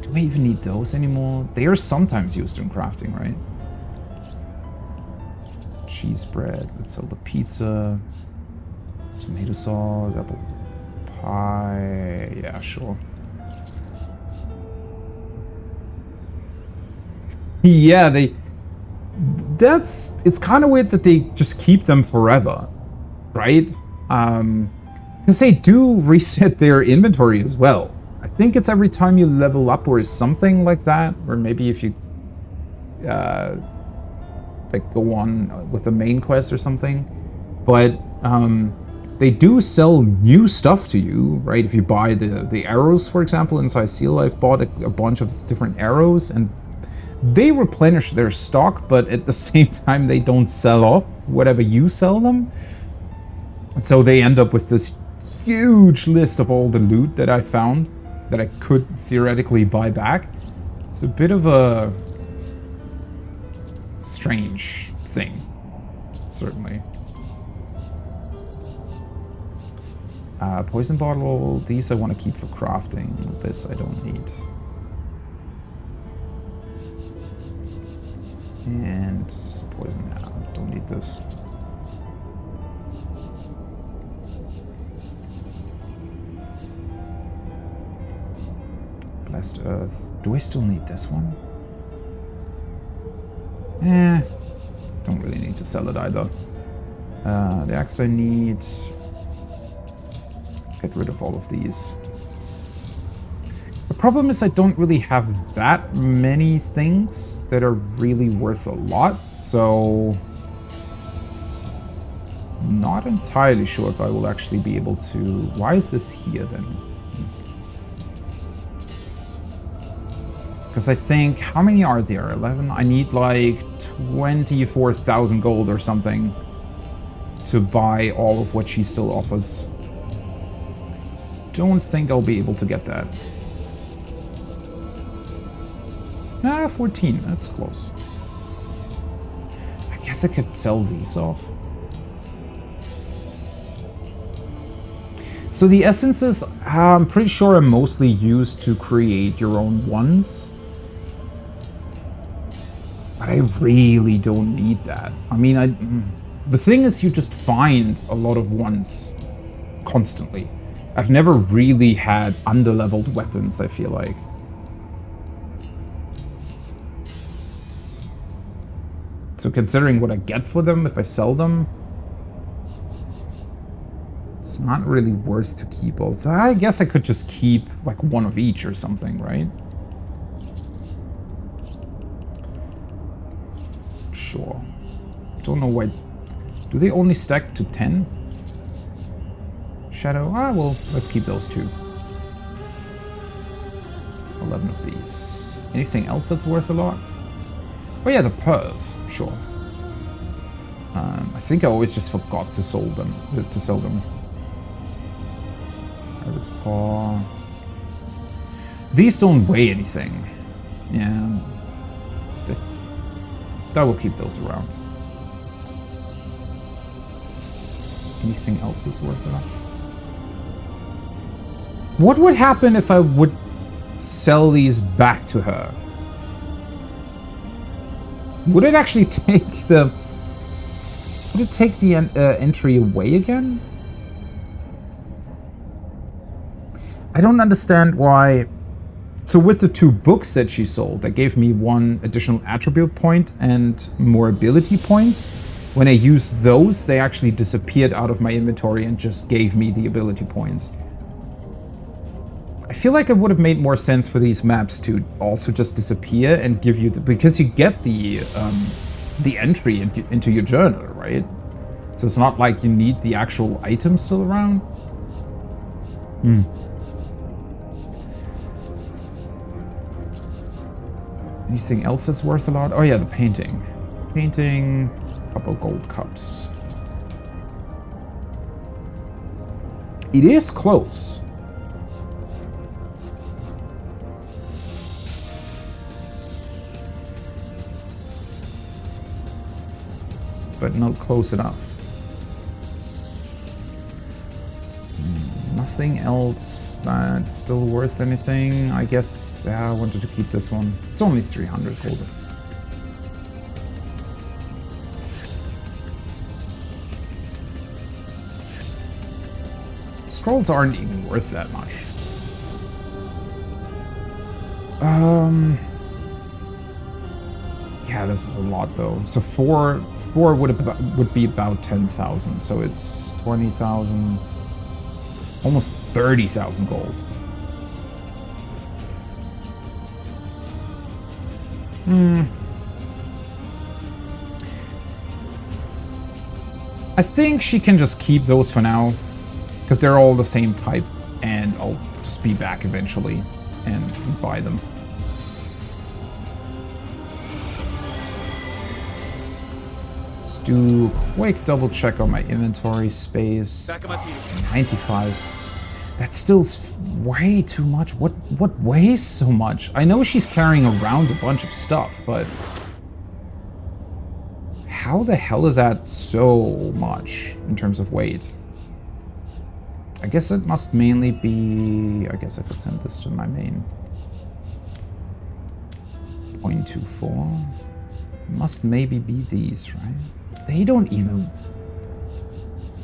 S1: Do I even need those anymore? They are sometimes used in crafting, right? Cheese bread, let's sell the pizza. Tomato sauce, apple pie, yeah, sure. Yeah, it's kind of weird that they just keep them forever, right? Because they do reset their inventory as well. I think it's every time you level up or something like that, or maybe if you like go on with the main quest or something. But they do sell new stuff to you, right? If you buy the arrows, for example, inside Seal, I've bought a bunch of different arrows, and they replenish their stock, but at the same time they don't sell off whatever you sell them. And so they end up with this huge list of all the loot that I found that I could theoretically buy back. It's a bit of a strange thing, certainly. Poison bottle, these I want to keep for crafting. This I don't need. And poison now, don't need this. Blessed Earth. Do I still need this one? Don't really need to sell it either. The axe I need. Let's get rid of all of these. The problem is I don't really have that many things that are really worth a lot, so not entirely sure if I will actually be able to... Why is this here then? Because I think, how many are there? 11? I need like 24,000 gold or something to buy all of what she still offers. Don't think I'll be able to get that. 14, that's close. I guess I could sell these off. So the essences, I'm pretty sure are mostly used to create your own ones. But I really don't need that. I mean, the thing is you just find a lot of ones constantly. I've never really had underleveled weapons, I feel like. So considering what I get for them if I sell them, it's not really worth to keep all. I guess I could just keep like one of each or something, right? Sure. Don't know why. Do they only stack to 10? Shadow? Ah, well, let's keep those two. 11 of these. Anything else that's worth a lot? Oh yeah, the pearls, sure. I think I always just forgot to sell them. Rabbit's paw. These don't weigh anything. Yeah. I will keep those around. Anything else is worth a lot? What would happen if I would sell these back to her? Would it actually take the... Would it take the entry away again? I don't understand why... So with the 2 books that she sold, that gave me 1 additional attribute point and more ability points. When I used those, they actually disappeared out of my inventory and just gave me the ability points. I feel like it would have made more sense for these maps to also just disappear and give you because you get the entry into your journal, right? So it's not like you need the actual item still around. Anything else that's worth a lot? Oh yeah, the painting. Painting, a couple gold cups. It is close. but not close enough. Nothing else that's still worth anything. I guess, yeah, I wanted to keep this one. It's only 300 gold. Scrolls aren't even worth that much. Yeah, this is a lot though. So four would be about 10,000. So it's 20,000, almost 30,000 gold. I think she can just keep those for now, because they're all the same type, and I'll just be back eventually and buy them. Let's do a quick double check on my inventory space.
S2: Back on my feet.
S1: 95. That's still way too much. What weighs so much? I know she's carrying around a bunch of stuff, but how the hell is that so much in terms of weight? I guess it must mainly be... I guess I could send this to my main. 0.24. Must maybe be these, right? They don't even...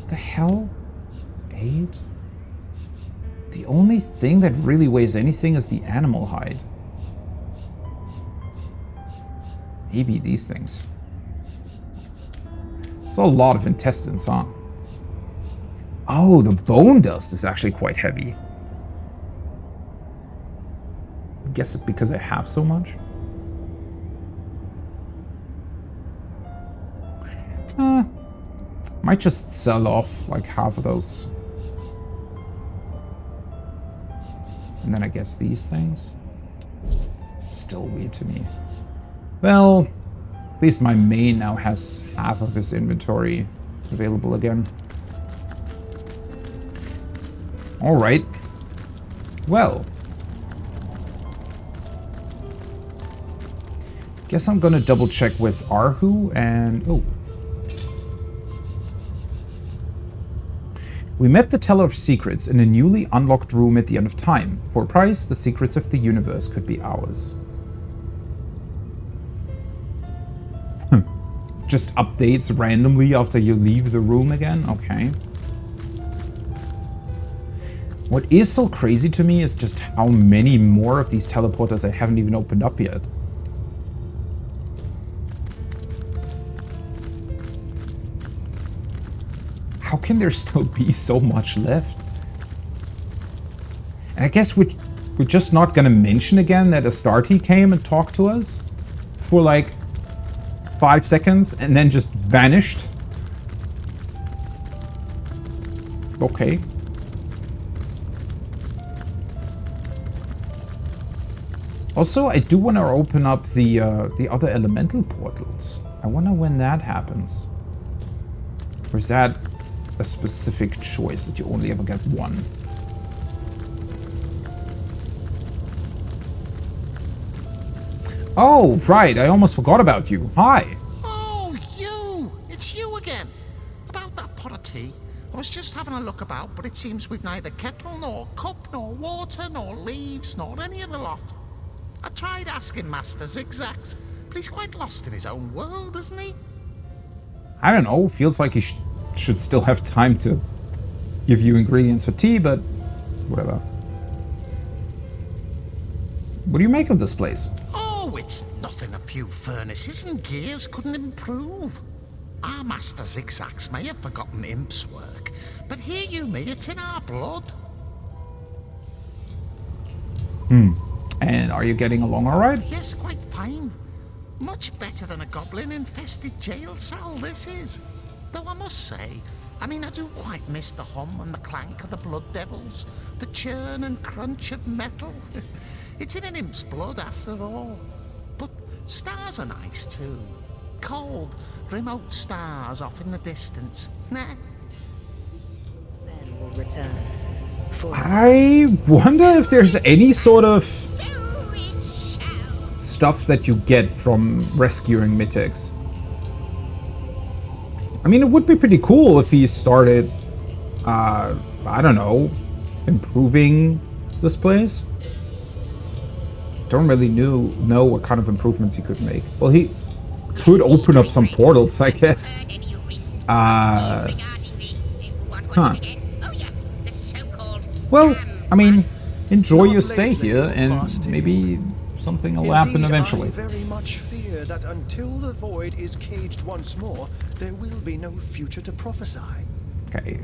S1: The hell? 8? The only thing that really weighs anything is the animal hide. Maybe these things. It's a lot of intestines, huh? Oh, the bone dust is actually quite heavy. I guess it's because I have so much. Might just sell off like half of those. And then I guess these things. Still weird to me. Well, at least my main now has half of his inventory available again. Alright. Well. Guess I'm gonna double check with Arhu and... Oh. We met the Teller of Secrets in a newly unlocked room at the end of time. For a price, the secrets of the universe could be ours. Just updates randomly after you leave the room again? Okay. What is so crazy to me is just how many more of these teleporters I haven't even opened up yet. How can there still be so much left? And I guess we're just not gonna mention again that Astarte came and talked to us for like 5 seconds and then just vanished. Okay. Also, I do want to open up the other elemental portals. I wonder when that happens. Or is that a specific choice that you only ever get one? Oh, right. I almost forgot about you. Hi.
S16: Oh, you. It's you again. About that pot of tea. I was just having a look about, but it seems we've neither kettle, nor cup, nor water, nor leaves, nor any of the lot. I tried asking Master Zigzags, but he's quite lost in his own world, isn't he?
S1: I don't know. Feels like he should still have time to give you ingredients for tea, but whatever. What do you make of this place?
S16: Oh, it's nothing a few furnaces and gears couldn't improve. Our Master Zigzags may have forgotten Imp's work, but hear you me, it's in our blood.
S1: And are you getting along all right?
S16: Yes, quite fine. Much better than a goblin-infested jail cell, this is. Though I must say, I do quite miss the hum and the clank of the blood devils, the churn and crunch of metal. It's in an imp's blood, after all. But stars are nice, too. Cold, remote stars off in the distance. Nah.
S17: Then we'll return.
S1: I wonder if there's any sort of stuff that you get from rescuing Mitex. I mean, it would be pretty cool if he started, I don't know, improving this place. Don't really know what kind of improvements he could make. Well, he could open up some portals, I guess. Huh. Well, I mean, enjoy your stay here, and maybe something will happen eventually.
S17: I very much fear that until the void is caged once more, there will be no future to prophesy.
S1: Okay,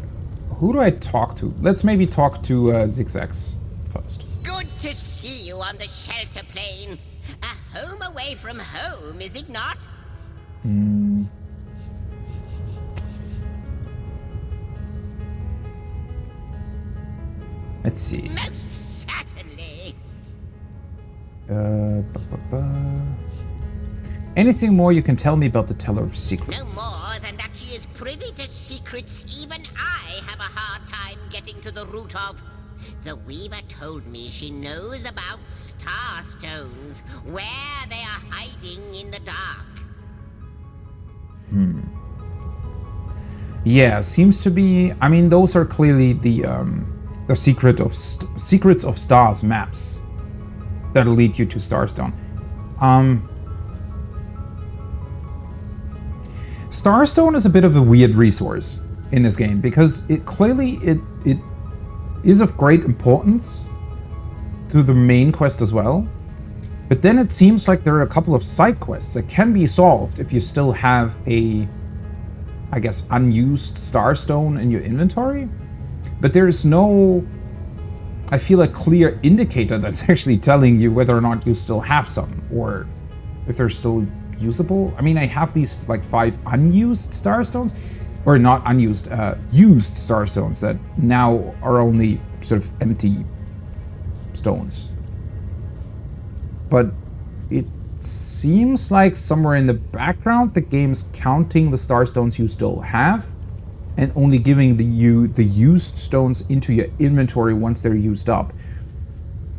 S1: who do I talk to? Let's maybe talk to Zigzags first.
S14: Good to see you on the shelter plane. A home away from home, is it not?
S1: Let's see.
S14: Most certainly.
S1: Anything more you can tell me about the Teller of Secrets?
S14: No more than that she is privy to secrets even I have a hard time getting to the root of. The Weaver told me she knows about starstones, where they are hiding in the dark.
S1: Yeah, seems to be. I mean, those are clearly the Secrets of Stars maps that'll lead you to Starstone. Starstone is a bit of a weird resource in this game because it is of great importance to the main quest as well. But then it seems like there are a couple of side quests that can be solved if you still have a, I guess, unused Starstone in your inventory. But there is no, I feel, a clear indicator that's actually telling you whether or not you still have some, or if they're still usable. I mean, I have these like 5 unused Starstones, or not unused, used Starstones that now are only sort of empty stones. But it seems like somewhere in the background the game's counting the Starstones you still have and only giving the used stones into your inventory once they're used up.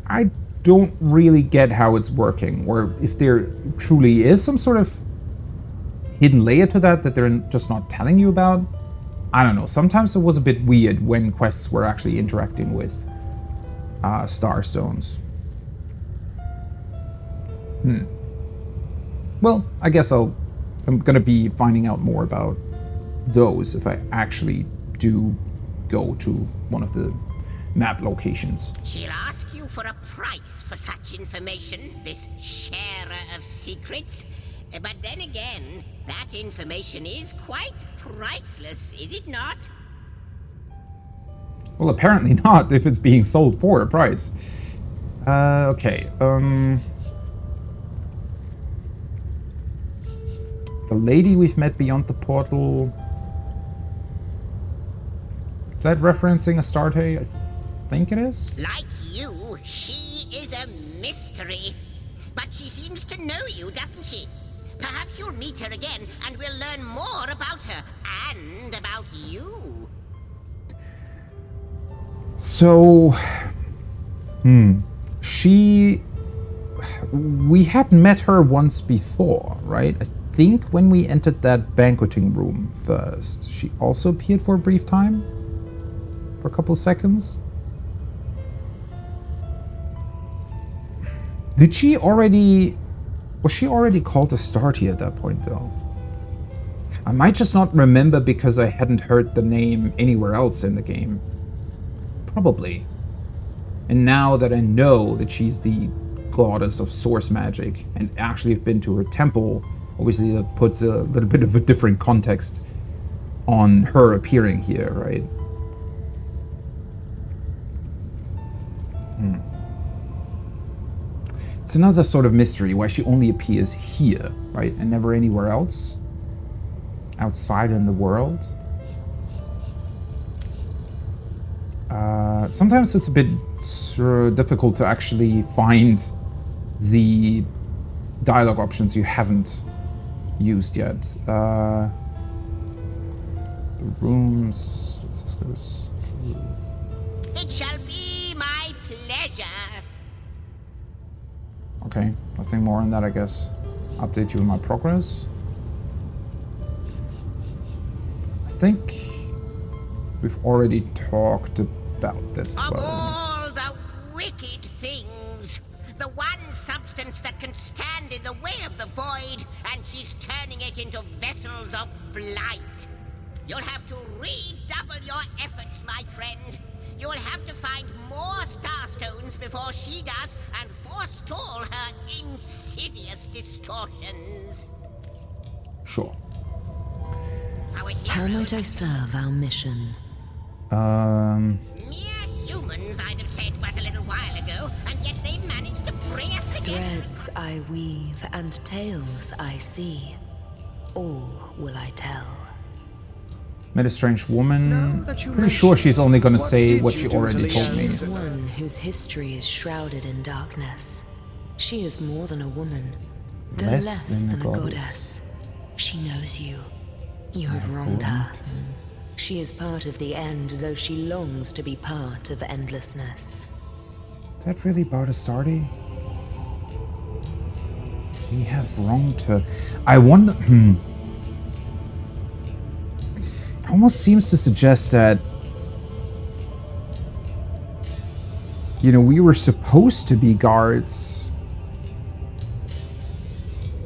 S1: I don't really get how it's working, or if there truly is some sort of hidden layer to that they're just not telling you about. I don't know. Sometimes it was a bit weird when quests were actually interacting with Starstones. Well, I guess I'm gonna be finding out more about those if I actually do go to one of the map locations.
S14: She'll ask you for a price for such information, this sharer of secrets. But then again, that information is quite priceless, is it not?
S1: Well, apparently not if it's being sold for a price. Okay, the lady we've met beyond the portal. Is that referencing Astarte? I think it is.
S14: Like you, she is a mystery. But she seems to know you, doesn't she? Perhaps you'll meet her again and we'll learn more about her and about you.
S1: So, we had met her once before, right? I think when we entered that banqueting room first. She also appeared for a brief time, for a couple seconds. Was she already called Astarte at that point, though? I might just not remember because I hadn't heard the name anywhere else in the game. Probably. And now that I know that she's the goddess of source magic and actually have been to her temple, obviously that puts a little bit of a different context on her appearing here, right? It's another sort of mystery why she only appears here, right? And never anywhere else? Outside in the world? Sometimes it's a bit difficult to actually find the dialogue options you haven't used yet. The rooms... Let's just go straight.
S14: It shall be my pleasure.
S1: Okay, nothing more on that, I guess. Update you on my progress. think we've already talked about this as well.
S14: All the wicked things. The one substance that can stand in the way of the void, and she's turning it into vessels of blight. You'll have to redouble your efforts, my friend. You'll have to find more starstones before she does and forestall her insidious distortions.
S1: Sure.
S18: How might I serve our mission?
S14: Mere humans, I'd have said but a little while ago, and yet they managed to bring us together.
S18: Threads I weave and tales I see. All will I tell.
S1: Met a strange woman. Pretty sure she's only gonna say what she already told me.
S18: She is one whose history is shrouded in darkness. She is more than a woman, though less than a goddess. She knows you. You have wronged her. She is part of the end, though she longs to be part of endlessness.
S1: Is that really Bardasardi? We have wronged her. I wonder... It almost seems to suggest that... You know, we were supposed to be guards.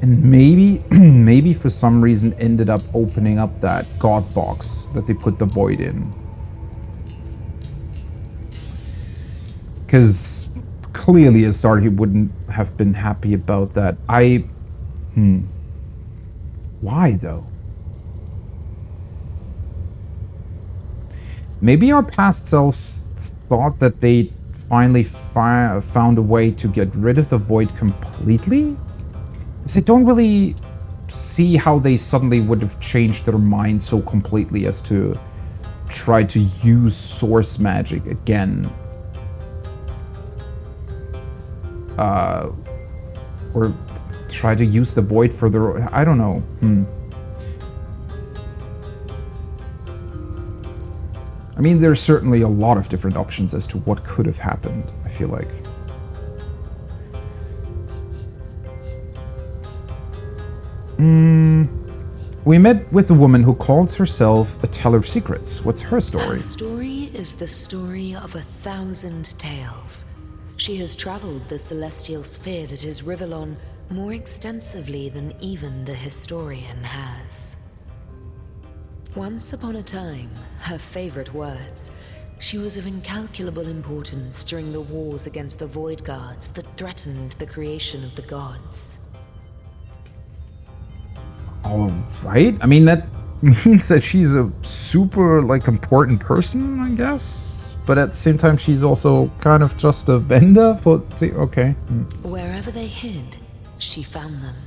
S1: And maybe for some reason ended up opening up that god box that they put the void in. Because clearly Astardi wouldn't have been happy about that. Why though? Maybe our past selves thought that they finally found a way to get rid of the void completely? I don't really see how they suddenly would have changed their mind so completely as to try to use source magic again. Or try to use the void for their... I don't know. I mean, there's certainly a lot of different options as to what could have happened, I feel like. We met with a woman who calls herself a teller of secrets. What's her story?
S18: Her story is the story of 1,000 tales. She has traveled the celestial sphere that is Rivellon more extensively than even the historian has. Once upon a time, her favorite words, she was of incalculable importance during the wars against the Void Guards that threatened the creation of the gods.
S1: All right. I mean, that means that she's a super, important person, I guess. But at the same time, she's also kind of just a vendor for... Okay.
S18: Wherever they hid, she found them.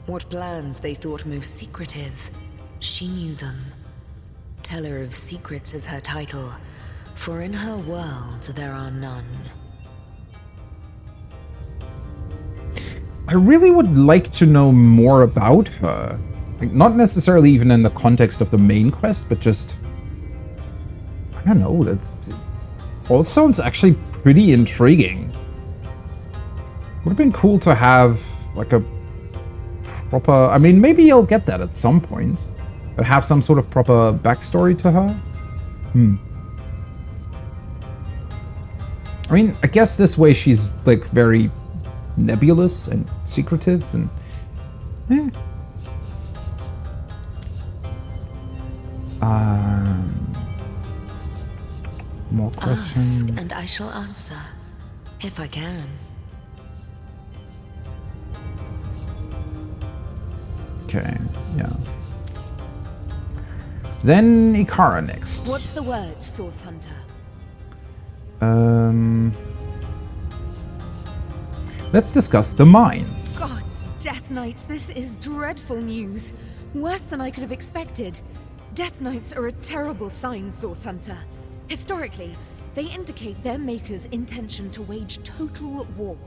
S18: What plans they thought most secretive, she knew them. Teller of Secrets is her title, for in her world there are none.
S1: I really would like to know more about her. Not necessarily even in the context of the main quest, but just... I don't know, that's... all sounds actually pretty intriguing. Would have been cool to have, a proper... I mean, maybe you'll get that at some point. But have some sort of proper backstory to her? I mean, I guess this way she's, very... nebulous and secretive and more questions.
S18: Ask and I shall answer, if I can.
S1: Okay, yeah. Then Ikara next.
S3: What's the word, Source Hunter?
S1: Let's discuss the mines.
S3: Gods, Death Knights, this is dreadful news. Worse than I could have expected. Death Knights are a terrible sign, Source Hunter. Historically, they indicate their maker's intention to wage total war.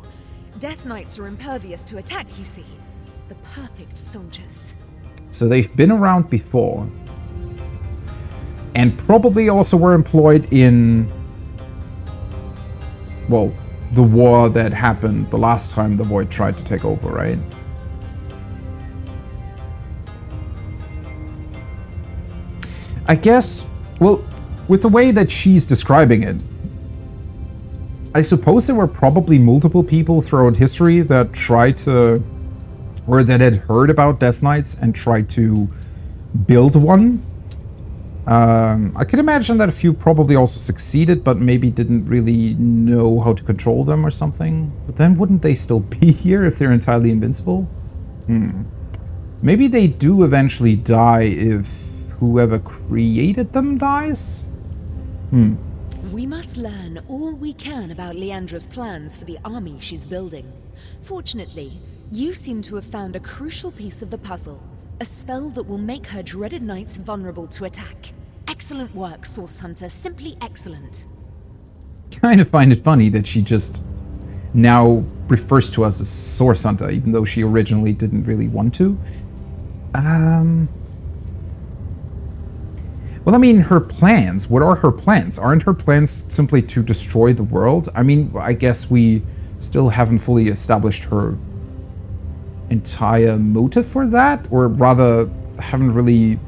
S3: Death Knights are impervious to attack, you see. The perfect soldiers.
S1: So they've been around before. And probably also were employed in... well, the war that happened the last time the Void tried to take over, right? I guess, well, with the way that she's describing it, I suppose there were probably multiple people throughout history that tried to, or that had heard about Death Knights and tried to build one. I could imagine that a few probably also succeeded, but maybe didn't really know how to control them or something. But then wouldn't they still be here if they're entirely invincible? Maybe they do eventually die if whoever created them dies?
S18: We must learn all we can about Leandra's plans for the army she's building. Fortunately, you seem to have found a crucial piece of the puzzle. A spell that will make her dreaded knights vulnerable to attack. Excellent work, Source Hunter. Simply excellent.
S1: Kind of find it funny that she just now refers to us as Source Hunter, even though she originally didn't really want to. Well, I mean, her plans. What are her plans? Aren't her plans simply to destroy the world? I mean, I guess we still haven't fully established her entire motive for that, or rather haven't really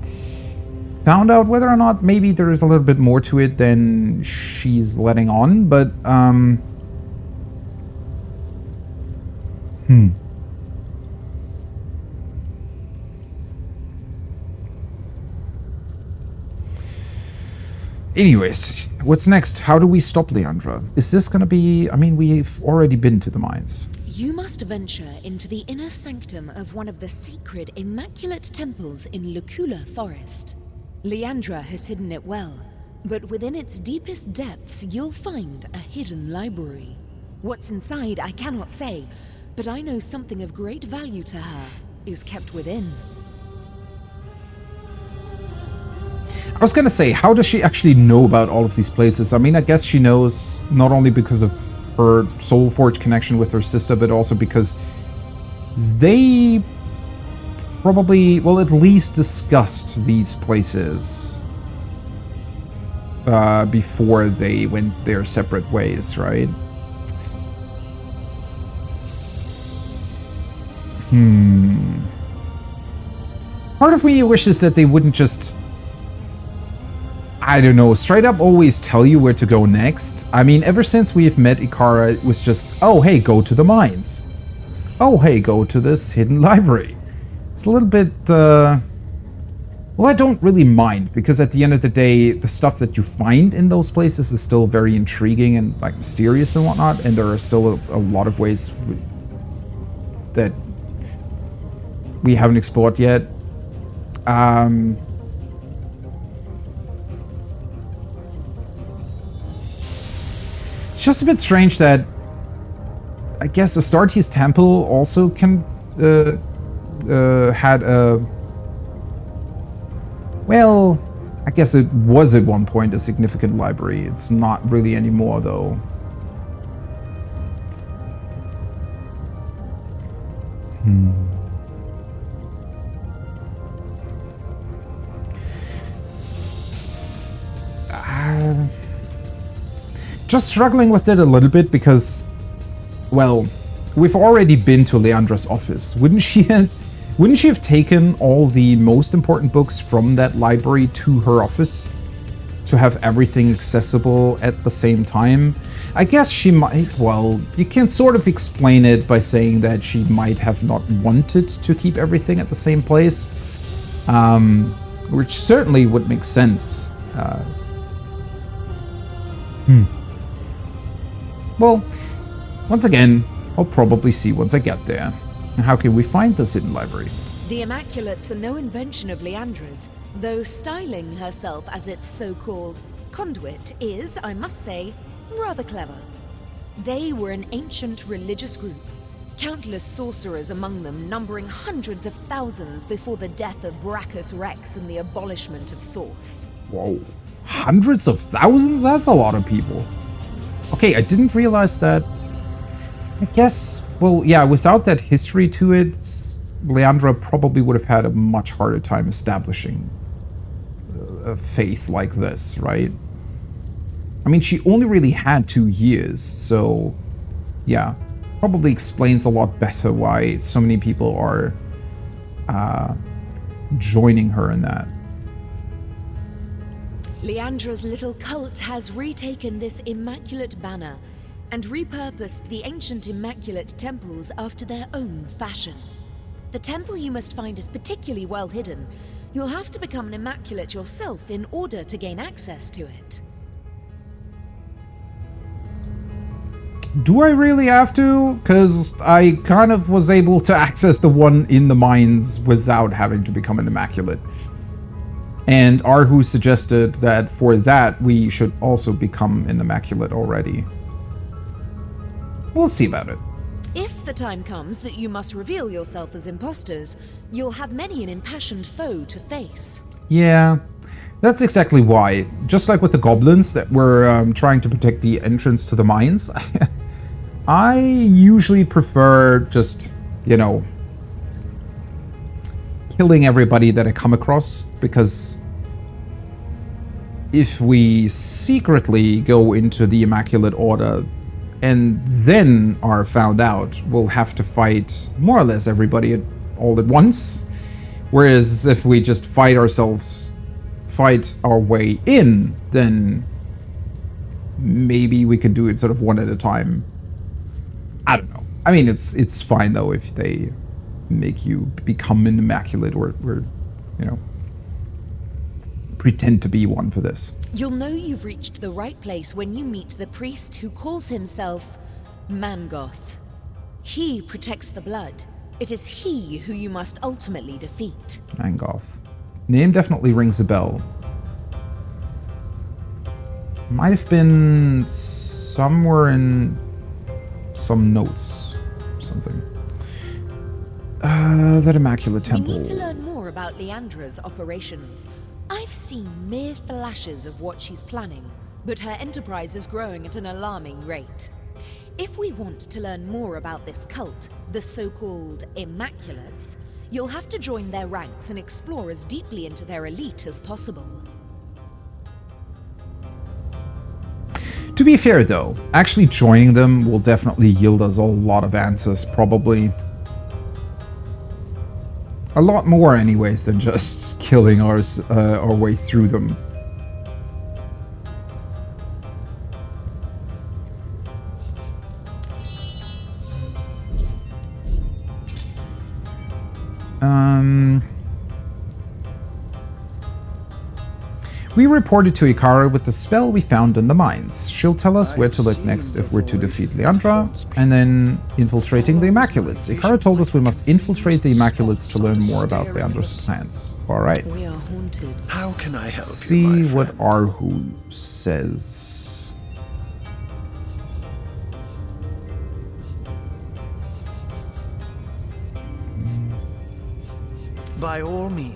S1: found out whether or not maybe there is a little bit more to it than she's letting on, but Anyways, what's next? How do we stop Leandra? Is this gonna be... I mean, we've already been to the mines.
S18: You must venture into the inner sanctum of one of the sacred Immaculate Temples in Lucula Forest. Leandra has hidden it well, but within its deepest depths you'll find a hidden library. What's inside I cannot say, but I know something of great value to her is kept within.
S1: I was gonna say, how does she actually know about all of these places? I mean, I guess she knows not only because of her Soulforge connection with her sister, but also because they probably, well, at least discussed these places before they went their separate ways, right? Part of me wishes that they wouldn't just, I don't know, straight up always tell you where to go next. I mean, ever since we've met Ikara, it was just, oh, hey, go to the mines. Oh, hey, go to this hidden library. It's a little bit, well, I don't really mind, because at the end of the day, the stuff that you find in those places is still very intriguing and, like, mysterious and whatnot, and there are still a lot of ways that we haven't explored yet. It's just a bit strange that I guess Astartes Temple also can had a, well, I guess it was at one point a significant library. It's not really anymore though. Just struggling with it a little bit because, well, we've already been to Leandra's office. Wouldn't she have taken all the most important books from that library to her office to have everything accessible at the same time? I guess she might, well, you can sort of explain it by saying that she might have not wanted to keep everything at the same place, which certainly would make sense. Well, once again, I'll probably see once I get there. And how can we find this hidden library?
S18: The Immaculates are no invention of Leandra's, though styling herself as its so-called conduit is, I must say, rather clever. They were an ancient religious group, countless sorcerers among them numbering hundreds of thousands before the death of Brachus Rex and the abolishment of Source.
S1: Whoa, hundreds of thousands? That's a lot of people. Okay, I didn't realize that. I guess, well, yeah, without that history to it, Leandra probably would have had a much harder time establishing a faith like this, right? I mean, she only really had 2 years, so yeah, probably explains a lot better why so many people are joining her in that.
S18: Leandra's little cult has retaken this immaculate banner and repurposed the ancient immaculate temples after their own fashion. The temple you must find is particularly well hidden. You'll have to become an immaculate yourself in order to gain access to it.
S1: Do I really have to? Because I kind of was able to access the one in the mines without having to become an immaculate. And Arhu suggested that for that we should also become an immaculate already. We'll see about it.
S18: If the time comes that you must reveal yourself as imposters, you'll have many an impassioned foe to face.
S1: Yeah, that's exactly why. Just like with the goblins that were trying to protect the entrance to the mines, I usually prefer just, you know, killing everybody that I come across, because if we secretly go into the Immaculate Order and then are found out, we'll have to fight more or less everybody all at once. Whereas if we just fight our way in, then maybe we could do it sort of one at a time. I don't know. I mean, it's fine though if they make you become an immaculate or you know, pretend to be one for this.
S18: You'll know you've reached the right place when you meet the priest who calls himself Mangoth. He protects the blood. It is he who you must ultimately defeat.
S1: Mangoth. Name definitely rings a bell. Might have been somewhere in some notes, something. That Immaculate Temple.
S18: We need to learn more about Leandra's operations. I've seen mere flashes of what she's planning, but her enterprise is growing at an alarming rate. If we want to learn more about this cult, the so-called Immaculates, you'll have to join their ranks and explore as deeply into their elite as possible.
S1: To be fair though, actually joining them will definitely yield us a lot of answers, probably. A lot more anyways than just killing our way through them. We reported to Ikara with the spell we found in the mines. She'll tell us where to look next if we're to defeat Leandra, and then infiltrating the Immaculates. Ikara told us we must infiltrate the Immaculates to learn more about Leandra's plans. Alright.
S18: We are haunted.
S17: How can I help
S1: See
S17: you, my
S1: what
S17: friend?
S1: Arhu says.
S17: By all means.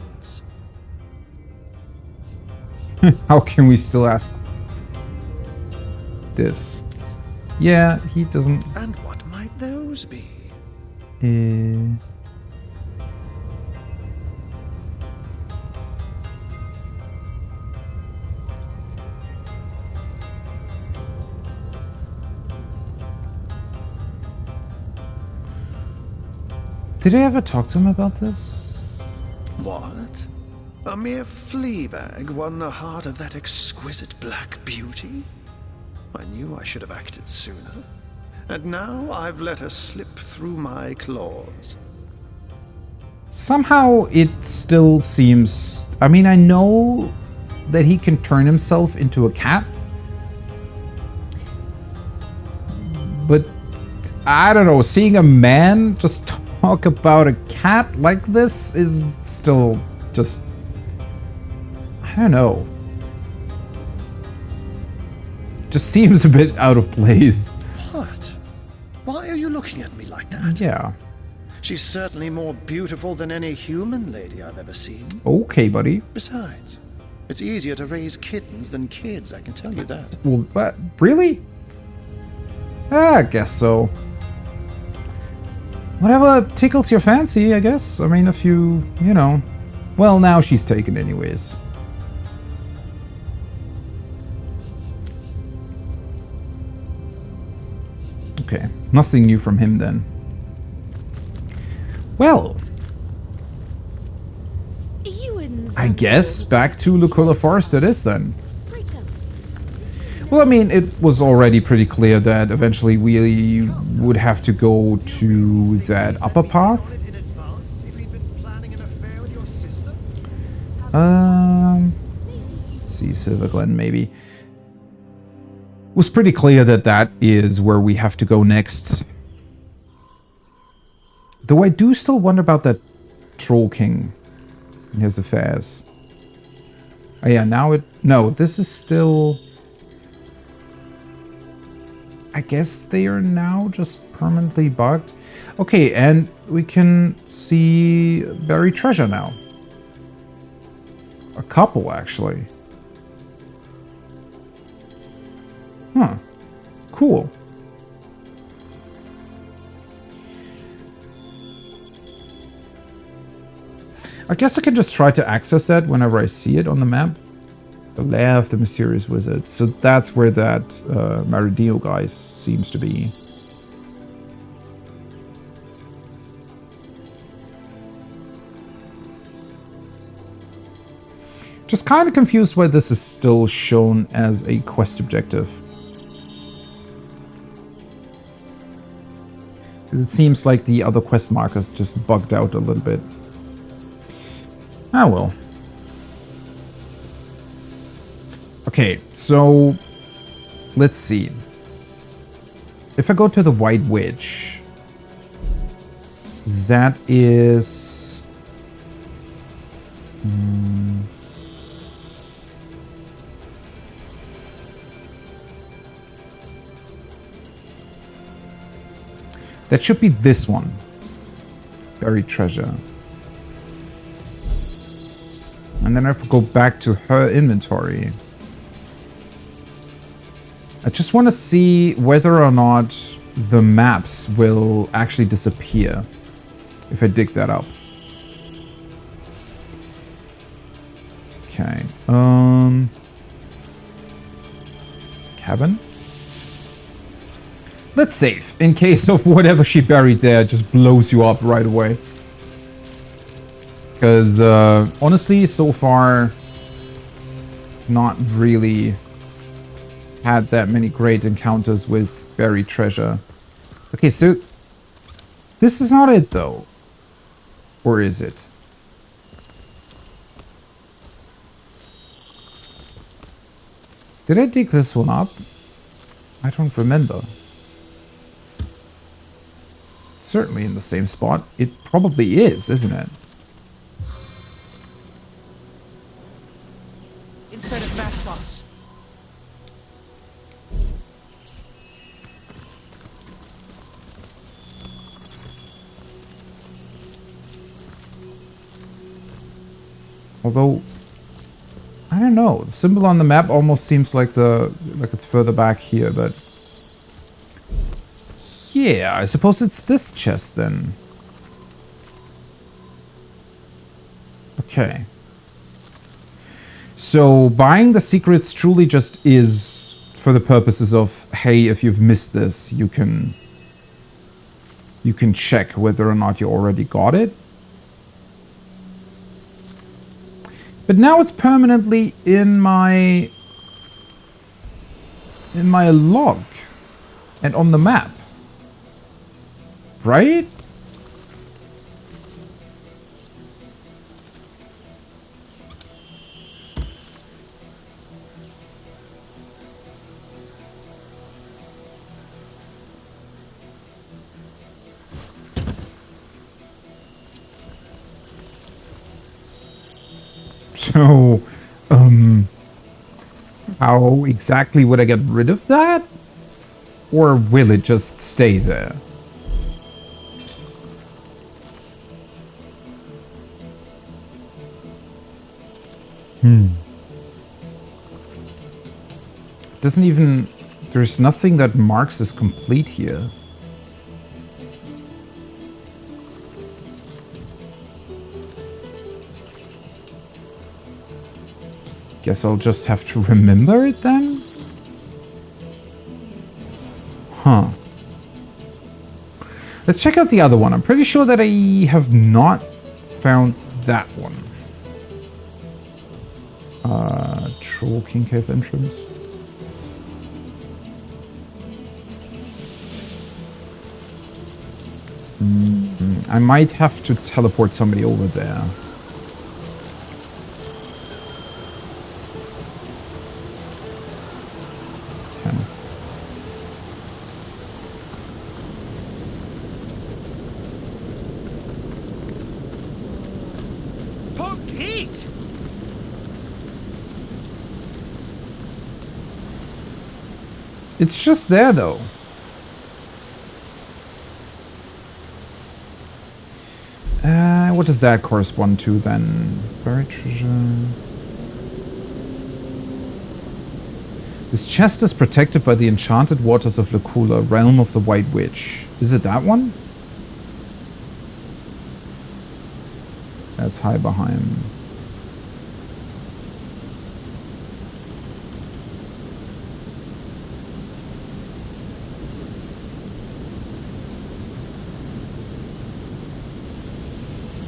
S1: How can we still ask this? Yeah, he doesn't.
S17: And what might those be?
S1: Did I ever talk to him about this?
S17: What? A mere flea bag won the heart of that exquisite black beauty? I knew I should have acted sooner. And now I've let her slip through my claws.
S1: Somehow it still seems... I mean, I know that he can turn himself into a cat. But, I don't know, seeing a man just talk about a cat like this is still just... I don't know. Just seems a bit out of place.
S17: What? Why are you looking at me like that?
S1: Yeah.
S17: She's certainly more beautiful than any human lady I've ever seen.
S1: Okay, buddy.
S17: Besides, it's easier to raise kittens than kids, I can tell you that.
S1: Well, what? Really? I guess so. Whatever tickles your fancy, I guess. I mean, if you know. Well, now she's taken anyways. Okay, nothing new from him then. Well, I guess back to Lucula Forest it is then. Well, I mean, it was already pretty clear that eventually we would have to go to that upper path. Let's see, Silver Glen, maybe. It was pretty clear that that is where we have to go next. Though I do still wonder about that Troll King and his affairs. Oh yeah, now it... No, this is still... I guess they are now just permanently bugged. Okay, and we can see buried treasure now. A couple, actually. Huh. Cool. I guess I can just try to access that whenever I see it on the map. The lair of the mysterious wizard. So that's where that Maridio guy seems to be. Just kind of confused why this is still shown as a quest objective. It seems like the other quest markers just bugged out a little bit. Ah, well. Okay, so let's see. If I go to the White Witch, that is... that should be this one. Buried treasure. And then I have to go back to her inventory. I just want to see whether or not the maps will actually disappear if I dig that up. Okay. Cabin? Let's save, in case of whatever she buried there just blows you up right away. Because, honestly, so far, I've not really had that many great encounters with buried treasure. Okay, so this is not it, though. Or is it? Did I dig this one up? I don't remember. Certainly in the same spot. It probably is, isn't it?
S10: Inside of Vassos.
S1: Although, I don't know. The symbol on the map almost seems like it's further back here, but yeah, I suppose it's this chest then. Okay. So buying the secrets truly just is for the purposes of, hey, if you've missed this, you can check whether or not you already got it. But now it's permanently in my log and on the map. Right? So, how exactly would I get rid of that? Or will it just stay there? Doesn't even... There's nothing that marks as complete here. Guess I'll just have to remember it then? Huh. Let's check out the other one. I'm pretty sure that I have not found that one. Troll King Cave entrance. I might have to teleport somebody over there. Okay.
S10: Poked heat!
S1: It's just there, though. What does that correspond to, then? Buried treasure... This chest is protected by the enchanted waters of Lacula, realm of the White Witch. Is it that one? That's Heiberheim.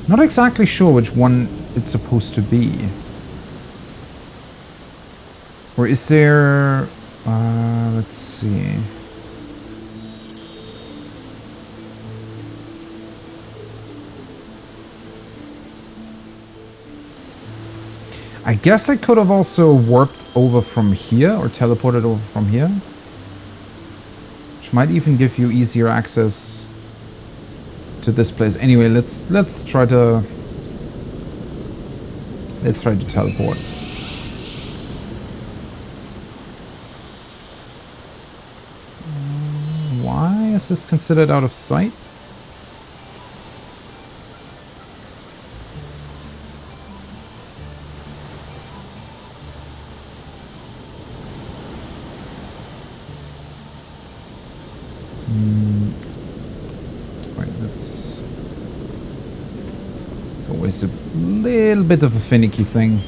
S1: Not exactly sure which one it's supposed to be. Or is there... let's see. I guess I could have also warped over from here or teleported over from here. Which might even give you easier access to this place. Anyway, let's try to teleport. Why is this considered out of sight? Right, it's always a little bit of a finicky thing.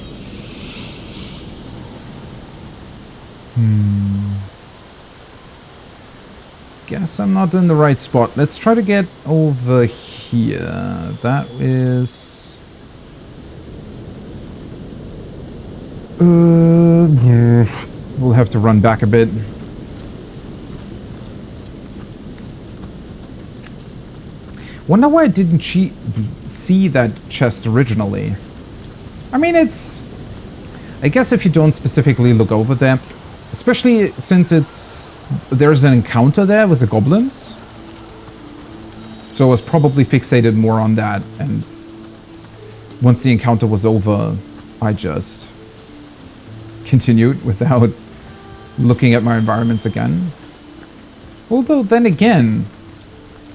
S1: Guess I'm not in the right spot. Let's try to get over here. That is... we'll have to run back a bit. Wonder why I didn't see that chest originally. I mean, it's... I guess if you don't specifically look over there, especially since there's an encounter there with the goblins. So I was probably fixated more on that, and once the encounter was over, I just continued without looking at my environments again. Although then again,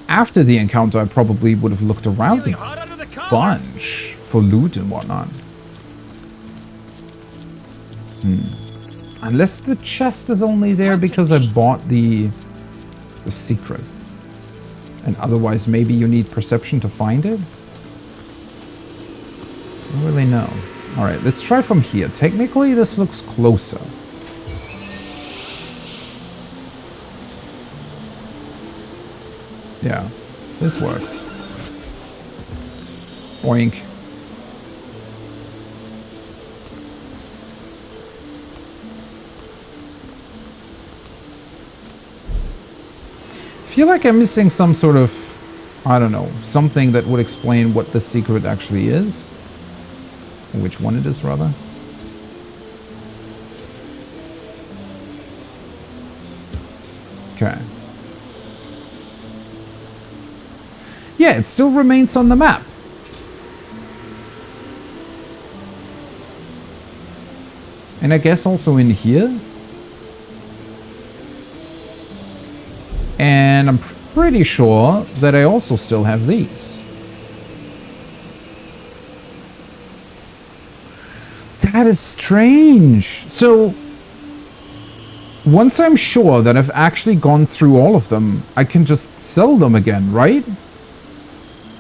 S1: after the encounter, I probably would have looked around a bunch for loot and whatnot. Unless the chest is only there because I bought the secret. And otherwise, maybe you need perception to find it? I don't really know. Alright, let's try from here. Technically, this looks closer. Yeah, this works. Boink. I feel like I'm missing some sort of, I don't know, something that would explain what the secret actually is. Or which one it is, rather. Okay. Yeah, it still remains on the map. And I guess also in here. And I'm pretty sure that I also still have these. That is strange. So, once I'm sure that I've actually gone through all of them, I can just sell them again, right?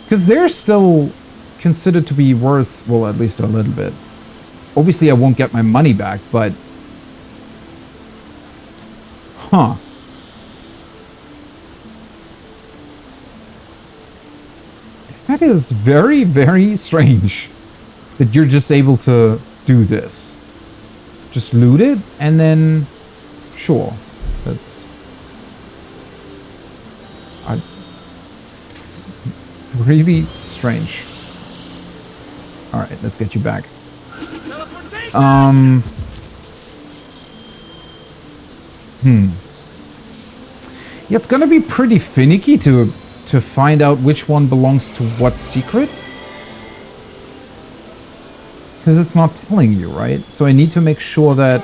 S1: Because they're still considered to be worth, well, at least a little bit. Obviously, I won't get my money back, but... Huh. That is very, very strange that you're just able to do this. Just loot it, and then... Sure. That's... Really strange. Alright, let's get you back. Yeah, it's gonna be pretty finicky to find out which one belongs to what secret. Because it's not telling you, right? So I need to make sure that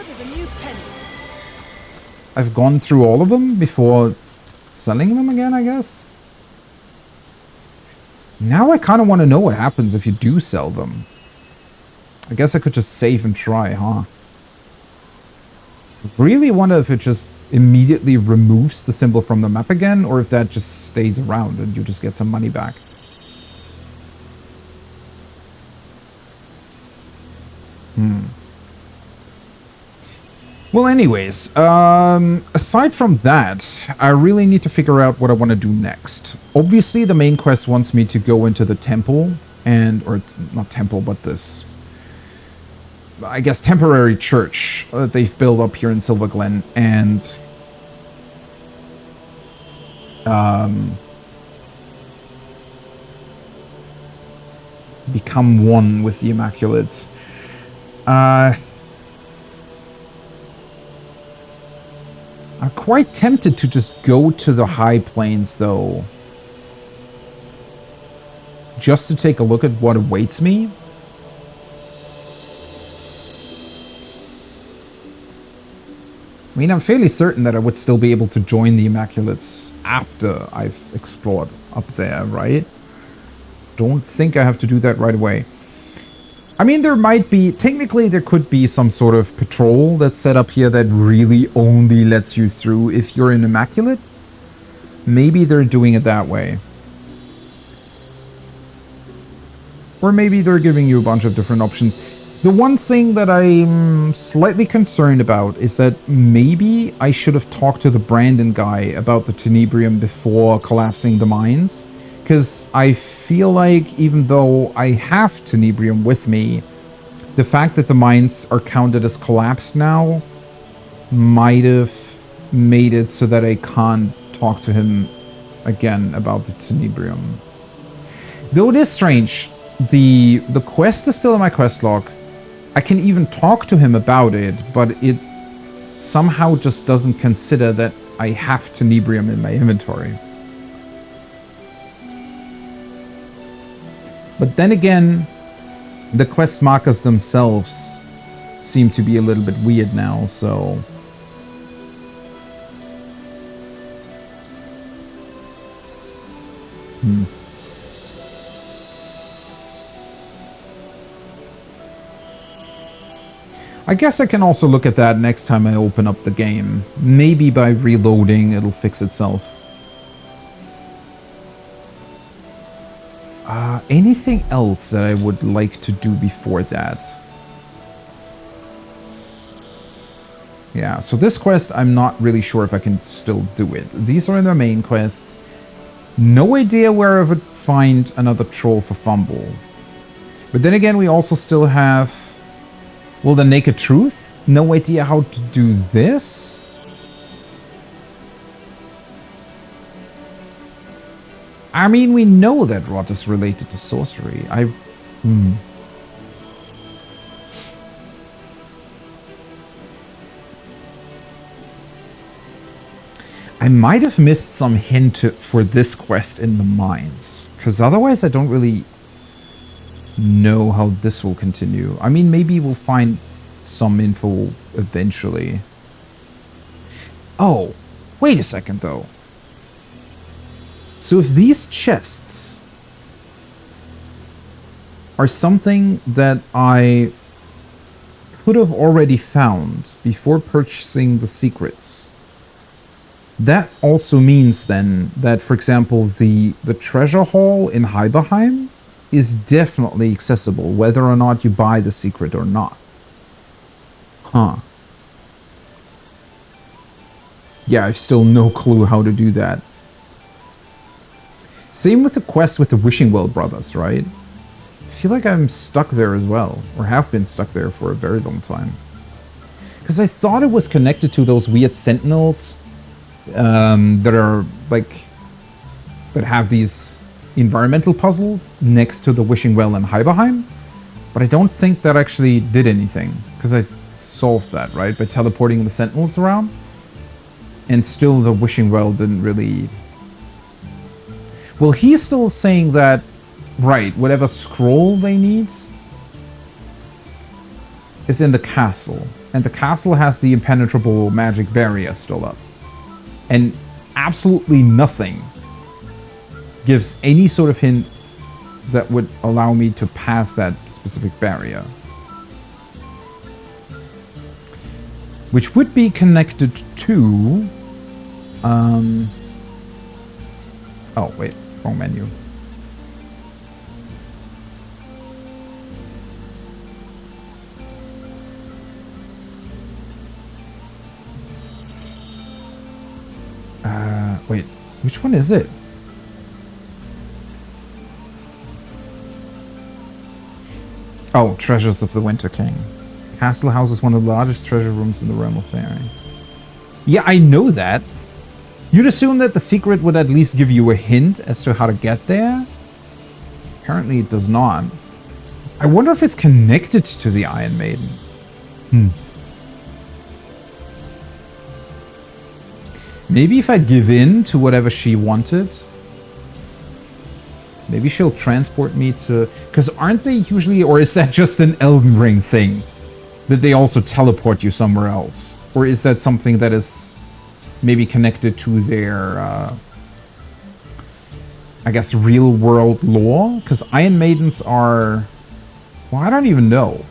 S1: I've gone through all of them before selling them again, I guess. Now I kind of want to know what happens if you do sell them. I guess I could just save and try, huh? Really wonder if it just immediately removes the symbol from the map again, or if that just stays around and you just get some money back. Well, anyways, aside from that, I really need to figure out what I want to do next. Obviously, the main quest wants me to go into the temple or not temple, but this, I guess, temporary church that they've built up here in Silver Glen, and become one with the Immaculates. I'm quite tempted to just go to the high plains, though, just to take a look at what awaits me. I mean, I'm fairly certain that I would still be able to join the Immaculates after I've explored up there, right? Don't think I have to do that right away. I mean, there might be, technically there could be some sort of patrol that's set up here that really only lets you through if you're an Immaculate. Maybe they're doing it that way. Or maybe they're giving you a bunch of different options. The one thing that I'm slightly concerned about is that maybe I should have talked to the Brandon guy about the Tenebrium before collapsing the mines. Because I feel like even though I have Tenebrium with me, the fact that the mines are counted as collapsed now might have made it so that I can't talk to him again about the Tenebrium. Though it is strange, the quest is still in my quest log. I can even talk to him about it, but it somehow just doesn't consider that I have Tenebrium in my inventory. But then again, the quest markers themselves seem to be a little bit weird now, so... I guess I can also look at that next time I open up the game. Maybe by reloading, it'll fix itself. Anything else that I would like to do before that? Yeah, so this quest, I'm not really sure if I can still do it. These are the main quests. No idea where I would find another troll for Fumble. But then again, we also still have... Well, the Naked Truth? No idea how to do this? I mean, we know that rot is related to sorcery. I might have missed some hint for this quest in the mines, because otherwise I don't really know how this will continue. I mean, maybe we'll find some info eventually. Oh, wait a second though. So if these chests are something that I could have already found before purchasing the secrets, that also means then that, for example, the treasure hall in Heiberheim is definitely accessible, whether or not you buy the secret or not. Huh. Yeah, I've still no clue how to do that. Same with the quest with the Wishing Well brothers, right? I feel like I'm stuck there as well, or have been stuck there for a very long time. Because I thought it was connected to those weird sentinels that are, like, that have these environmental puzzle next to the wishing well in Heiberheim, but I don't think that actually did anything, because I solved that, right, by teleporting the sentinels around, and still the wishing well didn't really... Well, he's still saying that, right, whatever scroll they need is in the castle, and the castle has the impenetrable magic barrier still up, and absolutely nothing gives any sort of hint that would allow me to pass that specific barrier. Which would be connected to... Oh, wait. Wrong menu. Wait. Which one is it? Oh, Treasures of the Winter King. Castle House is one of the largest treasure rooms in the realm of Fairy. Yeah, I know that. You'd assume that the secret would at least give you a hint as to how to get there. Apparently it does not. I wonder if it's connected to the Iron Maiden. Maybe if I give in to whatever she wanted, maybe she'll transport me to... Because aren't they usually... Or is that just an Elden Ring thing? That they also teleport you somewhere else? Or is that something that is maybe connected to their... I guess real world lore? Because Iron Maidens are... Well, I don't even know.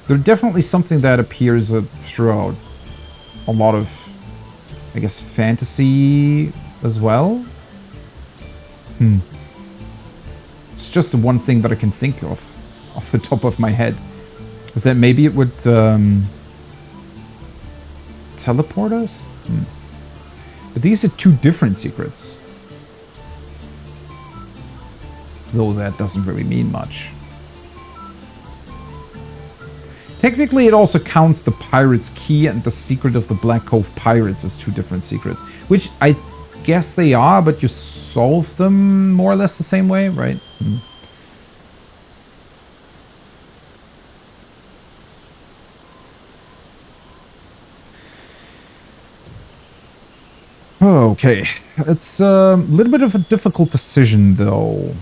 S1: They're definitely something that appears throughout a lot of, I guess, fantasy as well. It's just the one thing that I can think of off the top of my head. Is that maybe it would teleport us? But these are two different secrets. Though that doesn't really mean much. Technically, it also counts the Pirate's Key and the Secret of the Black Cove Pirates as two different secrets. Which I guess they are, but you solve them more or less the same way, right? Okay, it's a little bit of a difficult decision, though.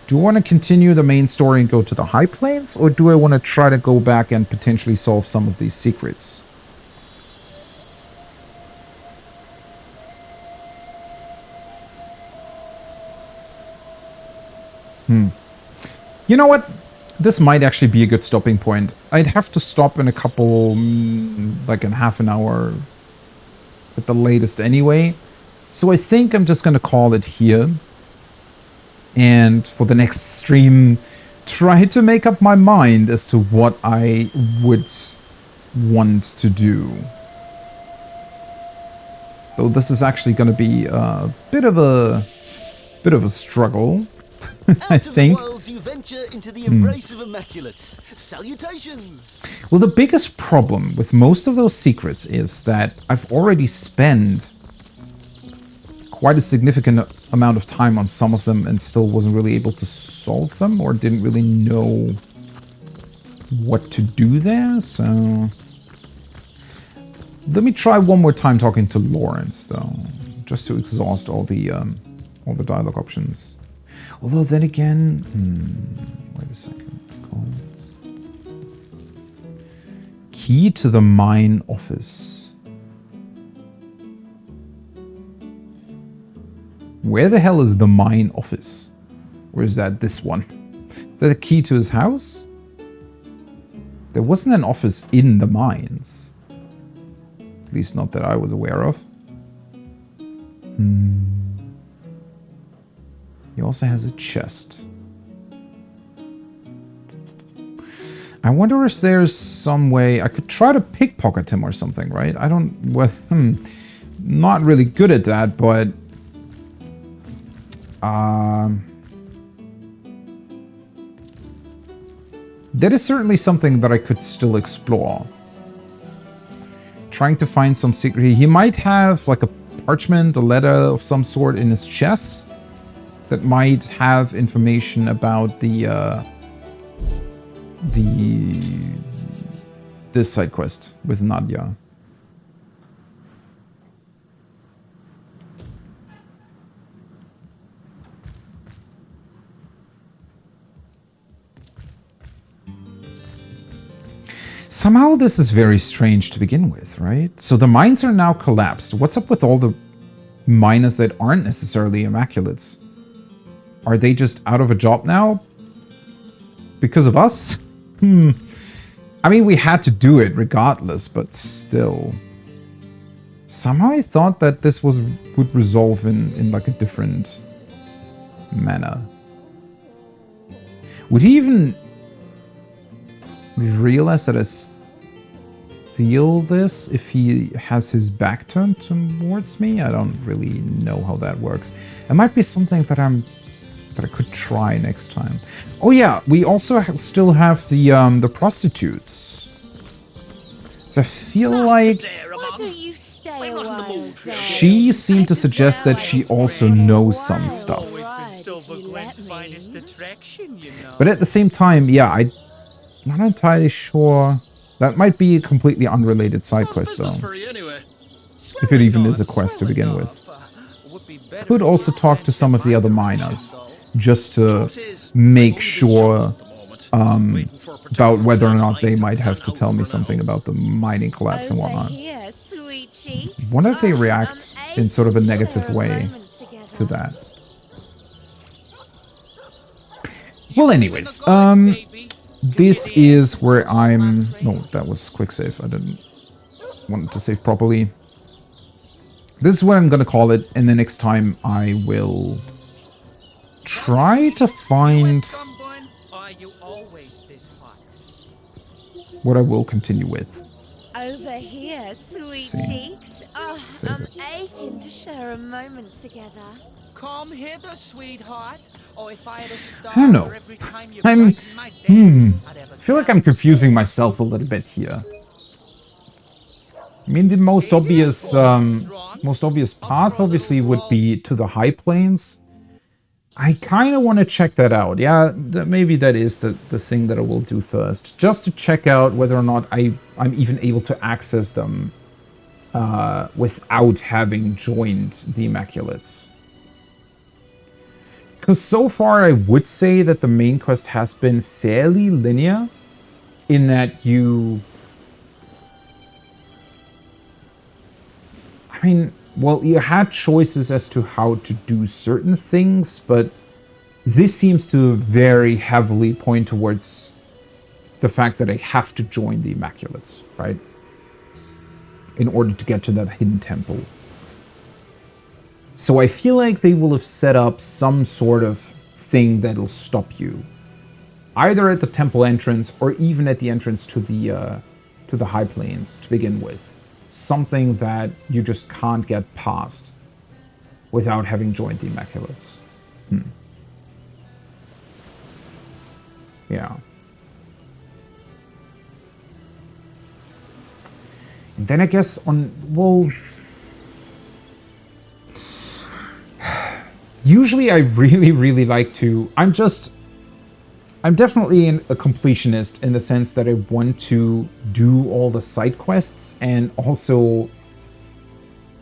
S1: Do I want to continue the main story and go to the High Plains, or do I want to try to go back and potentially solve some of these secrets? You know what? This might actually be a good stopping point. I'd have to stop in a couple, like in half an hour at the latest anyway. So I think I'm just going to call it here. And for the next stream, try to make up my mind as to what I would want to do. Though this is actually going to be a bit of a struggle, I think.
S9: You venture into the embrace of immaculates. Salutations.
S1: Well, the biggest problem with most of those secrets is that I've already spent quite a significant amount of time on some of them and still wasn't really able to solve them, or didn't really know what to do there, so... Let me try one more time talking to Lawrence, though, just to exhaust all the dialogue options. Although then again... wait a second. Key to the mine office. Where the hell is the mine office? Or is that this one? Is that the key to his house? There wasn't an office in the mines. At least not that I was aware of. He also has a chest. I wonder if there's some way I could try to pickpocket him or something, right? I don't... Well, not really good at that, but... that is certainly something that I could still explore. Trying to find some secret. He might have like a parchment, a letter of some sort in his chest. that might have information about this side quest with Nadia. Somehow this is very strange to begin with, right? So the mines are now collapsed. What's up with all the miners that aren't necessarily Immaculates? Are they just out of a job now? Because of us? I mean, we had to do it regardless, but still. Somehow I thought that this would resolve in like a different manner. Would he even realize that I steal this if he has his back turned towards me? I don't really know how that works. It might be something that I could try next time. Oh yeah, we also still have the prostitutes. So I feel like
S11: Why don't you stay a while,
S1: she seemed to suggest that she also knows some stuff. But at the same time, yeah, I'm not entirely sure. That might be a completely unrelated side quest though. If it even is a quest to begin with. Could also talk to some of the other miners, just to make sure about whether or not they might have to tell me something about the mining collapse and whatnot. Wonder if they react in sort of a negative way to that. Well, anyways, this is where I'm... No, that was quick save. I didn't want to save properly. This is what I'm gonna call it, and the next time I will try to find what I will continue with.
S11: Over here, sweet cheeks. Oh, I'm aching to share a moment together.
S10: Come hither, sweetheart. Or if I had a star
S1: I don't know.
S10: every time you
S1: I
S10: my
S1: feel like I'm confusing myself a little bit here. I mean, the most obvious path obviously would be to the high plains. I kind of want to check that out. Yeah, maybe that is the thing that I will do first. Just to check out whether or not I'm even able to access them without having joined the Immaculates. Because so far I would say that the main quest has been fairly linear in that you... I mean, well, you had choices as to how to do certain things, but this seems to very heavily point towards the fact that I have to join the Immaculates, right? In order to get to that hidden temple. So I feel like they will have set up some sort of thing that'll stop you. Either at the temple entrance or even at the entrance to the high plains to begin with. Something that you just can't get past without having joined the Immaculates. Yeah. And then I guess well... Usually I really like to... I'm definitely a completionist in the sense that I want to do all the side quests, and also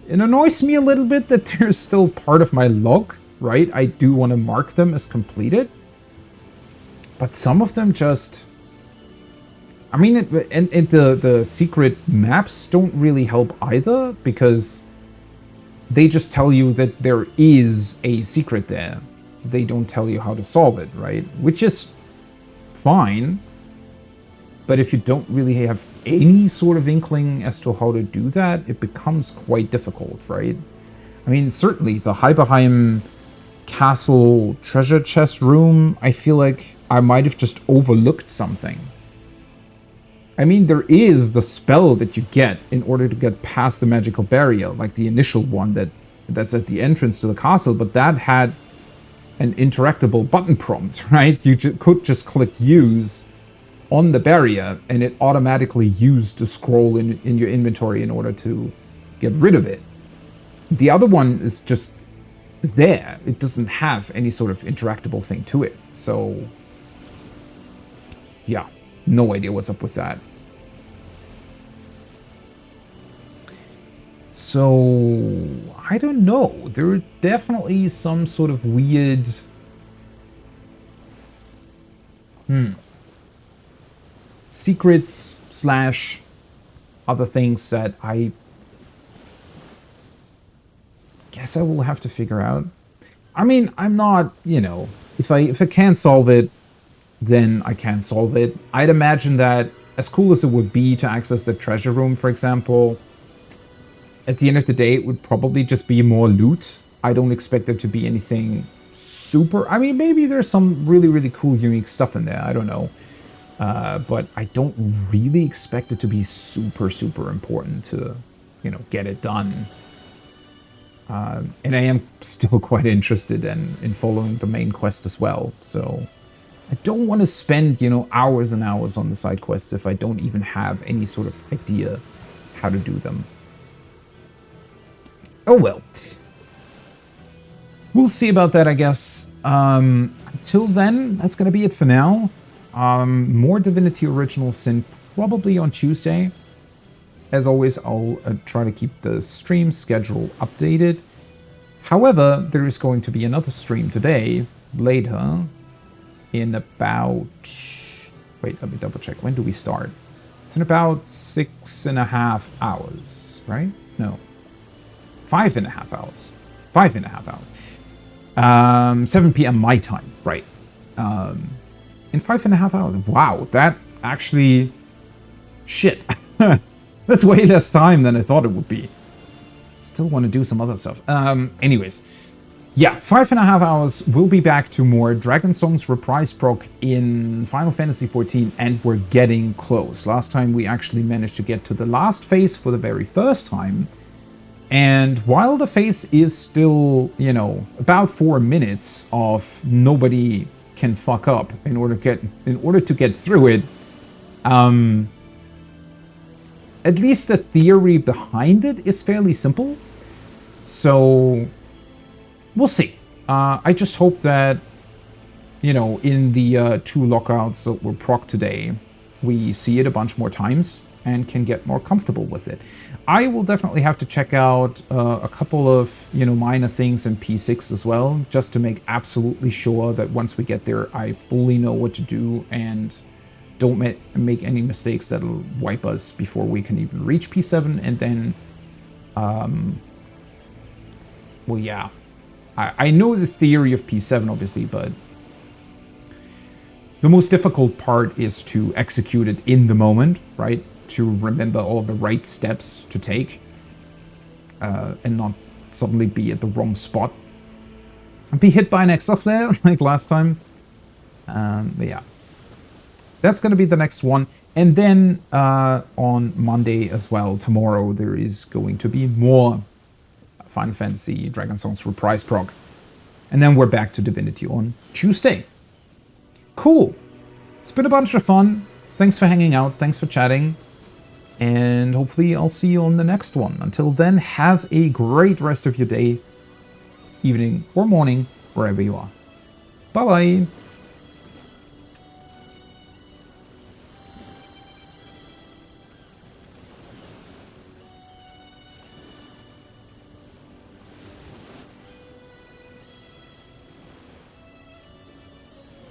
S1: it annoys me a little bit that they're still part of my log, right? I do want to mark them as completed, but some of them just... I mean, and the secret maps don't really help either, because they just tell you that there is a secret there. They don't tell you how to solve it, right? Which is fine, but if you don't really have any sort of inkling as to how to do that, it becomes quite difficult, right? I mean, certainly the Hyberheim Castle treasure chest room, I feel like I might have just overlooked something. I mean, there is the spell that you get in order to get past the magical barrier, like the initial one that's at the entrance to the castle, but that had an interactable button prompt, right? You could just click use on the barrier and it automatically used the scroll in your inventory in order to get rid of it. The other one is just there. It doesn't have any sort of interactable thing to it. So, yeah, no idea what's up with that. So, I don't know. There are definitely some sort of weird... secrets / other things that I guess I will have to figure out. I mean, I'm not, you know, if I can't solve it, then I can't solve it. I'd imagine that as cool as it would be to access the treasure room, for example, at the end of the day, it would probably just be more loot. I don't expect there to be anything super... I mean, maybe there's some really, really cool, unique stuff in there. I don't know. But I don't really expect it to be super, super important to, you know, get it done. And I am still quite interested in following the main quest as well. So I don't want to spend, you know, hours and hours on the side quests if I don't even have any sort of idea how to do them. Oh well. We'll see about that, I guess. Until then, that's going to be it for now. More Divinity Original Sin probably on Tuesday. As always, I'll try to keep the stream schedule updated. However, there is going to be another stream today, later, in about... Wait, let me double check. When do we start? It's in about 6.5 hours, right? No. 5.5 hours. 5.5 hours. 7 p.m. my time, right. In 5.5 hours. Wow, that actually... Shit. That's way less time than I thought it would be. Still want to do some other stuff. Anyways. Yeah, 5.5 hours. We'll be back to more Dragon Song's reprise proc in Final Fantasy XIV, and we're getting close. Last time we actually managed to get to the last phase for the very first time. And while the phase is still, you know, about 4 minutes of nobody can fuck up in order to get through it, at least the theory behind it is fairly simple. So we'll see. I just hope that, you know, in the 2 lockouts that were proc today, we see it a bunch more times and can get more comfortable with it. I will definitely have to check out a couple of, you know, minor things in P6 as well, just to make absolutely sure that once we get there, I fully know what to do and don't make any mistakes that'll wipe us before we can even reach P7. And then, well, yeah, I know the theory of P7, obviously, but the most difficult part is to execute it in the moment, right? To remember all the right steps to take and not suddenly be at the wrong spot and be hit by an extra flare like last time. But yeah, that's going to be the next one. And then on Monday as well, tomorrow, there is going to be more Final Fantasy Dragon Song's reprise proc. And then we're back to Divinity on Tuesday. Cool. It's been a bunch of fun. Thanks for hanging out. Thanks for chatting. And hopefully I'll see you on the next one. Until then, have a great rest of your day, evening, or morning, wherever you are. Bye-bye.